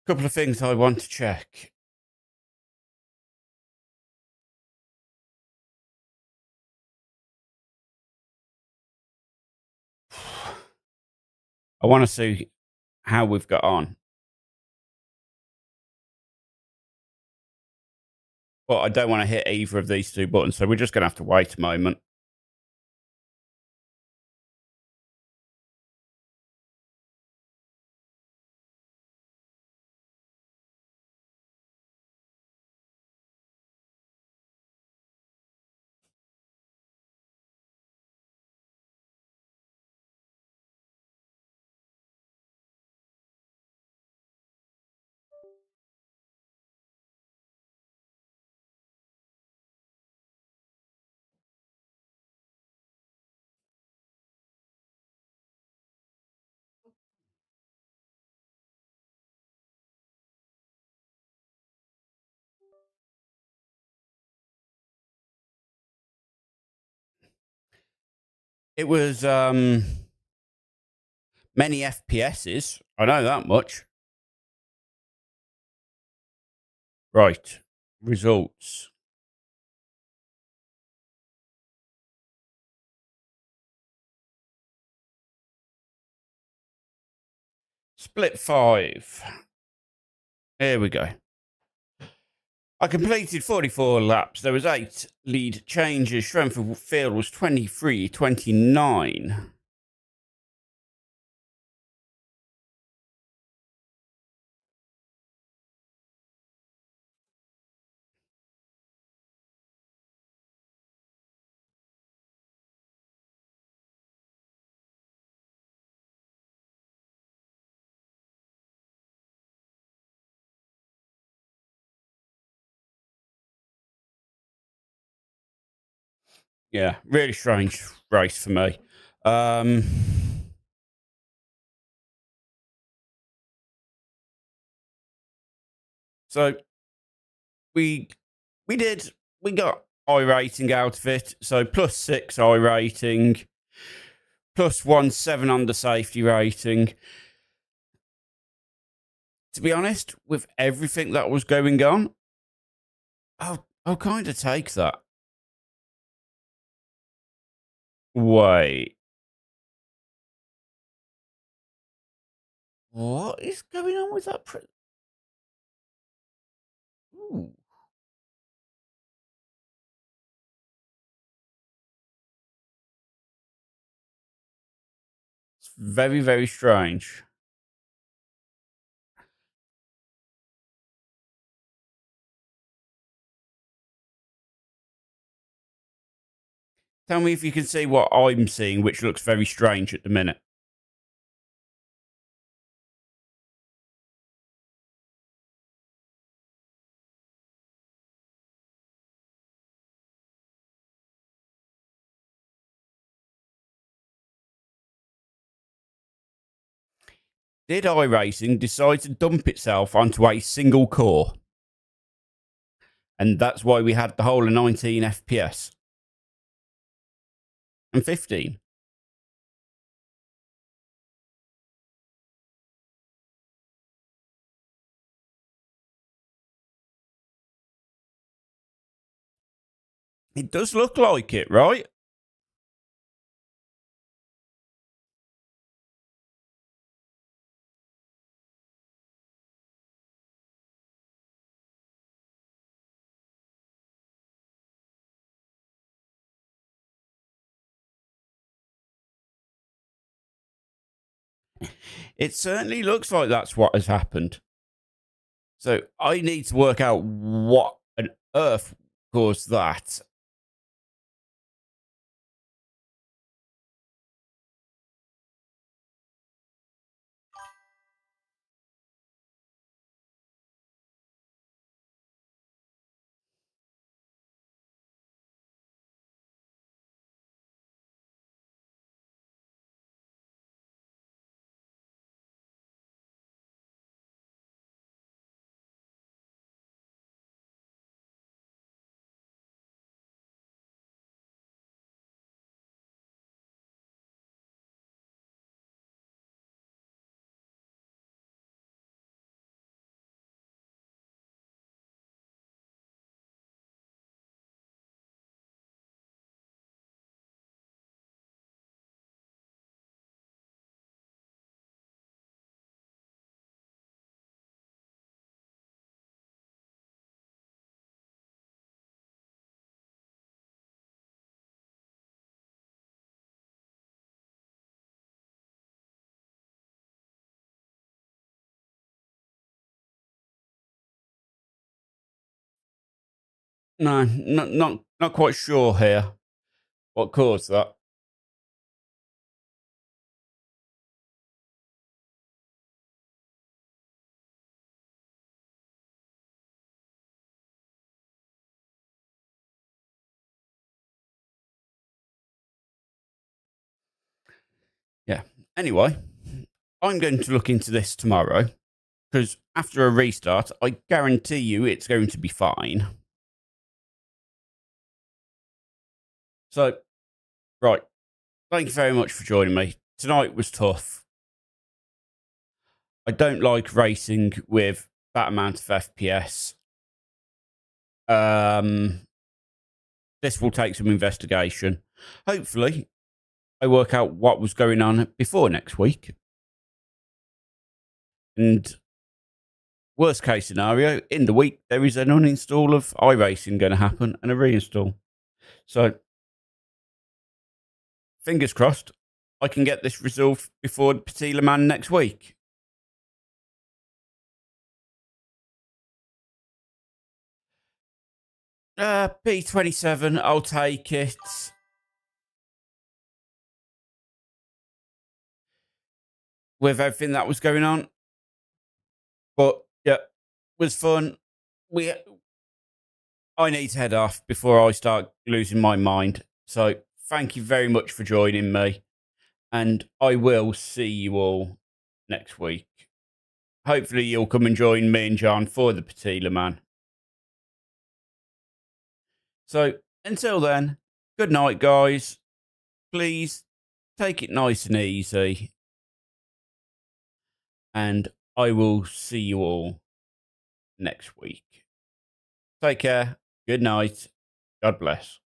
Couple of things I want to check. I want to see how we've got on. But I don't want to hit either of these two buttons, so we're just going to have to wait a moment. It was many FPSs. I know that much. Right. Results. Split 5. Here we go. I completed 44 laps. There was 8 lead changes. Strength of field was 23.29. Yeah, really strange race for me. So we We did. We got iRating out of it. So +6 iRating, +1 7 on the safety rating. To be honest, with everything that was going on, I'll kind of take that. Wait. What is going on with that? Ooh. It's very, very strange. Tell me if you can see what I'm seeing, which looks very strange at the minute. Did iRacing decide to dump itself onto a single core? And that's why we had the whole of 19 FPS. And 15. It does look like it, right? It certainly looks like that's what has happened. So I need to work out what on earth caused that. No, not quite sure here what caused that. Yeah. Anyway, I'm going to look into this tomorrow because after a restart, I guarantee you it's going to be fine. So, right. Thank you very much for joining me. Tonight was tough. I don't like racing with that amount of FPS. This will take some investigation. Hopefully, I work out what was going on before next week. And worst case scenario, in the week, there is an uninstall of iRacing going to happen and a reinstall. So, fingers crossed, I can get this resolved before the Petit Le Mans next week. P27, I'll take it. With everything that was going on. But yeah, it was fun. I need to head off before I start losing my mind. So thank you very much for joining me. And I will see you all next week. Hopefully you'll come and join me and John for the Petit Le Mans. So until then, good night, guys. Please take it nice and easy. And I will see you all next week. Take care. Good night. God bless.